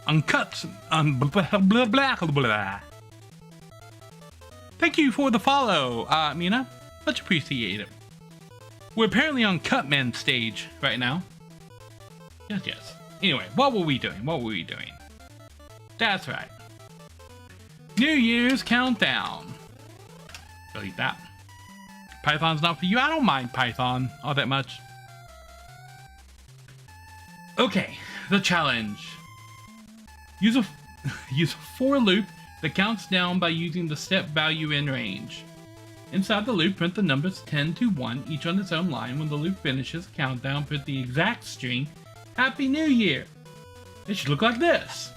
Uncut. Blah, blah, blah, blah. Thank you for the follow, Mina. Much appreciated. We're apparently on Cutman stage right now. Yes. Anyway, what were we doing? That's right. New Year's countdown. Delete that. Python's not for you. I don't mind Python all that much. Okay, the challenge. Use a for loop that counts down by using the step value in range. Inside the loop, print the numbers 10 to 1, each on its own line. When the loop finishes, countdown, print the exact string, Happy New Year. It should look like this.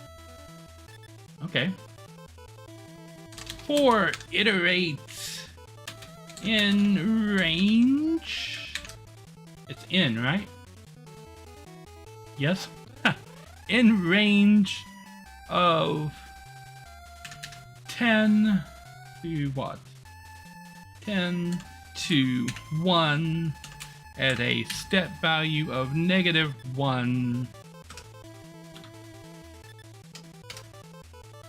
Okay. For iterate in range. It's in, right? Yes. In range of 10 to what? 10 to 1 at a step value of -1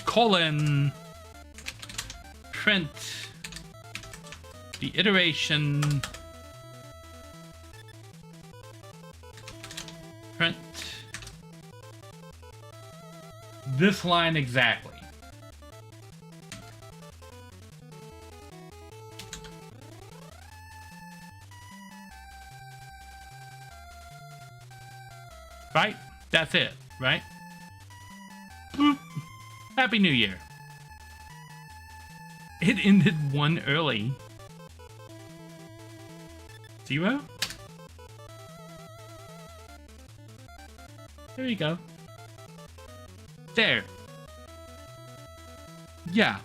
colon print the iteration print this line exactly. Right? That's it, right? Boop. Happy New Year. It ended 1 early. 0? There you go. There. Yeah.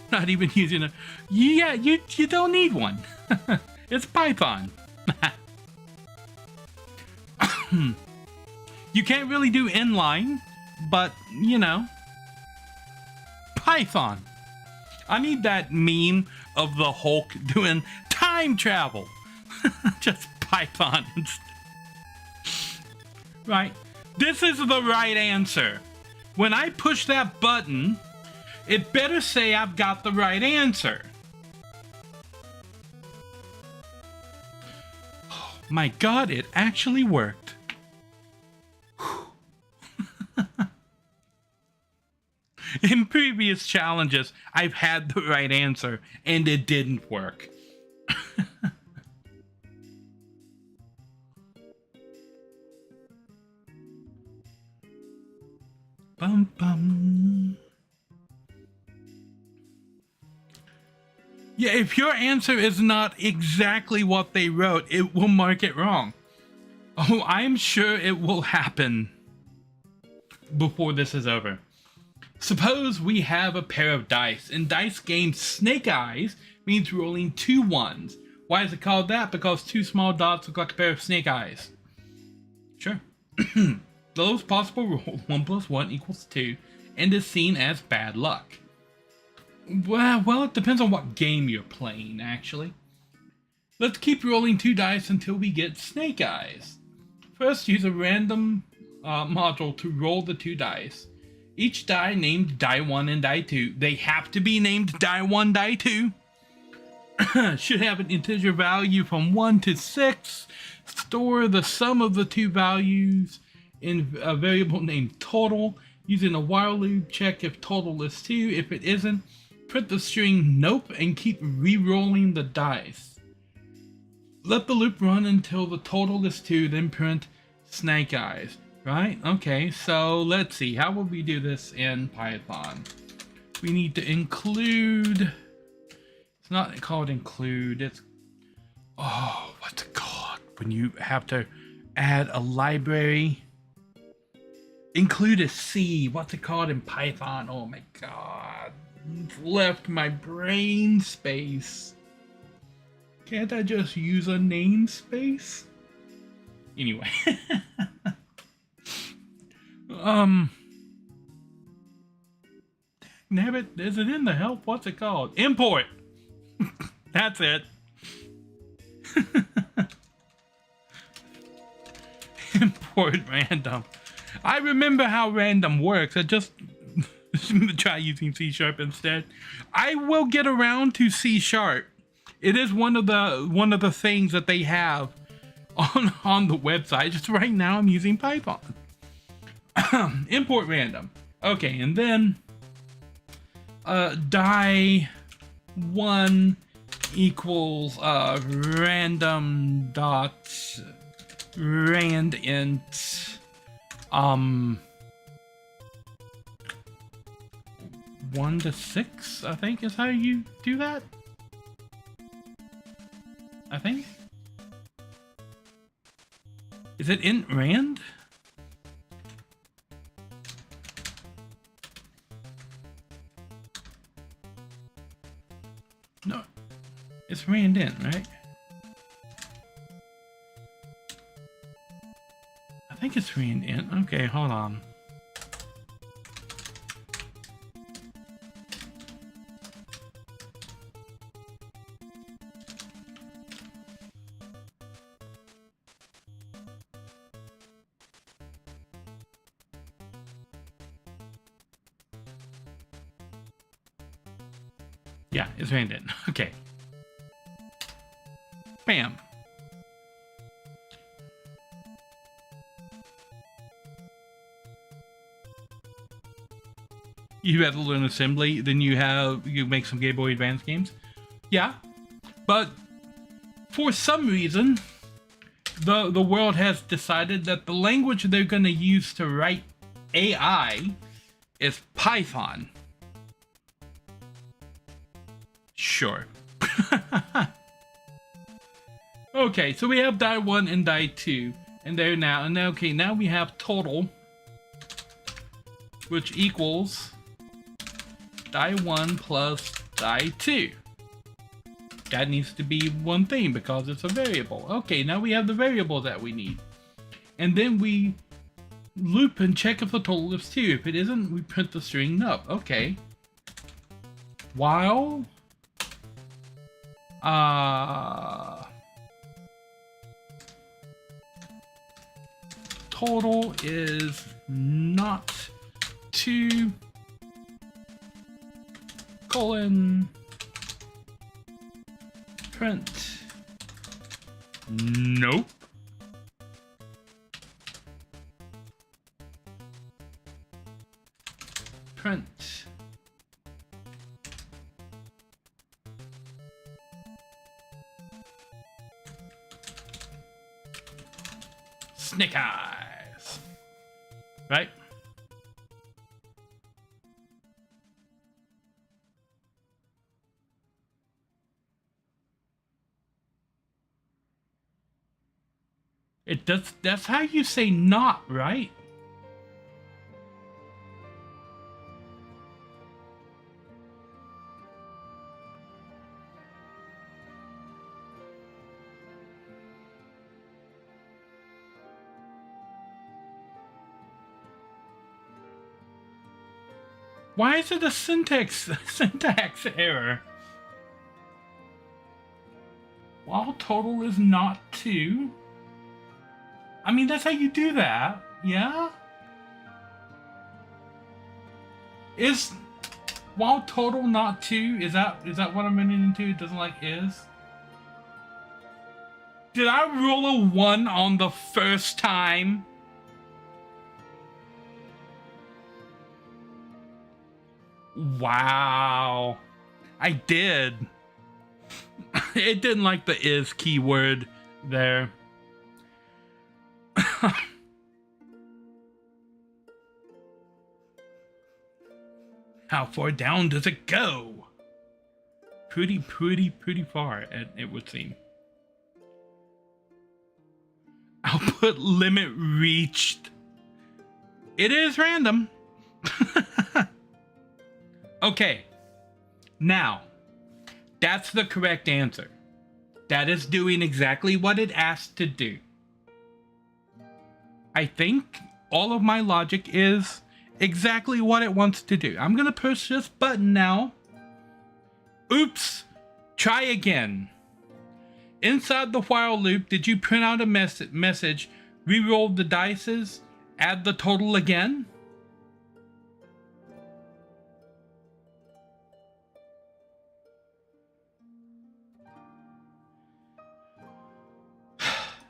Not even using a... Yeah, you don't need one. It's Python. You can't really do inline, but, you know. Python. I need that meme of the Hulk doing time travel. Just Python. Right. This is the right answer. When I push that button, it better say I've got the right answer. Oh, my God, it actually worked. In previous challenges, I've had the right answer, and it didn't work. Bum bum. Yeah, if your answer is not exactly what they wrote, it will mark it wrong. Oh, I'm sure it will happen before this is over. Suppose we have a pair of dice. In dice game, snake eyes means rolling 2 ones. Why is it called that? Because 2 small dots look like a pair of snake eyes. Sure. The lowest possible roll, 1 + 1 = 2, and is seen as bad luck. Well, it depends on what game you're playing, actually. Let's keep rolling 2 dice until we get snake eyes. First, use a random module to roll the 2 dice. Each die named die 1 and die 2. They have to be named die 1, die 2. Should have an integer value from 1 to 6. Store the sum of the 2 values in a variable named total. Using a while loop, check if total is 2. If it isn't, print the string nope and keep re-rolling the dice. Let the loop run until the total is 2, then print snake eyes. Right? Okay, so let's see. How will we do this in Python? We need to include... It's not called include. It's... Oh, what's it called? When you have to add a library. Include a C. What's it called in Python? Oh my God. It's left my brain space. Can't I just use a namespace? Anyway. Damn it, is it in the help? What's it called? Import! That's it. import random. I remember how random works. I just try using C# instead. I will get around to C#. It is one of the things that they have on the website. Just right now I'm using Python. Import random. Okay, and then die1 equals random dot rand int 1 to 6, I think is how you do that. I think. Is it int rand? No, it's rand int, right? I think it's rand int. Okay, hold on. Yeah, it's rand int. Okay. Bam. You have to learn assembly, then you make some Game Boy Advance games. Yeah, but for some reason, the world has decided that the language they're going to use to write AI is Python. Sure. Okay, so we have die1 and die2, and there now. And okay, now we have total, which equals die1 plus die2. That needs to be one thing because it's a variable. Okay, now we have the variable that we need. And then we loop and check if the total is 2. If it isn't, we print the string nub. Okay. While total is not 2 colon print nope. Print snake eyes, right? It does. That's how you say not, right? Why is it a syntax error? While total is not 2. I mean, that's how you do that, yeah? Is while total not 2, is that what I'm running into? It doesn't like is? Did I roll a 1 on the first time? Wow. I did. It didn't like the is keyword there. How far down does it go? Pretty far, it would seem. Output limit reached. It is random. Okay. Now, that's the correct answer. That is doing exactly what it asked to do. I think all of my logic is exactly what it wants to do. I'm going to push this button now. Oops. Try again. Inside the while loop, did you print out a message re-roll the dices, add the total again.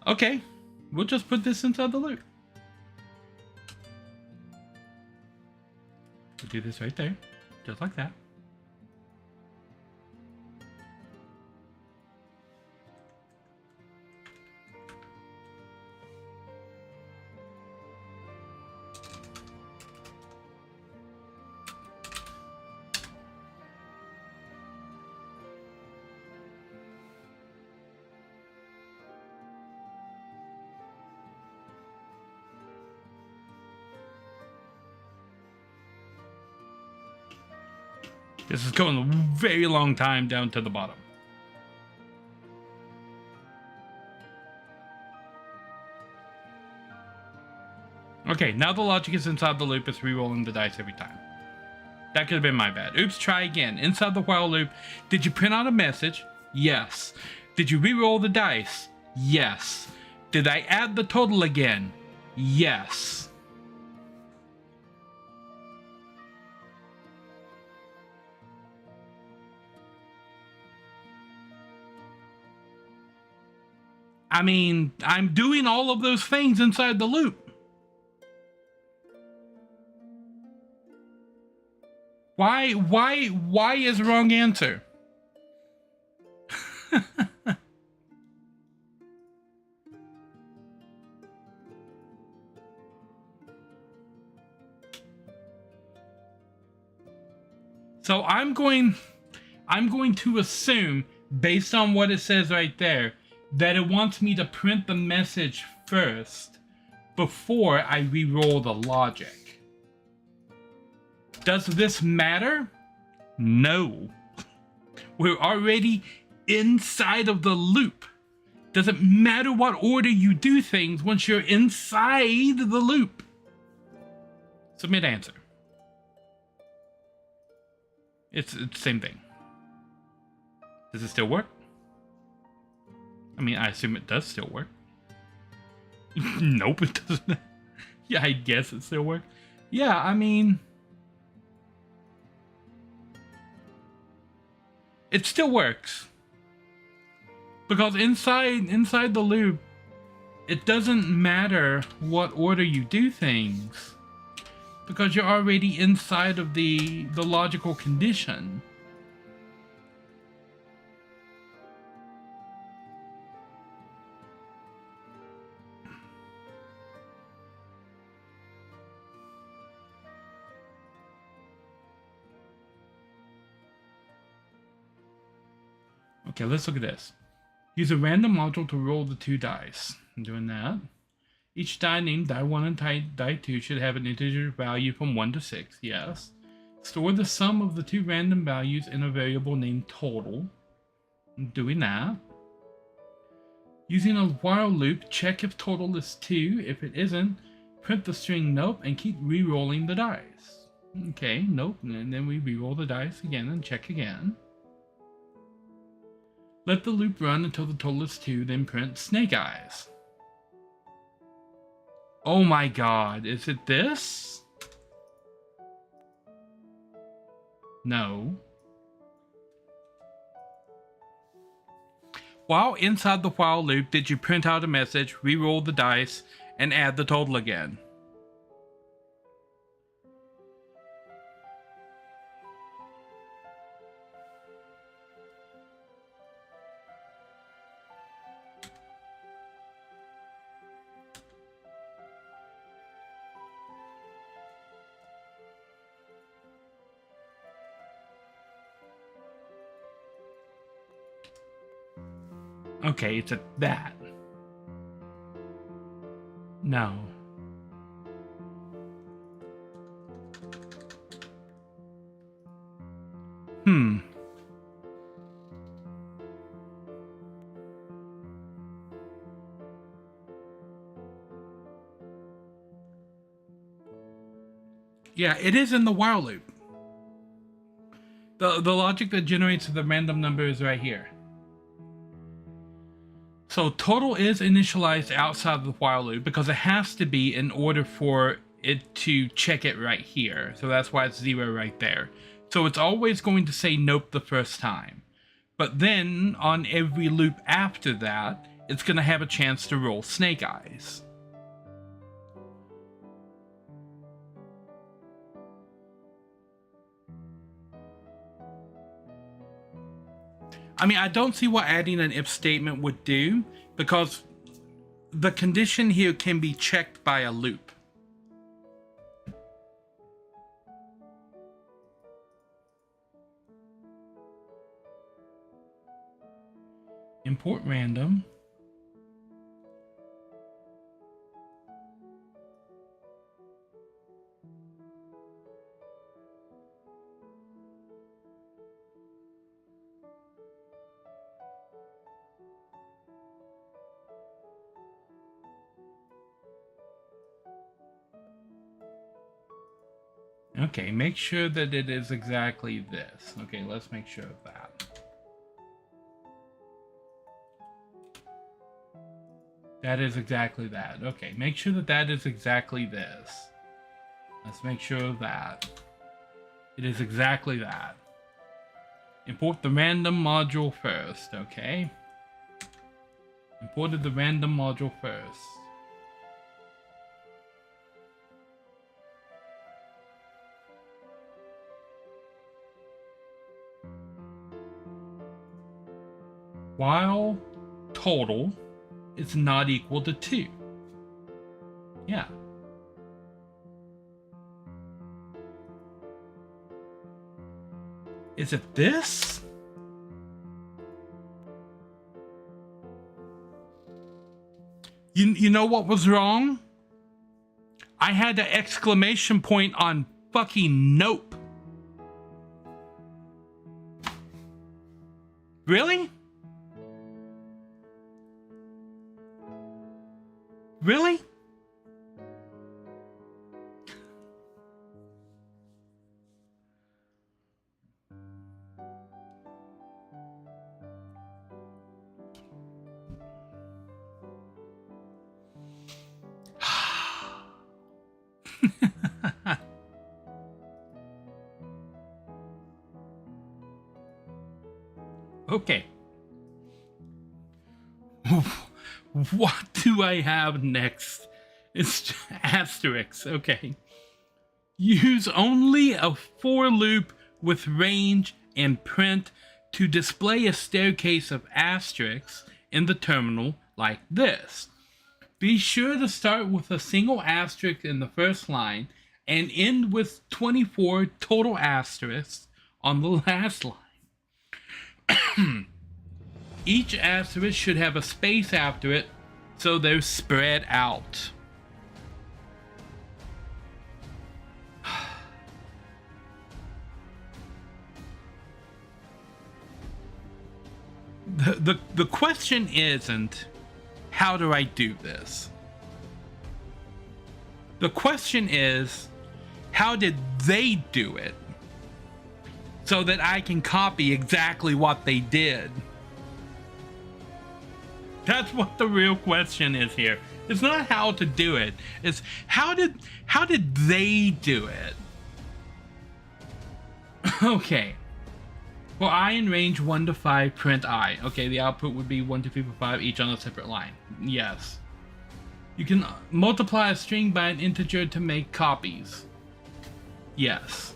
Okay, we'll just put this inside the loop. We'll do this right there, just like that. This is going a very long time down to the bottom. Okay, now the logic is inside the loop. It's re-rolling the dice every time. That could have been my bad. Oops, try again. Inside the while loop, did you print out a message? Yes. Did you re-roll the dice? Yes. Did I add the total again? Yes. I mean, I'm doing all of those things inside the loop. Why is the wrong answer? So I'm going to assume, based on what it says right there, that it wants me to print the message first before I re-roll the logic. Does this matter? No. We're already inside of the loop. Doesn't matter what order you do things once you're inside the loop. Submit answer. It's the same thing. Does it still work? I mean, I assume it does still work. Nope, it doesn't. Yeah, I guess it still works. Yeah, I mean, it still works. Because inside the loop, it doesn't matter what order you do things. Because you're already inside of the logical condition. Okay, let's look at this. Use a random module to roll the two dice. I'm doing that. Each die named die 1 and die 2 should have an integer value from 1 to 6. Yes. Store the sum of the two random values in a variable named total. I'm doing that. Using a while loop, check if total is 2. If it isn't, print the string nope and keep re-rolling the dice. Okay, nope. And then we re-roll the dice again and check again. Let the loop run until the total is 2, then print snake eyes. Oh my god, is it this? No. While inside the while loop, did you print out a message, re-roll the dice, and add the total again? Okay, it's at that. No. Yeah, it is in the while loop. The logic that generates the random number is right here. So total is initialized outside of the while loop because it has to be in order for it to check it right here. So that's why it's 0 right there. So it's always going to say nope the first time. But then on every loop after that, it's going to have a chance to roll snake eyes. I mean, I don't see what adding an if statement would do, because the condition here can be checked by a loop. Import random. Okay, make sure that it is exactly this. Okay, let's make sure of that. That is exactly that. Okay, make sure that that is exactly this. Let's make sure of that. It is exactly that. Import the random module first, okay? Imported the random module first. While total is not equal to 2. Yeah. Is it this? You know what was wrong? I had an exclamation point on fucking nope. Really? Really? Okay. What do I have next? It's asterisk. Okay. Use only a for loop with range and print to display a staircase of asterisks in the terminal like this. Be sure to start with a single asterisk in the first line and end with 24 total asterisks on the last line. Each asterisk should have a space after it, so they're spread out. The question isn't, how do I do this? The question is, how did they do it? So that I can copy exactly what they did. That's what the real question is here. It's not how to do it. It's how did they do it? Okay. For I in range 1 to 5, print I. Okay, the output would be 1, 2, 3, 4, 5, each on a separate line. Yes. You can multiply a string by an integer to make copies. Yes.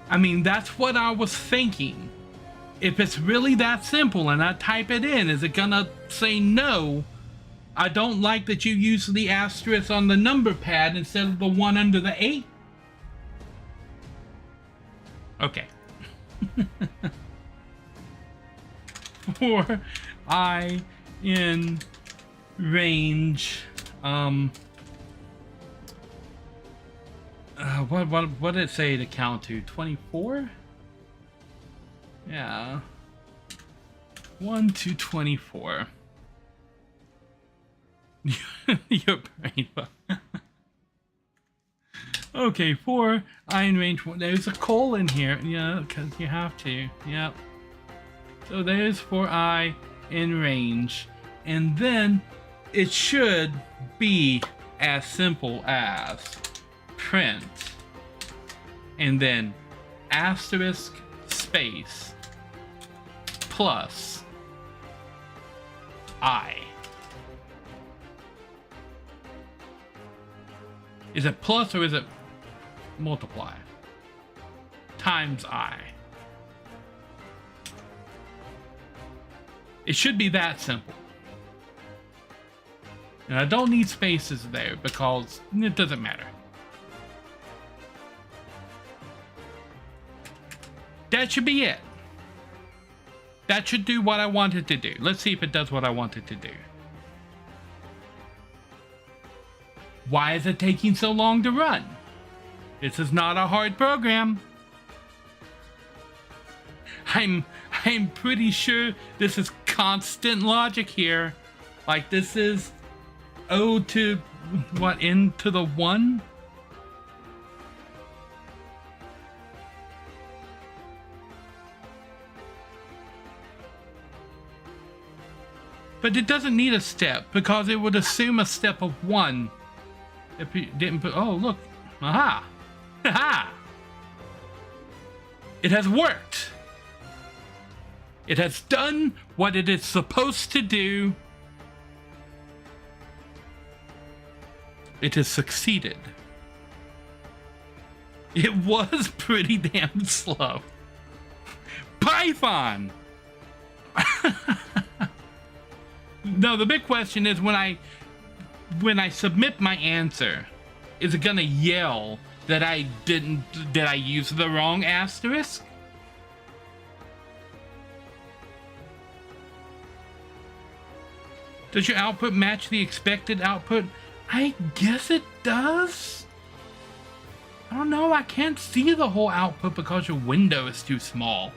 I mean, that's what I was thinking. If it's really that simple and I type it in, is it gonna say no? I don't like that you use the asterisk on the number pad instead of the 1 under the 8. Okay. For I in range, what did it say to count to? 24? Yeah. 1 to 24. Your brain. Okay, for I in range 1. There's a colon here. Yeah, because you have to. Yep. So there's for I in range. And then it should be as simple as print. And then asterisk space plus I. Is it plus or is it multiply? Times I. It should be that simple. And I don't need spaces there because it doesn't matter. That should be it. That should do what I wanted to do. Let's see if it does what I wanted to do. Why is it taking so long to run? This is not a hard program. I'm pretty sure this is constant logic here. Like this is O to what, n to the 1? But it doesn't need a step because it would assume a step of 1 if you didn't put, oh look, aha, aha. It has worked. It has done what it is supposed to do. It has succeeded. It was pretty damn slow. Python! No, the big question is when I submit my answer, is it gonna yell that I used the wrong asterisk? Does your output match the expected output? I guess it does. I don't know, I can't see the whole output because your window is too small.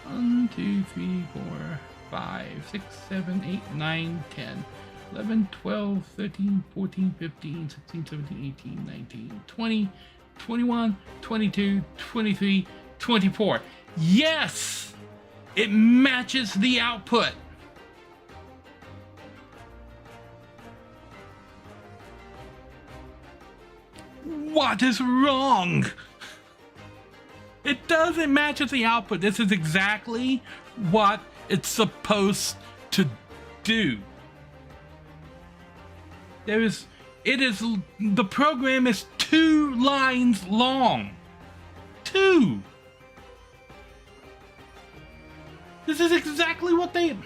1, 2, 3, 4, 5, 6, 7, 8, 9, 10, 11, 12, 13, 14, 15, 16, 17, 18, 19, 20, 21, 22, 23, 24. Yes! It matches the output. What is wrong? It doesn't match with the output. This is exactly what it's supposed to do. The program is 2 lines long. 2. This is exactly what they...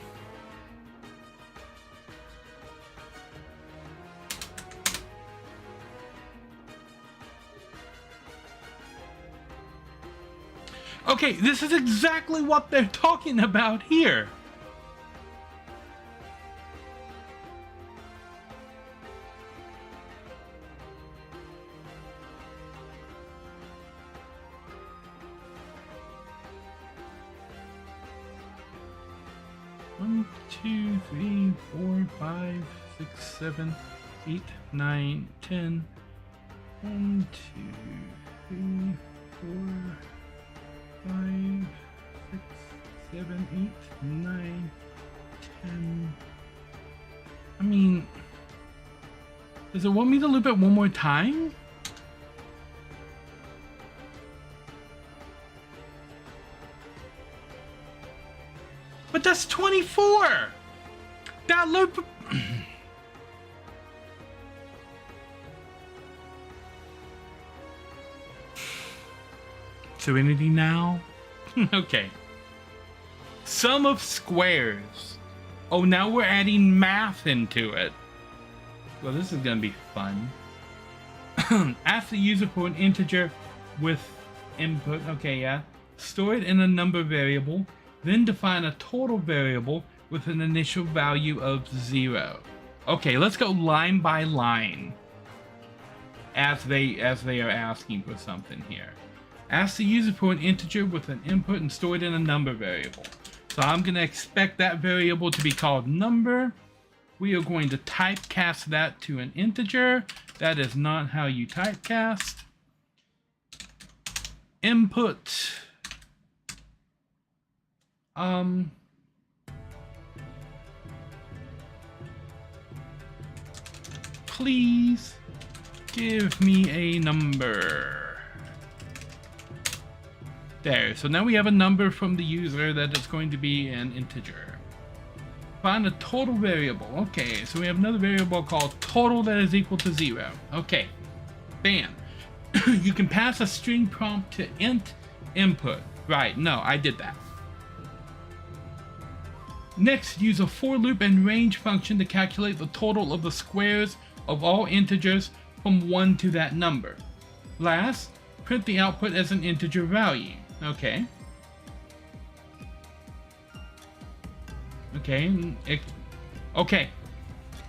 Okay, this is exactly what they're talking about here. One, 2, 3, 4, 5, 6, 7, 8, 9, 10. 1, 2, 3, 4, 5, 6, 7, 8, 9, 10. I mean, does it want me to loop it one more time? But that's 24! That loop... Serenity now? Okay. Sum of squares. Oh, now we're adding math into it. Well, this is gonna be fun. Ask the user for an integer with input. Okay, yeah. Store it in a number variable. Then define a total variable with an initial value of 0. Okay, let's go line by line. As they are asking for something here. Ask the user for an integer with an input and store it in a number variable. So I'm going to expect that variable to be called number. We are going to typecast that to an integer. That is not how you typecast. Input. Please give me a number. There, so now we have a number from the user that is going to be an integer. Find a total variable. Okay, so we have another variable called total that is equal to 0. Okay, bam. You can pass a string prompt to int input. Right, no, I did that. Next, use a for loop and range function to calculate the total of the squares of all integers from 1 to that number. Last, print the output as an integer value. Okay. Okay.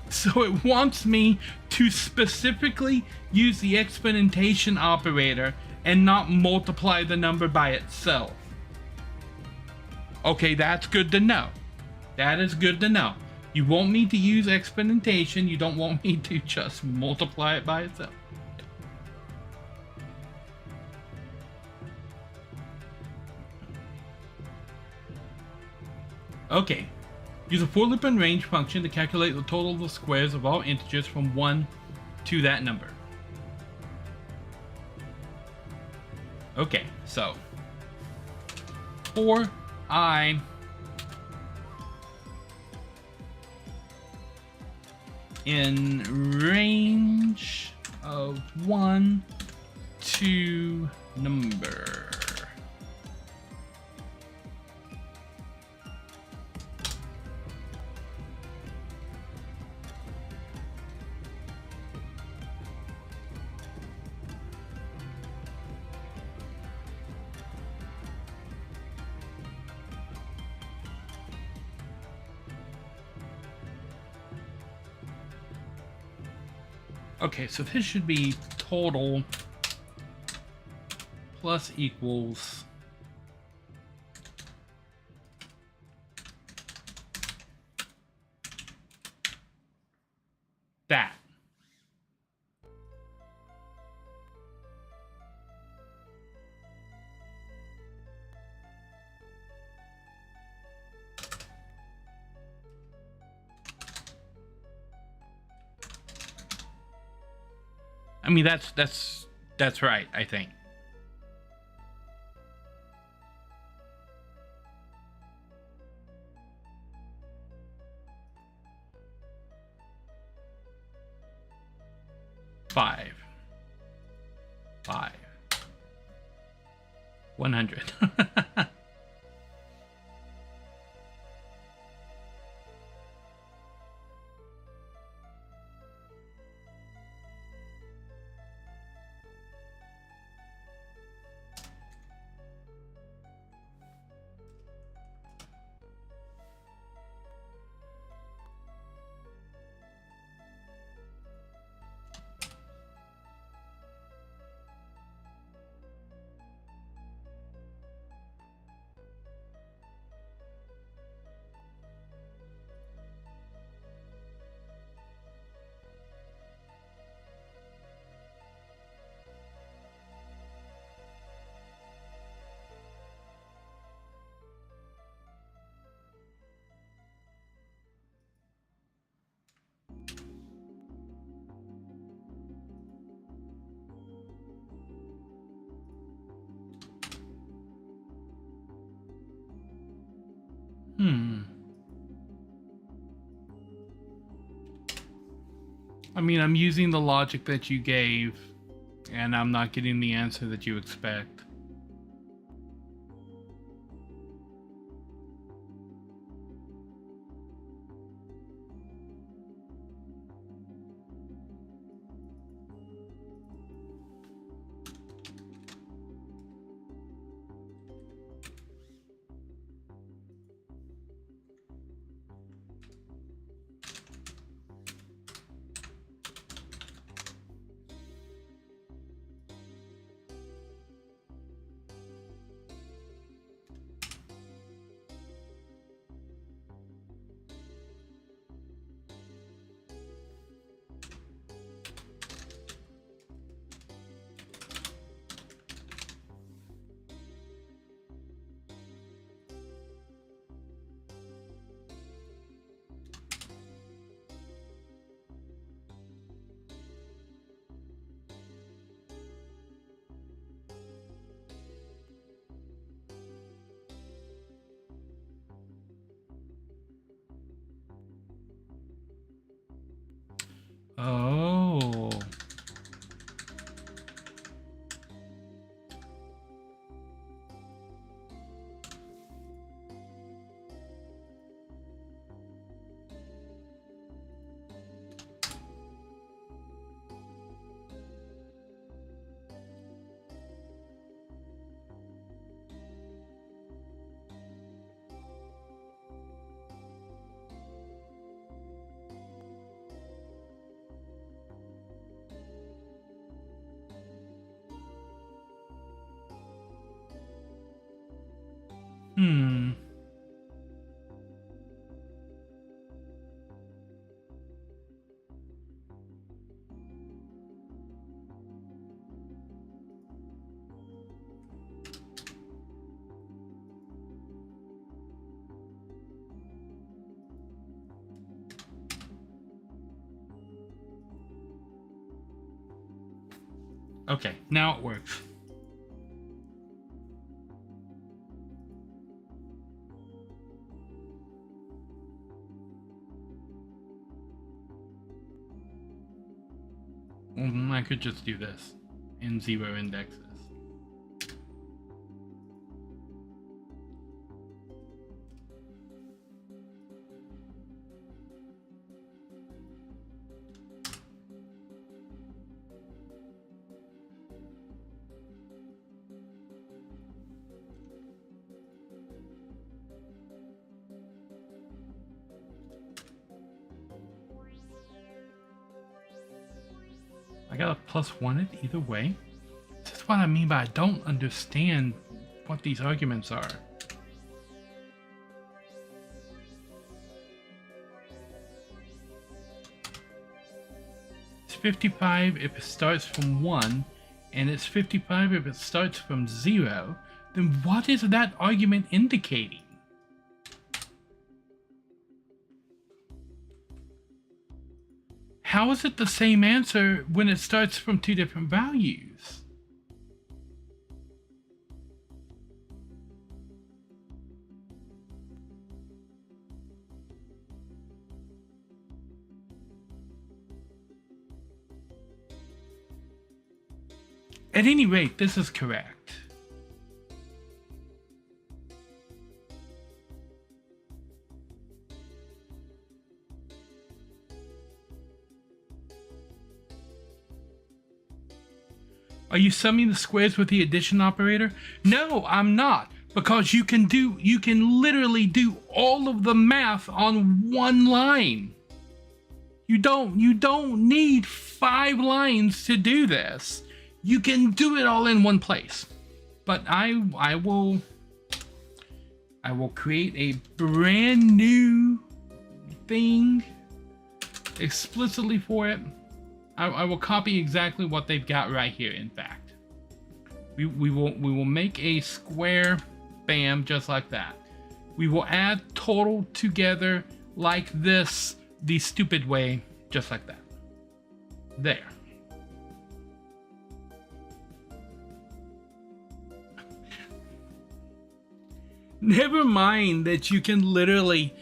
So it wants me to specifically use the exponentation operator and not multiply the number by itself. Okay, that's good to know. That is good to know. You want me to use exponentation, you don't want me to just multiply it by itself. Okay. Use a for loop and range function to calculate the total of the squares of all integers from 1 to that number. Okay, so for I in range of 1 to number. Okay, so this should be total plus equals that. I mean, that's right, I think. Five. 100. I mean, I'm using the logic that you gave, and I'm not getting the answer that you expect. Oh. Hmm. Okay, now it works. I could just do this in 0 indexes. I got a +1 it either way. This is what I mean by I don't understand what these arguments are. It's 55 if it starts from 1, and it's 55 if it starts from 0. Then what is that argument indicating? How is it the same answer when it starts from 2 different values? At any rate, this is correct. Are you summing the squares with the addition operator? No, I'm not, because you can literally do all of the math on one line. You don't need 5 lines to do this. You can do it all in one place. But I will create a brand new thing explicitly for it. I will copy exactly what they've got right here. In fact, we will make a square, bam, just like that. We will add total together like this, the stupid way, just like that. There. Never mind that you can literally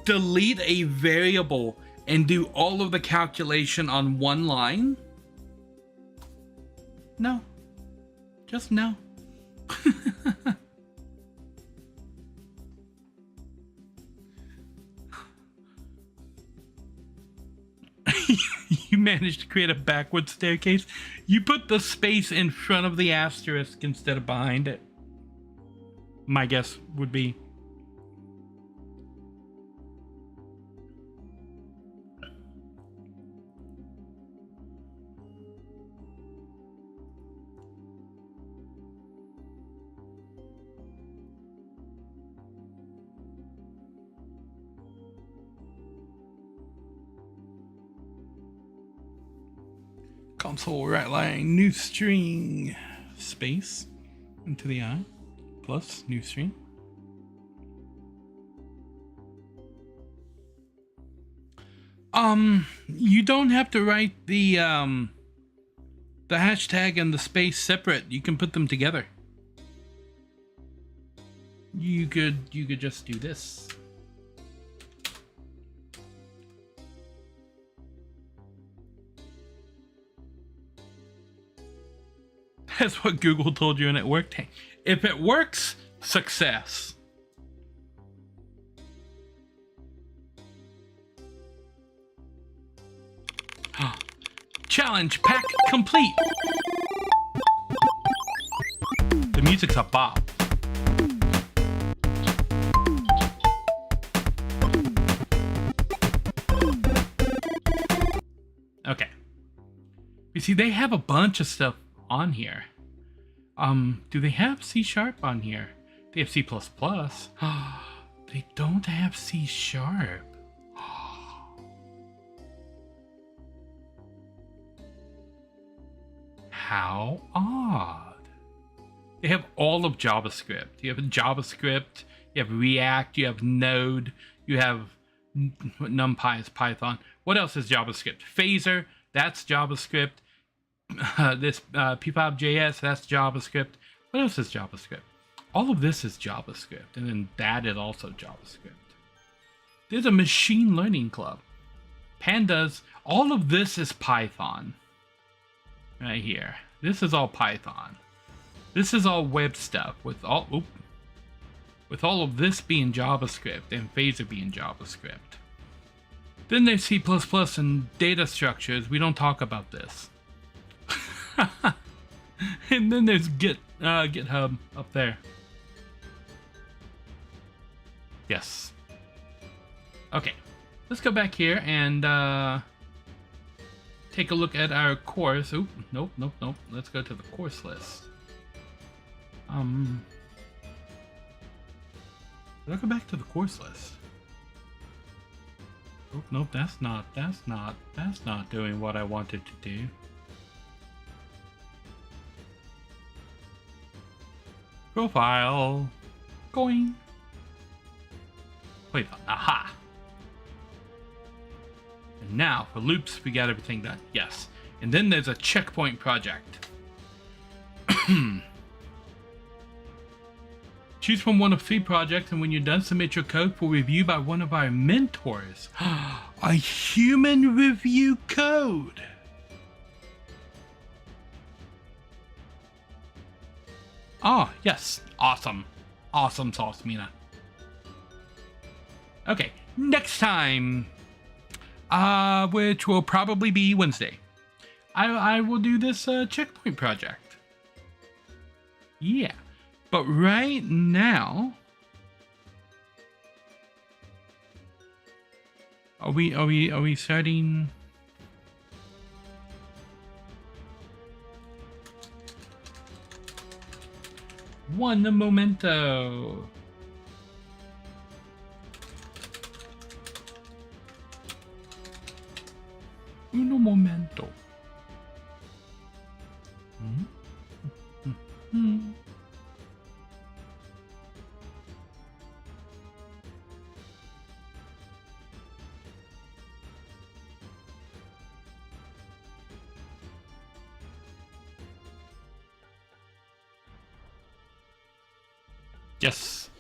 delete a variable and do all of the calculation on one line? No. Just no. You managed to create a backward staircase. You put the space in front of the asterisk instead of behind it. My guess would be. Console right line new string space into the I plus new string. You don't have to write the hashtag and the space separate. You can put them together. You could just do this. That's what Google told you and it worked. Hey, if it works, success. Challenge pack complete. The music's a bop. Okay. You see, they have a bunch of stuff on here. Do they have C# on here? They have C++. They don't have C#. How odd. They have all of JavaScript. You have JavaScript, you have React, you have Node, you have NumPy is Python. What else is JavaScript? Phaser, that's JavaScript. This P5.js, that's JavaScript. What else is JavaScript? All of this is JavaScript, and then that is also JavaScript. There's a machine learning club. Pandas, all of this is Python. Right here. This is all Python. This is all web stuff with all of this being JavaScript and Phaser being JavaScript. Then there's C++ and data structures. We don't talk about this. And then there's GitHub up there. Yes. Okay. Let's go back here and take a look at our course. Oop, nope. Let's go to the course list. Let's go back to the course list. Oh, nope, that's not doing what I wanted to do. Profile. Going. Wait, aha. And now for loops, we got everything done. Yes. And then there's a checkpoint project. Choose from one of 3 projects, and when you're done, submit your code for review by one of our mentors. A human review code. Oh, yes. Awesome. Awesome sauce, Mina. Okay, next time, which will probably be Wednesday, I will do this checkpoint project. Yeah. But right now, are we starting? One momento. Uno momento. Yes,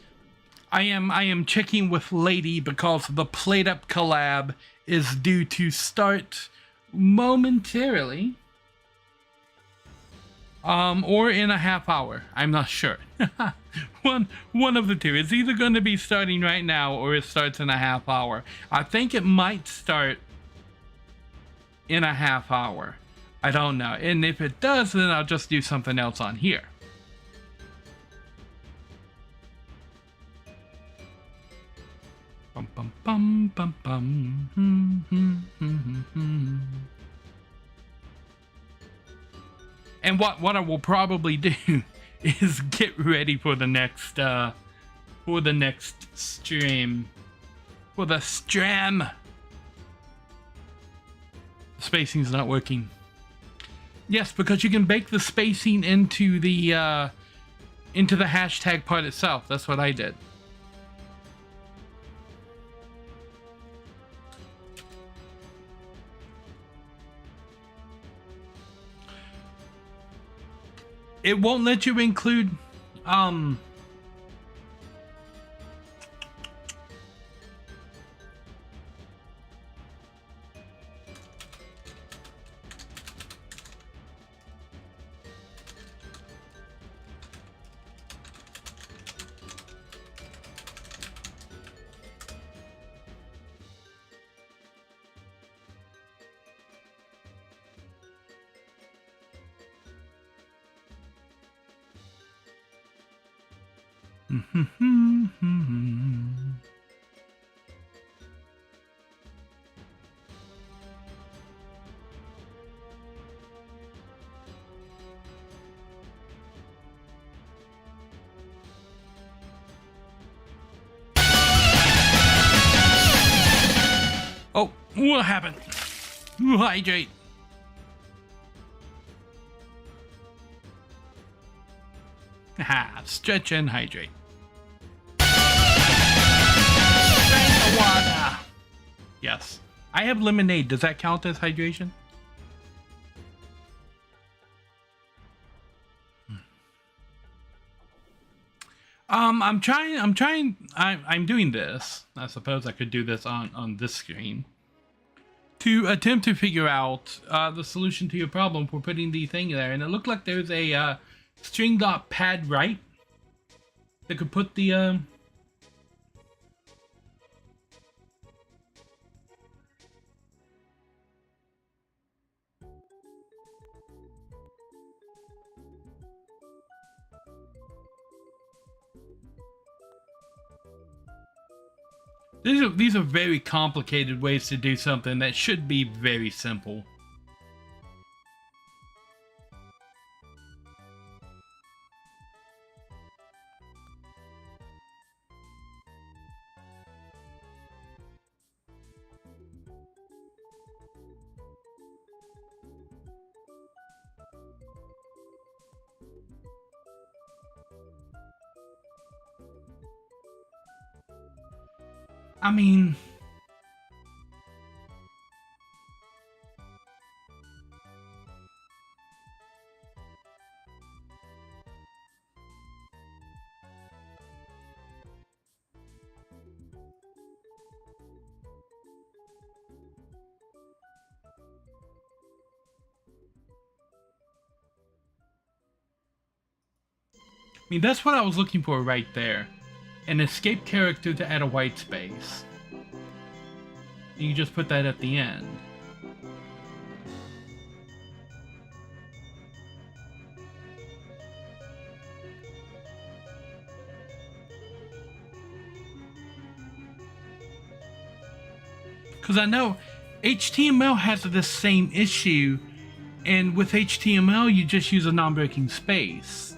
I am checking with Lady because the Plate Up collab is due to start momentarily, or in a half hour. I'm not sure. one of the two. It's either going to be starting right now or it starts in a half hour. I think it might start in a half hour. I don't know. And if it does, then I'll just do something else on here. Bum, bum, bum, bum, bum. And what I will probably do is get ready for the next stream. For the stream. The spacing's not working. Yes, because you can bake the spacing into the hashtag part itself. That's what I did. It won't let you include Oh, what happened? Hydrate. Ha, stretch and hydrate. Drink the water. Yes. I have lemonade. Does that count as hydration? I'm doing this. I suppose I could do this on this screen to attempt to figure out the solution to your problem for putting the thing there. And it looked like there's a string.pad right that could put the These are very complicated ways to do something that should be very simple. I mean, that's what I was looking for right there. An escape character to add a white space. You just put that at the end. Because I know HTML has this same issue, and with HTML you just use a non-breaking space.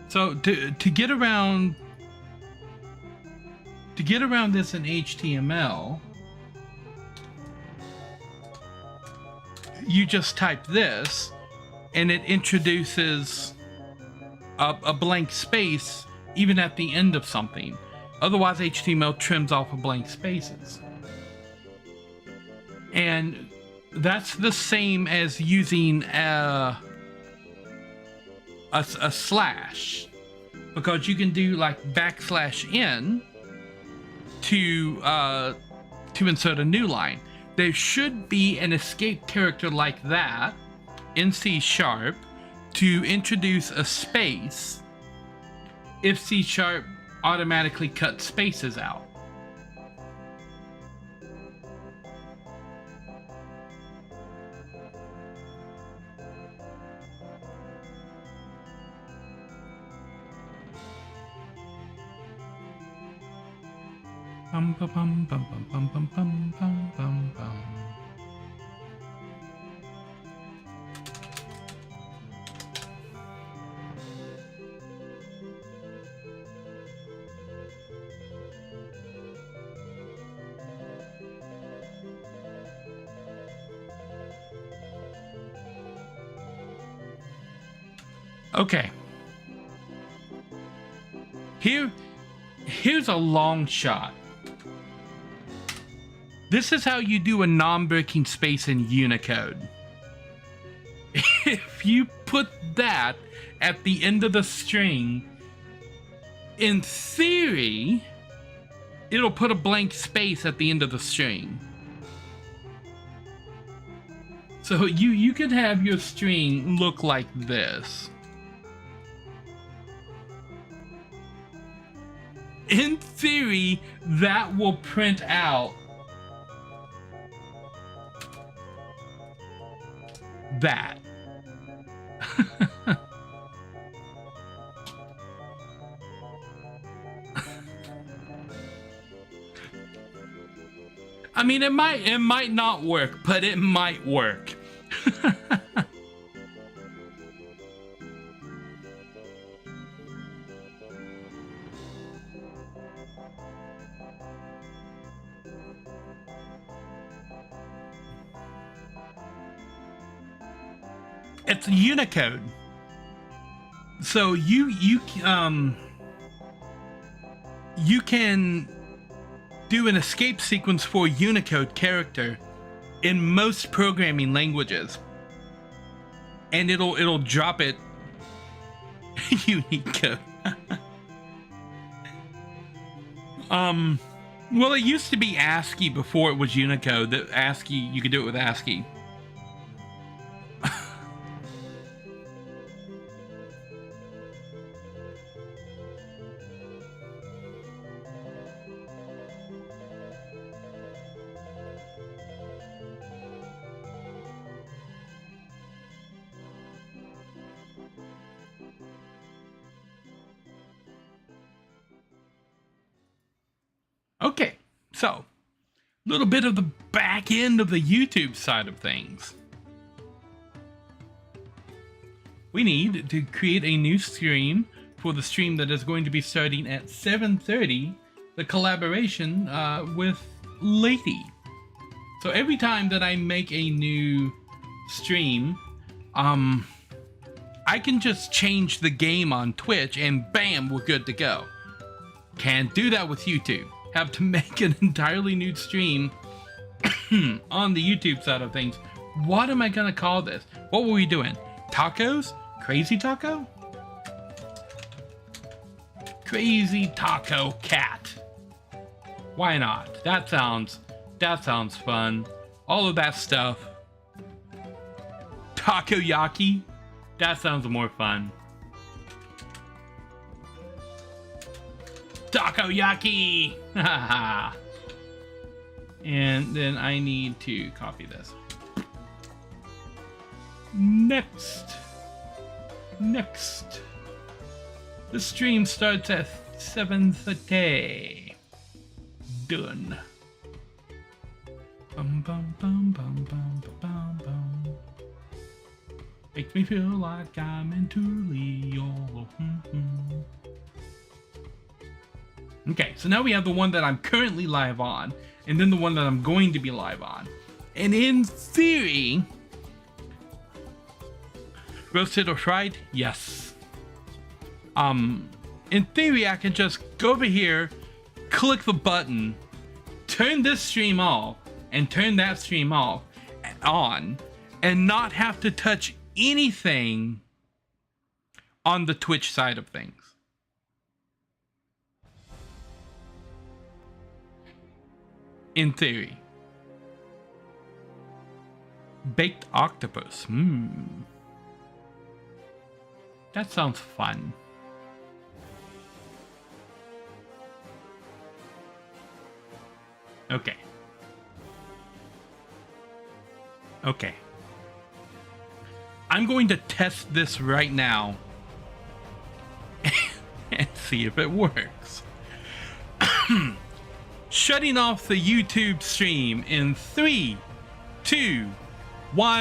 So to get around this in HTML, you just type this, and it introduces a blank space even at the end of something. Otherwise, HTML trims off of blank spaces. And that's the same as using a slash, because you can do like \n to insert a new line. There should be an escape character like that in C# to introduce a space if C# automatically cuts spaces out. Bum, bum, bum, bum, bum, bum, bum, bum, bum, bum. Okay. Here's a long shot. This is how you do a non-breaking space in Unicode. If you put that at the end of the string, in theory, it'll put a blank space at the end of the string. So you could have your string look like this. In theory, that will print out that. I mean, it might not work, but it might work. It's Unicode. So you can do an escape sequence for Unicode character in most programming languages, and it'll drop it unique code. Well, it used to be ASCII before it was Unicode. That ASCII, you could do it with ASCII. Okay, so a little bit of the back end of the YouTube side of things. We need to create a new stream for the stream that is going to be starting at 7:30, the collaboration with Lady. So every time that I make a new stream, I can just change the game on Twitch and bam, we're good to go. Can't do that with YouTube. Have to make an entirely new stream on the YouTube side of things. What am I gonna call this? What were we doing? Tacos? Crazy Taco? Crazy Taco Cat. Why not? That sounds fun. All of that stuff. Takoyaki? That sounds more fun. Takoyaki! And then I need to copy this. Next. The stream starts at 7:30. Done. Bum, bum, bum, bum, bum, bum, bum. Makes me feel like I'm into Leo. Okay, so now we have the one that I'm currently live on, and then the one that I'm going to be live on. And in theory, roasted or fried? Yes. In theory, I can just go over here, click the button, turn this stream off, and turn that stream off on, and not have to touch anything on the Twitch side of things. In theory. Baked octopus. That sounds fun. Okay. Okay. I'm going to test this right now and see if it works. Shutting off the YouTube stream in 3, 2, 1.